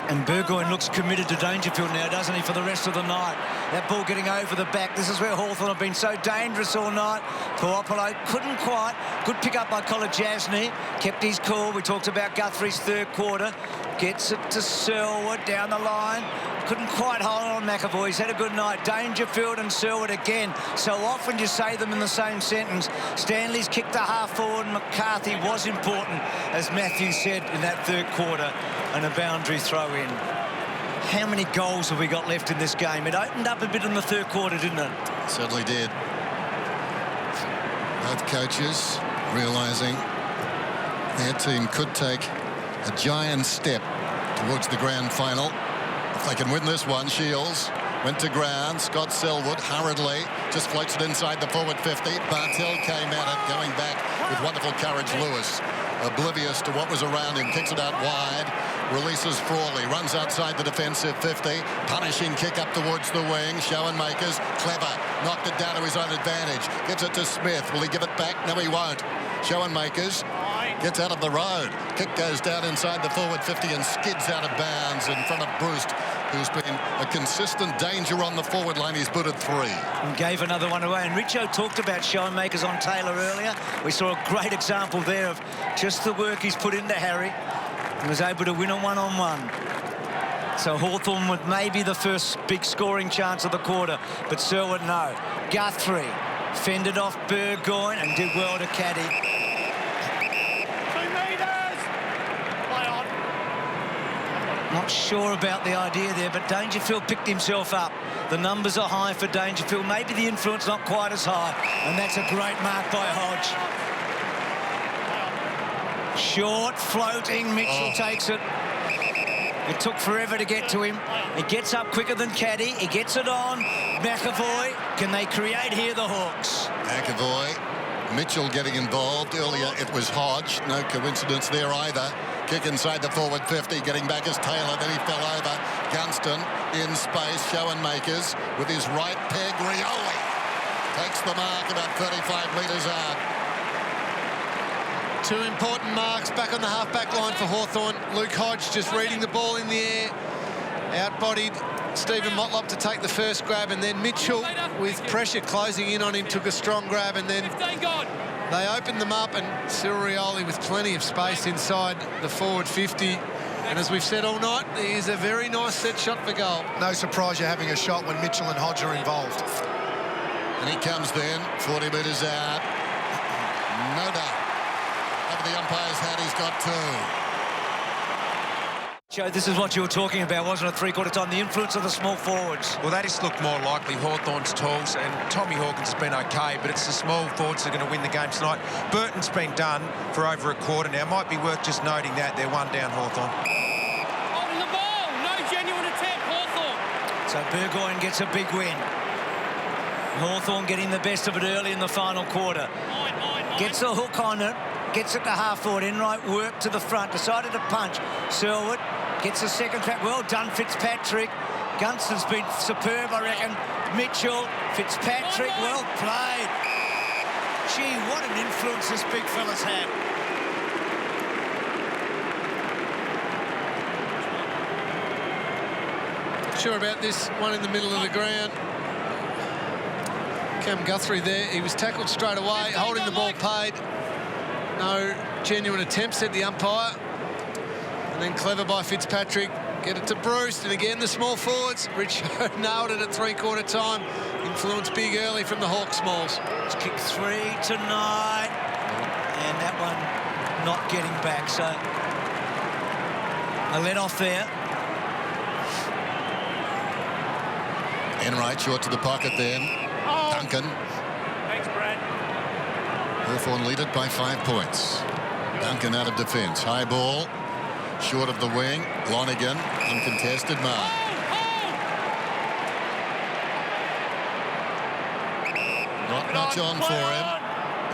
And Burgoyne looks committed to Dangerfield now, doesn't he, for the rest of the night. That ball getting over the back. This is where Hawthorn have been so dangerous all night. Puopolo couldn't quite. Good pick up by Kolodjasny. Kept his cool. We talked about Guthrie's third quarter. Gets it to Selwood down the line. Couldn't quite hold on McAvoy. He's had a good night. Dangerfield and Selwood again. So often you say them in the same sentence. Stanley's kicked the half forward. McCarthy was important, as Matthew said, in that third quarter. And a boundary throw in. How many goals have we got left in this game? It opened up a bit in the third quarter, didn't it? Certainly did. Both coaches realising their team could take a giant step towards the grand final. If they can win this one, Shields went to ground. Scott Selwood hurriedly just floats it inside the forward 50. Bartel came at it, going back with wonderful courage. Lewis, oblivious to what was around him, kicks it out wide. Releases Frawley, runs outside the defensive 50. Punishing kick up towards the wing. Schoenmakers, clever, knocked it down to his own advantage. Gets it to Smith. Will he give it back? No, he won't. Schoenmakers gets out of the road. Kick goes down inside the forward 50 and skids out of bounds in front of Bruce, who's been a consistent danger on the forward line. He's booted 3. And gave another one away. And Richo talked about Schoenmakers on Taylor earlier. We saw a great example there of just the work he's put into Harry. He was able to win a one-on-one. So Hawthorn with maybe the first big scoring chance of the quarter, but Selwood no. Guthrie fended off Burgoyne and did well to caddy. 2 metres! Play on. Not sure about the idea there, but Dangerfield picked himself up. The numbers are high for Dangerfield. Maybe the influence not quite as high, and that's a great mark by Hodge. Short, floating, Mitchell takes it. It took forever to get to him. He gets up quicker than Caddy. He gets it on. McAvoy can they create here, the Hawks? McAvoy, Mitchell getting involved. Earlier it was Hodge. No coincidence there either. Kick inside the forward 50. Getting back is Taylor. Then he fell over. Gunston in space. Schoenmakers with his right peg. Rioli takes the mark about 35 metres out. Two important marks back on the half-back line for Hawthorn. Luke Hodge just reading the ball in the air. Outbodied Stephen Motlop to take the first grab, and then Mitchell, with pressure closing in on him, took a strong grab, and then they opened them up, and Cyril Rioli with plenty of space inside the forward 50. And as we've said all night, he is a very nice set shot for goal. No surprise you're having a shot when Mitchell and Hodge are involved. And he comes then, 40 metres out. No doubt. Over the umpire's head, he's got two. Joe, this is what you were talking about, wasn't it, three-quarter time? The influence of the small forwards. Well, that has looked more likely. Hawthorn's tools, and Tommy Hawkins has been OK, but it's the small forwards that are going to win the game tonight. Burton's been done for over a quarter now. Might be worth just noting that they're one down, Hawthorn. Holding the ball. No genuine attempt, Hawthorn. So Burgoyne gets a big win. Hawthorn getting the best of it early in the final quarter. Gets the hook on it. Gets it to half-forward, in right work to the front, decided to punch. Selwood gets a second track. Well done, Fitzpatrick. Gunston's been superb, I reckon. Mitchell, Fitzpatrick, well played. Gee, what an influence this big fella's had. Sure about this one in the middle of the ground. Cam Guthrie there, he was tackled straight away, holding the ball paid. No genuine attempt, said the umpire. And then clever by Fitzpatrick. Get it to Bruce, and again the small forwards. Rich nailed it at three-quarter time. Influence big early from the Hawks smalls. It's kick three tonight. And that one not getting back, so a let off there. Enright short to the pocket then. Duncan. Thanks, Brad. Hawthorn lead it by 5 points. Duncan out of defence. High ball. Short of the wing. Lonergan. Uncontested mark. Not much on for him.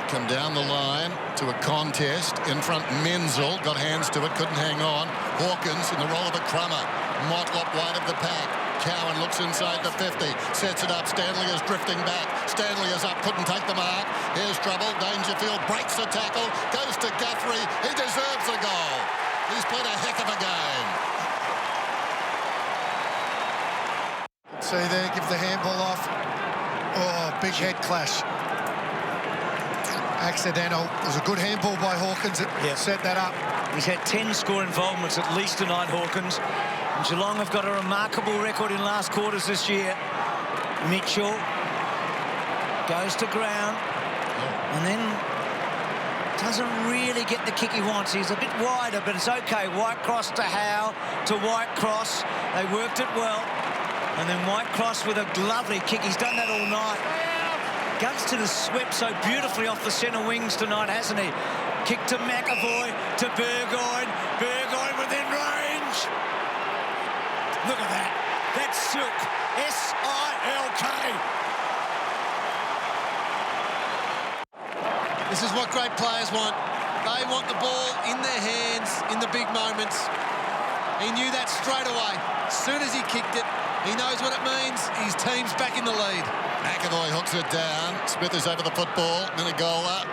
Come down the line to a contest. In front, Menzel. Got hands to it. Couldn't hang on. Hawkins in the role of a crummer. Motlop wide of the pack. Cowan looks inside the 50, sets it up. Stanley is drifting back. Stanley is up, couldn't take the mark. Here's trouble. Dangerfield breaks the tackle, goes to Guthrie. He deserves a goal. He's played a heck of a game. See there, give the handball off. Oh, big head clash. Accidental. It was a good handball by Hawkins that set that up. He's had 10 score involvements at least tonight, Hawkins. And Geelong have got a remarkable record in last quarters this year. Mitchell goes to ground and then doesn't really get the kick he wants. He's a bit wider, but it's okay. Whitecross to Howe, to Whitecross. They worked it well. And then Whitecross with a lovely kick. He's done that all night. Gunston has swept so beautifully off the centre wings tonight, hasn't he? Kick to McAvoy, to Burgoyne. Burgoyne within range. Look at that. That's silk. S-I-L-K. This is what great players want. They want the ball in their hands in the big moments. He knew that straight away. As soon as he kicked it, he knows what it means. His team's back in the lead. McAvoy hooks it down. Smith is over the football. Minigola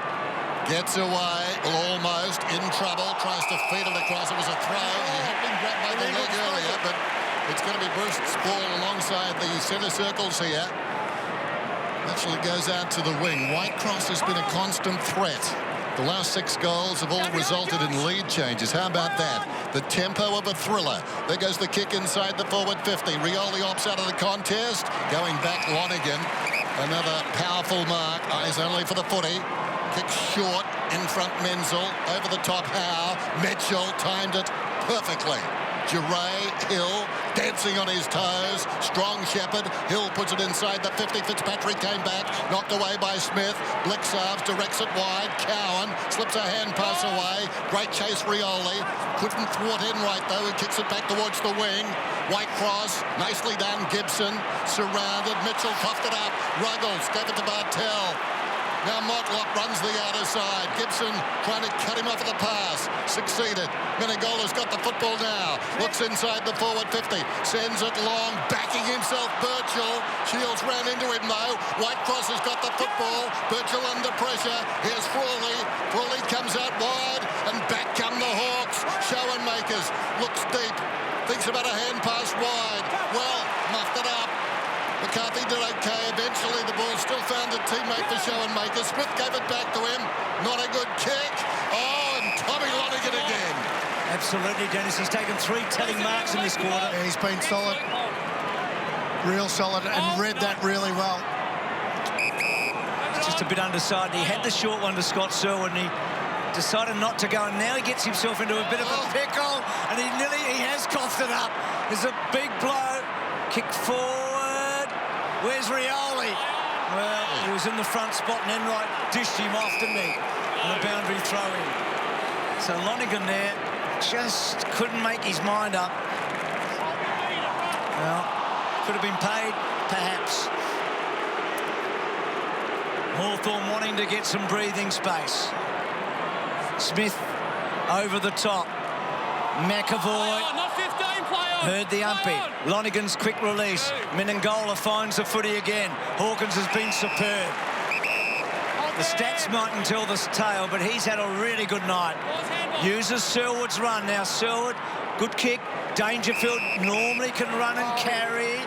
gets away. Well, almost in trouble. Tries to feed it across. It was a throw. He had been grabbed by the leg earlier, but it's going to be Bruce's ball alongside the centre circles here. Actually goes out to the wing. Whitecross has been a constant threat. The last 6 goals have all resulted in lead changes. How about that? The tempo of a thriller. There goes the kick inside the forward 50. Rioli opts out of the contest. Going back, Lonergan. Another powerful mark. Eyes only for the footy. Kick short. In front, Menzel. Over the top, Howe. Mitchell timed it perfectly. Duray, Hill, dancing on his toes. Strong Shepherd. Hill puts it inside the 50. Fitzpatrick came back, knocked away by Smith. Blixarves directs it wide. Cowan slips a hand pass away. Great chase, Rioli. Couldn't thwart Enright, though, who kicks it back towards the wing. White cross, nicely done. Gibson surrounded. Mitchell coughed it up. Ruggles gave it to Bartell. Now Motlop runs the outer side. Gibson trying to cut him off at the pass. Succeeded. Menegola's got the football now. Looks inside the forward 50. Sends it long. Backing himself, Birchall. Shields ran into him, though. Whitecross has got the football. Birchall under pressure. Here's Frawley. Frawley comes out wide. And back come the Hawks. Schoenmakers looks deep. Thinks about a hand pass wide. Well, muffed it up. McCarthy did okay. Eventually, the ball still found a teammate for Schoenmaker. Smith gave it back to him. Not a good kick. Oh, and Tommy Lonergan again. Absolutely, Dennis. He's taken 3 telling marks in this quarter. Yeah, he's been solid. Real solid and read that really well. It's just a bit underside. He had the short one to Scott Selwood, and he decided not to go, and now he gets himself into a bit of a pickle, and he has coughed it up. There's a big blow. Kick forward. Where's Rioli? Well, he was in the front spot, and Enright dished him off, didn't he? And a boundary throw in. So Lonergan there just couldn't make his mind up. Well, could have been paid, perhaps. Hawthorn wanting to get some breathing space. Smith over the top. McAvoy. Heard the umpy. Lonergan's quick release. Menengola finds the footy again. Hawkins has been superb. The stats mightn't tell the tale, but he's had a really good night. Uses Selwood's run. Now Selwood, good kick. Dangerfield normally can run and carry.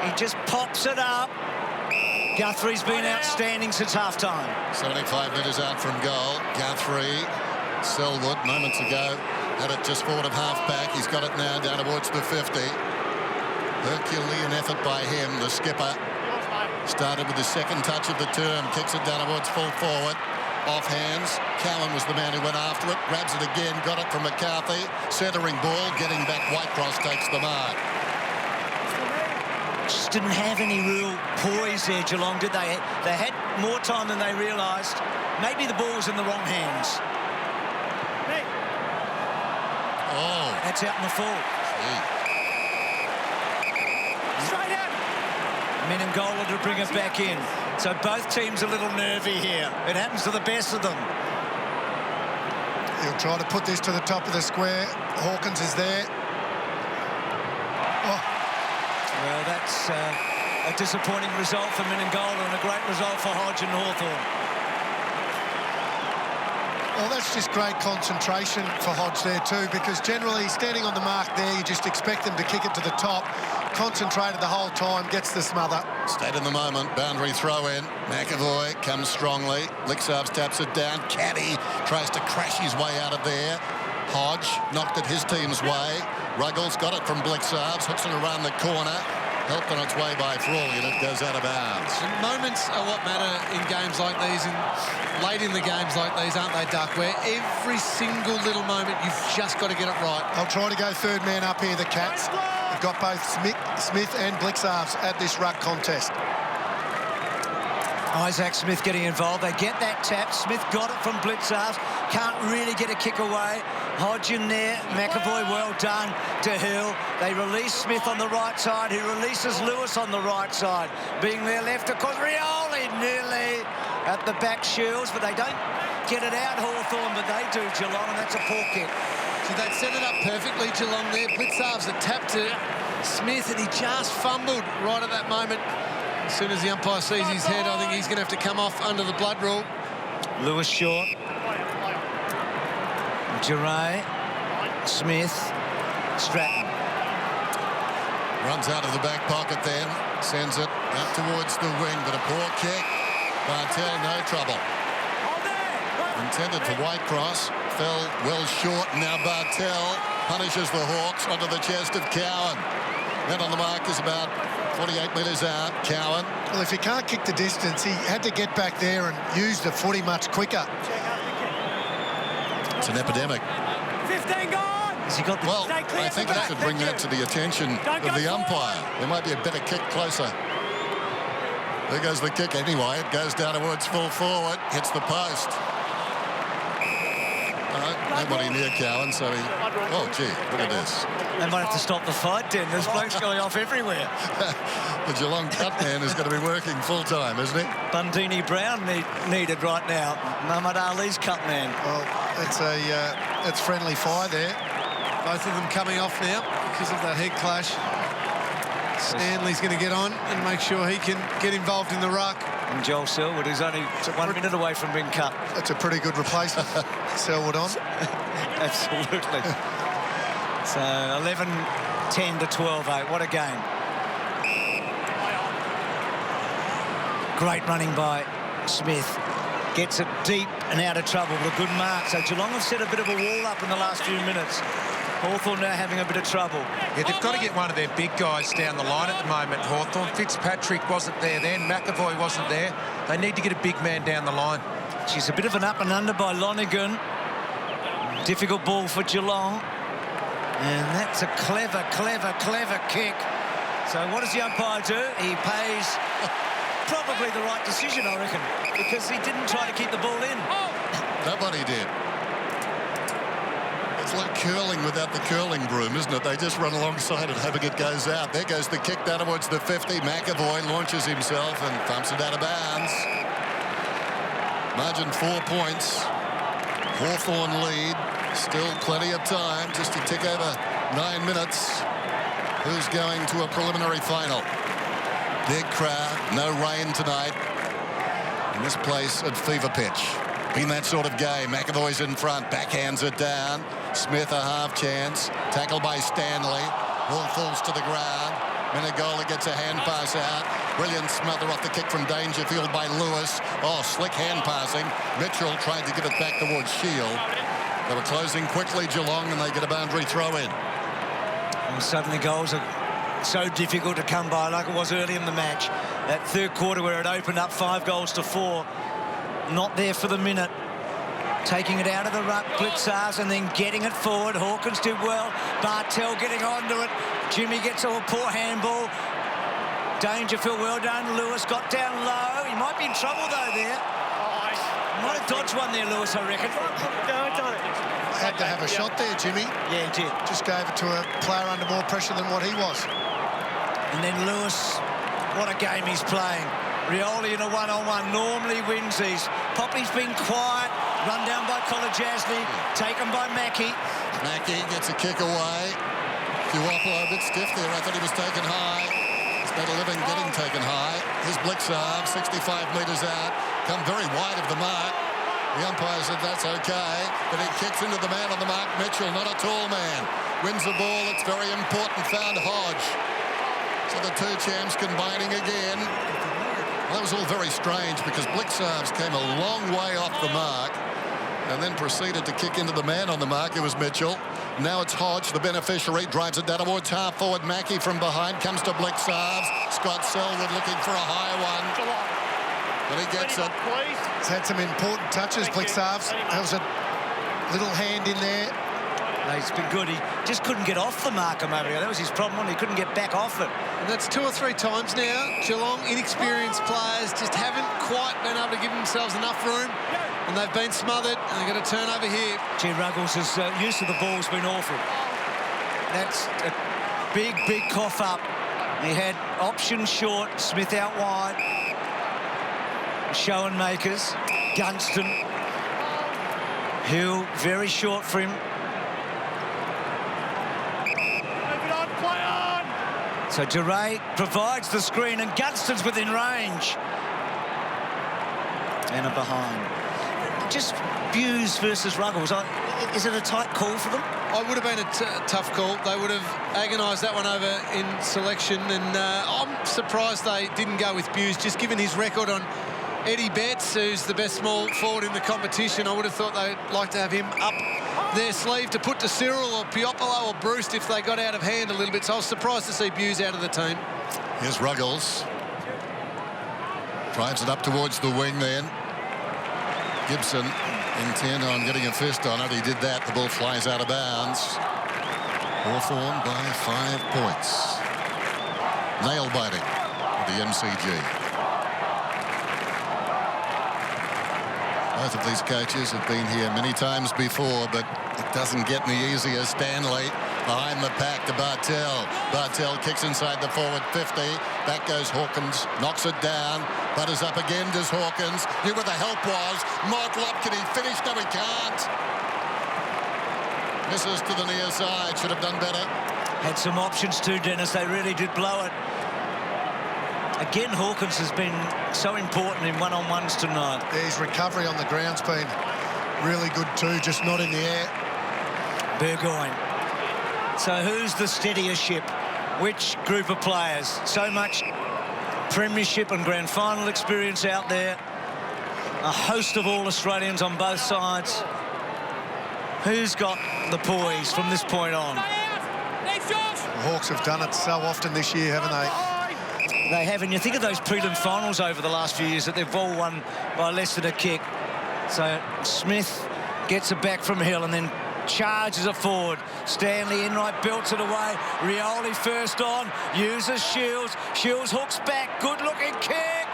He just pops it up. Guthrie's been outstanding since half-time. 75 metres out from goal. Guthrie, Selwood, moments ago, had it just forward of half-back. He's got it now down towards the 50. Herculean effort by him, the skipper. Started with the second touch of the term. Kicks it down towards full forward. Off hands. Cowan was the man who went after it. Grabs it again. Got it from McCarthy. Centering ball. Getting back. Whitecross takes the mark. Just didn't have any real poise there, Geelong, did they? They had more time than they realised. Maybe the ball was in the wrong hands. Oh. That's out in the full. Straight out. Menengola to bring it back in. So both teams a little nervy here. It happens to the best of them. He'll try to put this to the top of the square. Hawkins is there. Oh. Well, that's a disappointing result for Menengola and a great result for Hodge and Hawthorn. Well, that's just great concentration for Hodge there too, because generally standing on the mark there, you just expect them to kick it to the top. Concentrated the whole time, gets the smother. Stayed in the moment, boundary throw in. McAvoy comes strongly. Blixarves taps it down. Caddy tries to crash his way out of there. Hodge knocked it his team's way. Ruggles got it from Blixarves, hooks it around the corner. Helped on its way by Frawley, and it goes out of bounds. And moments are what matter in games like these, and late in the games like these, aren't they, Duck? Where every single little moment, you've just got to get it right. I'll try to go third man up here, the Cats. They've got both Smith and Blixarves at this ruck contest. Isaac Smith getting involved. They get that tap. Smith got it from Blixarves. Can't really get a kick away. Hodge in there. McAvoy, well done to Hill. They release Smith on the right side. He releases Lewis on the right side. Being their left, of course, Rioli nearly at the back Shields, but they don't get it out, Hawthorn, but they do, Geelong, and that's a poor kick. So they'd set it up perfectly, Geelong there. Blixarves a tap to Smith, and he just fumbled right at that moment. As soon as the umpire sees his head, I think he's going to have to come off under the blood rule. Lewis short. Duray. Smith. Stratton. Runs out of the back pocket then. Sends it out towards the wing, but a poor kick. Bartell, no trouble. Intended for Whitecross. Fell well short. Now Bartell punishes the Hawks onto the chest of Cowan. Men on the mark is about 48 metres out. Cowan. Well, if he can't kick the distance, he had to get back there and use the footy much quicker. It's an epidemic. 15 gone! Has he got the... Well, I think that should bring that to the attention of the umpire. There might be a better kick closer. There goes the kick anyway. It goes down towards full forward, hits the post. Nobody near Cowan, so he... Oh, gee, look at this. They might have to stop the fight, then. There's blokes going off everywhere. The Geelong cut man is going to be working full-time, isn't he? Bundini Brown needed right now. Muhammad Ali's cut man. Well, it's friendly fire there. Both of them coming off now because of that head clash. Stanley's going to get on and make sure he can get involved in the ruck. And Joel Selwood, who's only 1 minute away from being cut. That's a pretty good replacement. Selwood on. Absolutely. So 11-10 to 12-8. What a game. Great running by Smith. Gets it deep and out of trouble, but a good mark. So Geelong have set a bit of a wall up in the last few minutes. Hawthorn now having a bit of trouble. Yeah, they've got to get one of their big guys down the line at the moment, Hawthorn. Fitzpatrick wasn't there then. McAvoy wasn't there. They need to get a big man down the line. She's a bit of an up and under by Lonergan. Difficult ball for Geelong. And that's a clever, clever, clever kick. So what does the umpire do? He pays probably the right decision, I reckon, because he didn't try to keep the ball in. Nobody did. It's like curling without the curling broom, isn't it? They just run alongside it, hoping it goes out. There goes the kick down towards the 50. McAvoy launches himself and thumps it out of bounds. Margin 4 points. Hawthorn lead. Still plenty of time just to tick over 9 minutes. Who's going to a preliminary final? Big crowd, no rain tonight. And this place at fever pitch. Been that sort of game. McAvoy's in front, backhands it down. Smith a half chance. Tackled by Stanley. Ball falls to the ground. Menegola gets a hand pass out. Brilliant smother off the kick from Dangerfield by Lewis. Oh, slick hand passing. Mitchell tried to give it back towards Shield. They were closing quickly, Geelong, and they get a boundary throw in. And suddenly goals are so difficult to come by like it was early in the match. That third quarter where it opened up 5 goals to 4. Not there for the minute. Taking it out of the ruck, Blitzars, and then getting it forward. Hawkins did well. Bartell getting onto it. Jimmy gets a poor handball. Dangerfield, well done. Lewis got down low. He might be in trouble, though, there. Might have dodged one there, Lewis, I reckon. Had to have a shot there, Jimmy. Yeah, he did. Just gave it to a player under more pressure than what he was. And then Lewis, what a game he's playing. Rioli in a one-on-one normally wins these. Poppy's been quiet. Run down by Kolodziejny. Taken by Mackie. Mackie gets a kick away. Puopolo a bit stiff there. I thought he was taken high. He's made a living getting taken high. His Blitzarv, 65 metres out. Come very wide of the mark. The umpire said that's okay, but he kicks into the man on the mark. Mitchell, not a tall man. Wins the ball. It's very important. Found Hodge. So the two champs combining again. Well, that was all very strange because Blitzarves came a long way off the mark and then proceeded to kick into the man on the mark. It was Mitchell. Now it's Hodge, the beneficiary, drives it down towards half forward. Mackie from behind comes to Blitzarves. Scott Selwood looking for a high one. But he gets it. He's had some important touches, Blitzarves. There was a little hand in there. No, he's been good. He just couldn't get off the marker, Mario. That was his problem. He couldn't get back off it. And that's 2 or 3 times now. Geelong, inexperienced players, just haven't quite been able to give themselves enough room. And they've been smothered, and they've got to turn over here. Gee, Ruggles' use of the ball's been awful. That's a big, big cough up. He had option short, Smith out wide. Schoenmakers, Gunston. Hill, very short for him. So Duray provides the screen, and Gunston's within range. And a behind. Just Buse versus Ruggles. Is it a tight call for them? It would have been a tough call. They would have agonised that one over in selection, and I'm surprised they didn't go with Buse, just given his record on Eddie Betts, who's the best small forward in the competition. I would have thought they'd like to have him up their sleeve to put to Cyril or Puopolo or Bruce if they got out of hand a little bit. So I was surprised to see Buse out of the team. Here's Ruggles. Drives it up towards the wing then. Gibson intent on getting a fist on it. He did that. The ball flies out of bounds. Hawthorn by 5 points. Nail-biting for the MCG. Both of these coaches have been here many times before, but it doesn't get any easier. Stanley behind the pack to Bartel. Bartel kicks inside the forward 50. Back goes Hawkins, knocks it down. Butters up again, does Hawkins. Knew where the help was. Motlop, can he finish? No, he can't. Misses to the near side. Should have done better. Had some options too, Dennis. They really did blow it. Again, Hawkins has been so important in one-on-ones tonight. His recovery on the ground's been really good too, just not in the air. Burgoyne. So who's the steadier ship? Which group of players? So much premiership and grand final experience out there. A host of All-Australians on both sides. Who's got the poise from this point on? The Hawks have done it so often this year, haven't they? They have, and you think of those prelim finals over the last few years that they've all won by less than a kick. So Smith gets it back from Hill and then charges it forward. Stanley Enright belts it away. Rioli first on, uses Shields. Shields hooks back, good-looking kick.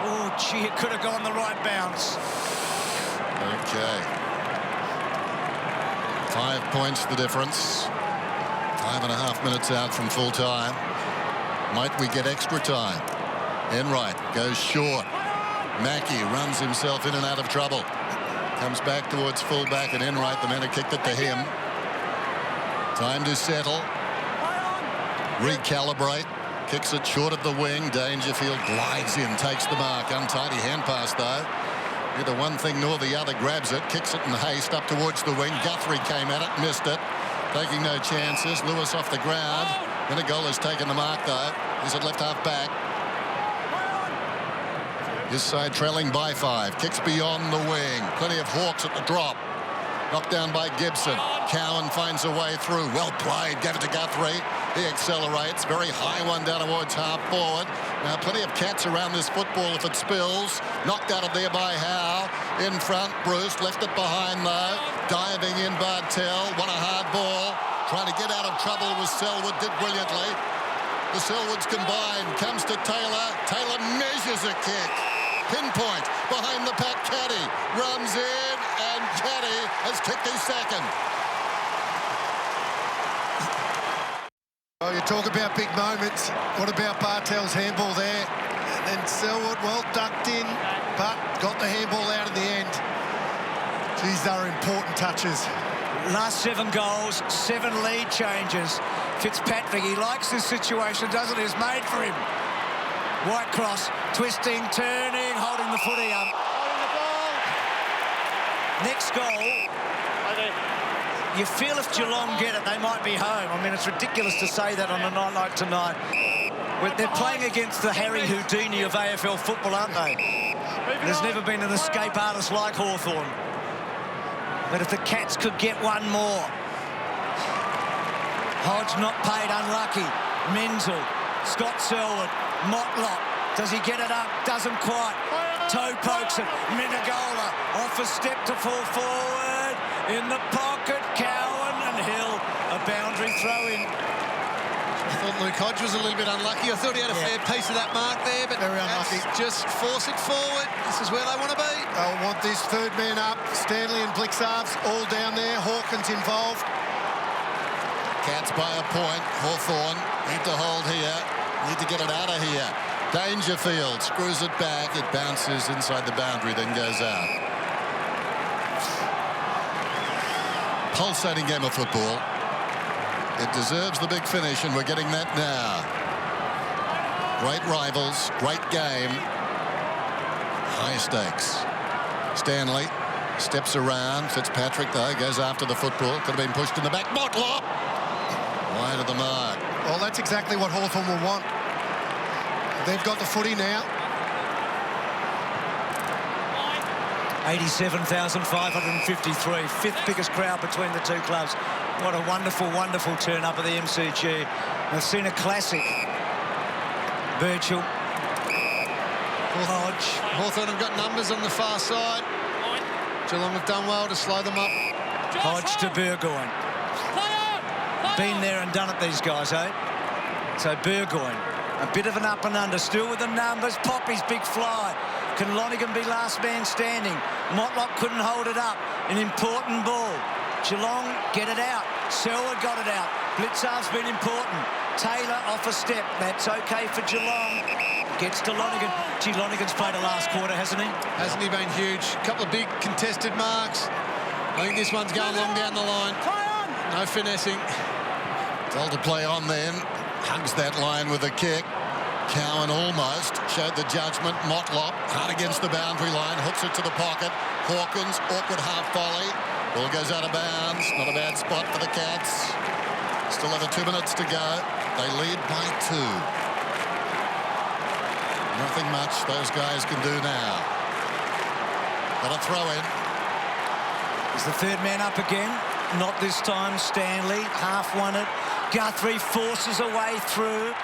Oh, gee, it could have gone the right bounce. Okay. 5 points the difference. 5.5 minutes out from full time. Might we get extra time? Enright goes short. Mackey runs himself in and out of trouble. Comes back towards fullback, and Enright, the man who kicked it to him. Time to settle. Recalibrate. Kicks it short of the wing. Dangerfield glides in, takes the mark. Untidy hand pass, though. Either one thing nor the other. Grabs it, kicks it in haste up towards the wing. Guthrie came at it, missed it. Taking no chances. Lewis off the ground. Menegola has taken the mark, though. He's at left half back. This side trailing by 5. Kicks beyond the wing. Plenty of Hawks at the drop. Knocked down by Gibson. Cowan finds a way through. Well played. Gave it to Guthrie. He accelerates. Very high one down towards half forward. Now plenty of Cats around this football if it spills. Knocked out of there by Howe. In front, Bruce. Left it behind, though. Diving in Bartel. Won a hard ball. Trying to get out of trouble with Selwood. Did brilliantly. The Selwoods combine. Comes to Taylor. Taylor measures a kick. Pinpoint behind the pack. Caddy runs in, and Caddy has kicked his second. Well, you talk about big moments. What about Bartel's handball there? And then Selwood, well ducked in, but got the handball out in the end. These are important touches. Last 7 goals, 7 lead changes. Fitzpatrick, he likes this situation, doesn't he? It's made for him. Whitecross, twisting, turning, holding the footy up. Next goal, you feel if Geelong get it, they might be home. I mean, it's ridiculous to say that on a night like tonight. They're playing against the Harry Houdini of AFL football, aren't they? There's never been an escape artist like Hawthorn. But if the Cats could get one more. Hodge not paid, unlucky. Menzel, Scott Selwood, Motlop. Does he get it up? Doesn't quite. Toe pokes it. Menegola off a step to fall forward. In the pocket, Cowan and Hill. A boundary throw in. I thought Luke Hodge was a little bit unlucky. I thought he had a fair piece of that mark there, but very unlucky. Just force it forward. This is where they want to be. They'll want this third man up. Stanley and Blixarves all down there. Hawkins involved. Cats by a point. Hawthorn need to hold here. Need to get it out of here. Dangerfield screws it back. It bounces inside the boundary, then goes out. Pulsating game of football. It deserves the big finish, and we're getting that now. Great rivals, great game. High stakes. Stanley steps around. Fitzpatrick, though, goes after the football. Could have been pushed in the back. Motlop! Wide of the mark. Well, that's exactly what Hawthorn will want. They've got the footy now. 87,553. 5th biggest crowd between the two clubs. What a wonderful, wonderful turn up at the MCG. We've seen a classic. Birchall. Hodge. Hawthorn have got numbers on the far side. Geelong have done well to slow them up. Hodge to Burgoyne. Been there and done it, these guys, eh? So Burgoyne, a bit of an up and under, still with the numbers. Poppy's big fly. Can Lonergan be last man standing? Motlop couldn't hold it up. An important ball. Geelong get it out. Selwood got it out. Blitzar's been important. Taylor off a step. That's okay for Geelong. Gets to Lonergan. Gee, Lonergan's played a last quarter, hasn't he? Hasn't he been huge? A couple of big contested marks. I think this one's going long down the line. No finessing. Told to play on then. Hugs that line with a kick. Cowan almost showed the judgment. Motlop hard against the boundary line. Hooks it to the pocket. Hawkins, awkward half volley. Ball goes out of bounds. Not a bad spot for the Cats. Still over 2 minutes to go. They lead by 2. Nothing much those guys can do now. Got a throw in. Is the third man up again? Not this time. Stanley half won it. Guthrie forces a way through.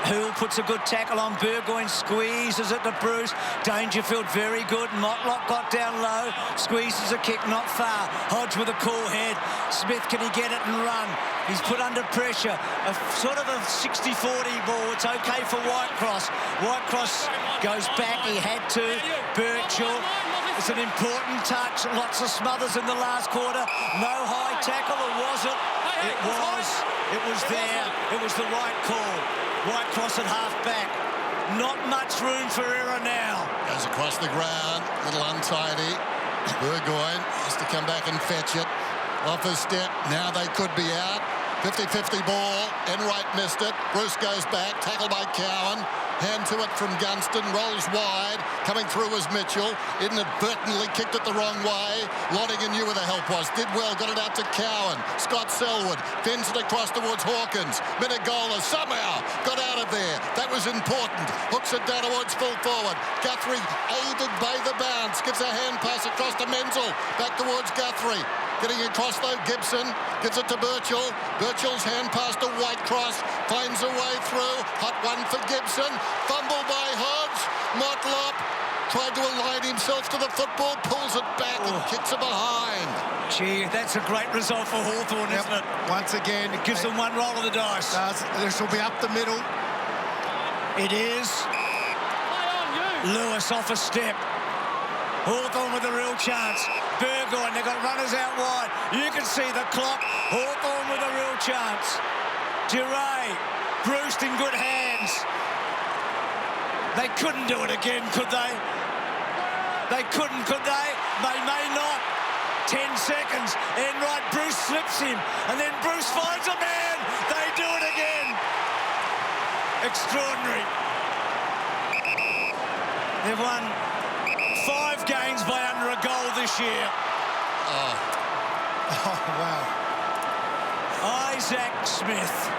Hoole puts a good tackle on Burgoyne, squeezes it to Bruce. Dangerfield very good. Motlop got down low, squeezes a kick not far. Hodge with a cool head. Smith, can he get it and run? He's put under pressure. A sort of a 60-40 ball. It's okay for Whitecross. Whitecross goes back. He had to. Birchall. It's an important touch. Lots of smothers in the last quarter. No high tackle, or was it? It was. It was there. It was the right call. Whitecross at half-back. Not much room for error now. Goes across the ground. Little untidy. Burgoyne has to come back and fetch it. Off his step. Now they could be out. 50-50 ball. Enright missed it. Bruce goes back. Tackled by Cowan. Hand to it from Gunston. Rolls wide. Coming through was Mitchell. Inadvertently kicked it the wrong way. Lonergan knew where the help was. Did well. Got it out to Cowan. Scott Selwood. Fins it across towards Hawkins. Menegola somehow got out of there. That was important. Hooks it down towards full forward. Guthrie aided by the bounce. Gives a hand pass across to Menzel. Back towards Guthrie. Getting across though, Gibson gives it to Birchall. Birchall's hand pass to Whitecross. Finds a way through. Hot one for Gibson. Fumble by Hodge. Motlop tried to align himself to the football. Pulls it back and kicks it behind. Gee, that's a great result for Hawthorn, isn't it? Once again, it gives them one roll of the dice. This will be up the middle. It is. Lewis off a step. Hawthorn with a real chance. Burgoyne, they've got runners out wide. You can see the clock. Hawthorn with a real chance. Duray, Bruce in good hands. They couldn't do it again, could they? They couldn't, could they? They may not. 10 seconds. Enright, Bruce slips him. And then Bruce finds a man. They do it again. Extraordinary. They've won 5 games by under a goal this year. Oh, wow. Isaac Smith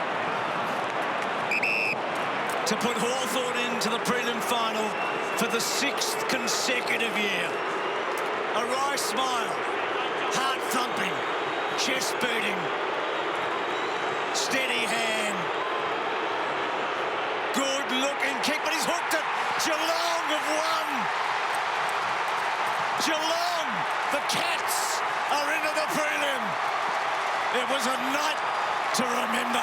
to put Hawthorn into the prelim final for the 6th consecutive year. A wry smile, heart thumping, chest beating, steady hand. Good looking kick, but he's hooked it. Geelong have won. Geelong, the Cats are into the prelim. It was a night to remember.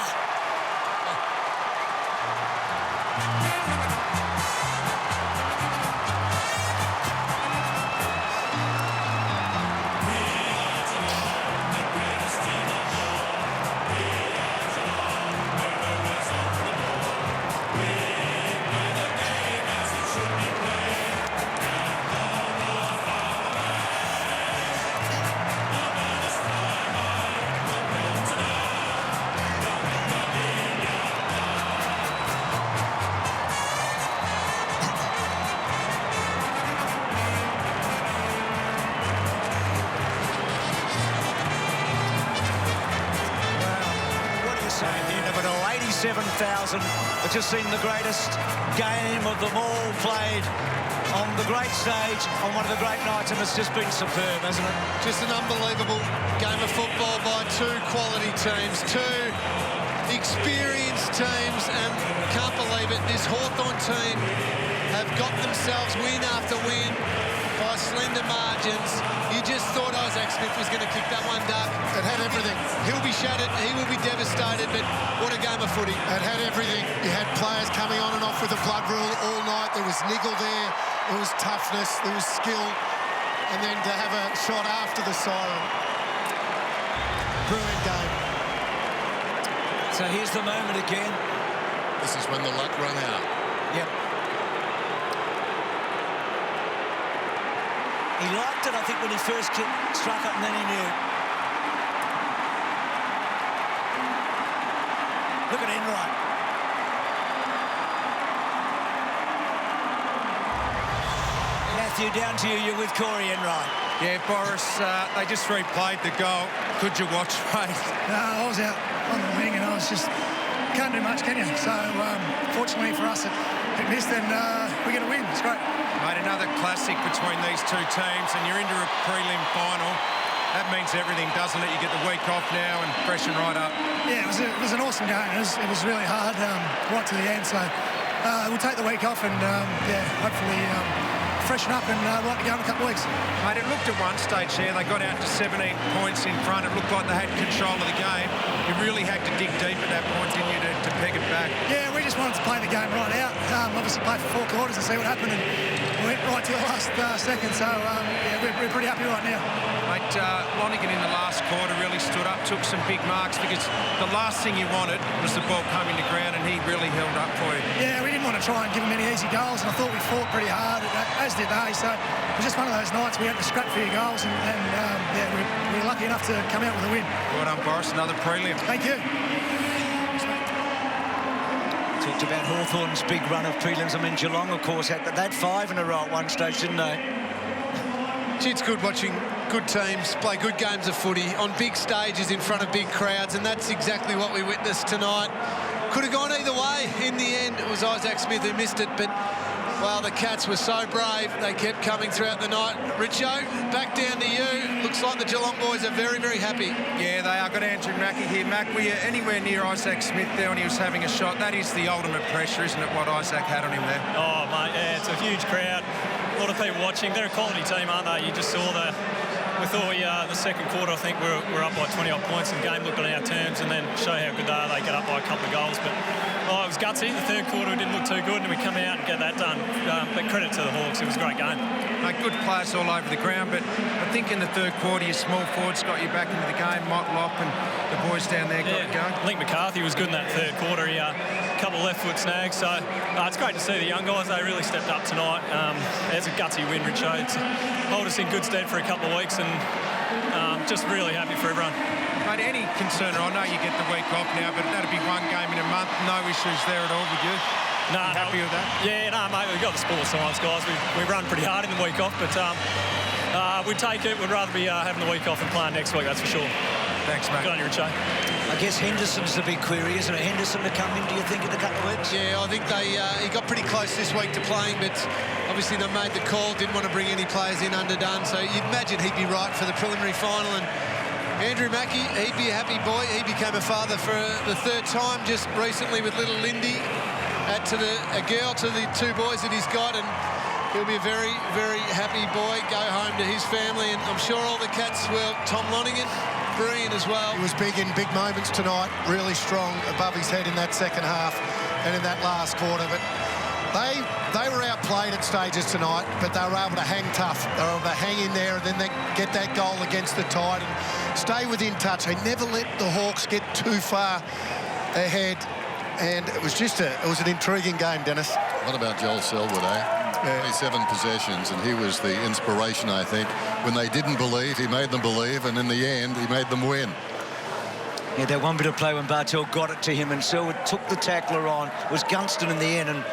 At the end of it all, 87,000. It's just seen the greatest game of them all played on the great stage on one of the great nights, and it's just been superb, hasn't it? Just an unbelievable game of football by 2 quality teams, 2 experienced teams, and can't believe it, this Hawthorn team have got themselves win after win by slender margins. You just thought Isaac Smith was going to kick that one duck. It had everything. He'll be shattered. He will be devastated, but what a game of footy. It had everything. You had players coming on and off with the blood rule all night. There was niggle there. There was toughness. There was skill. And then to have a shot after the siren. Brilliant game. So here's the moment again. This is when the luck run out. Yep. He liked it, I think, when he first struck it, and then he knew. Look at Enright. Matthew, down to you. You're with Corey Enright. Yeah, Boris, they just replayed the goal. Could you watch, Ray? No, I was out on the wing and I was just... Can't do much, can you? So, fortunately for us, it missed and we're going to win. It's great. Mate, another classic between these two teams, and you're into a prelim final. That means everything, doesn't it? You get the week off now and freshen right up. Yeah, it was an awesome game. It was really hard right to the end. So, we'll take the week off and, yeah, hopefully freshen up and right to go in a couple of weeks. Mate, it looked at one stage there, they got out to 17 points in front. It looked like they had control of the game. You really had to dig deep at that point, didn't you, to peg it back? Yeah, we just wanted to play the game right out. Obviously play for 4 quarters and see what happened, and we went right to the last second. So, yeah, we're pretty happy right now. Mate, Lonergan in the last quarter really stood up, took some big marks, because the last thing you wanted was the ball coming to ground, and he really held up for you. Yeah, we didn't want to try and give him any easy goals, and I thought we fought pretty hard, as did they. So it was just one of those nights we had to scrap for your goals, and yeah, we were lucky enough to come out with a win. Well done, Boris. Another prelim. Thank you. Talked about Hawthorn's big run of prelims. I mean, Geelong, of course, had 5 in a row at one stage, didn't they? Gee, it's good watching good teams play good games of footy on big stages in front of big crowds, and that's exactly what we witnessed tonight. Could have gone either way. In the end, it was Isaac Smith who missed it, but, well, the Cats were so brave. They kept coming throughout the night. Richo, back down to you. Looks like the Geelong boys are very, very happy. Yeah, they are. Got Andrew Mackie here. Mac, were you anywhere near Isaac Smith there when he was having a shot? That is the ultimate pressure, isn't it, what Isaac had on him there? Oh, mate, yeah, it's a huge crowd. A lot of people watching. They're a quality team, aren't they? You just saw we thought the second quarter, I think we're up by 20-odd points, and the game looked on our terms, and then show how good they are. They get up by a couple of goals, but it was gutsy. The third quarter didn't look too good, and we come out and get that done. But credit to the Hawks, it was a great game. Good players all over the ground, but I think in the third quarter, your small forwards got you back into the game. Mike Lopp and the boys down there got it going. Link McCarthy was good in that third quarter. He a couple of left foot snags, so it's great to see the young guys. They really stepped up tonight. There's a gutsy win, Richo. It's hold us in good stead for a couple of weeks, and just really happy for everyone. Mate, any concern? I know you get the week off now, but that'd be one game in a month. No issues there at all with you? Nah, happy with that? Yeah, no, mate, we've got the sports science guys. We run pretty hard in the week off, but we'd take it. We'd rather be having the week off and playing next week, that's for sure. Thanks, mate. Good on you, Richo. I guess Henderson's the big query, isn't it? Henderson to come in, do you think, in a couple of weeks? Yeah, I think he got pretty close this week to playing, but obviously they made the call, didn't want to bring any players in underdone, so you'd imagine he'd be right for the preliminary final. And Andrew Mackie, he'd be a happy boy. He became a father for the 3rd time just recently with little Lindy. Add to a girl to the 2 boys that he's got, and he'll be a very, very happy boy. Go home to his family, and I'm sure all the Cats will. Tom Lonergan, brilliant as well. He was big in big moments tonight, really strong above his head in that second half and in that last quarter. But they were outplayed at stages tonight, but they were able to hang tough. They were able to hang in there, and then they get that goal against the Tide and stay within touch. They never let the Hawks get too far ahead. And it was just it was an intriguing game, Dennis. What about Joel Selwood, eh? 27 possessions, and he was the inspiration, I think. When they didn't believe, he made them believe, and in the end, he made them win. Yeah, that one bit of play when Bartel got it to him, and Selwood took the tackler on. It was Gunston in the end and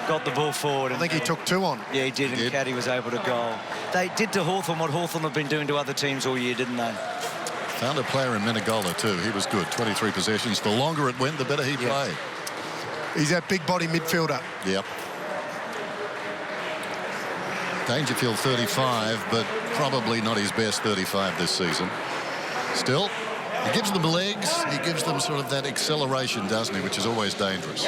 got the ball forward. I think he took 2 on. Yeah, he did, and Caddy was able to goal. They did to Hawthorn what Hawthorn have been doing to other teams all year, didn't they? Found a player in Menegola too. He was good. 23 possessions. The longer it went, the better he played. He's that big body midfielder. Yep. Dangerfield 35, but probably not his best 35 this season. Still, he gives them legs. He gives them sort of that acceleration, doesn't he, which is always dangerous.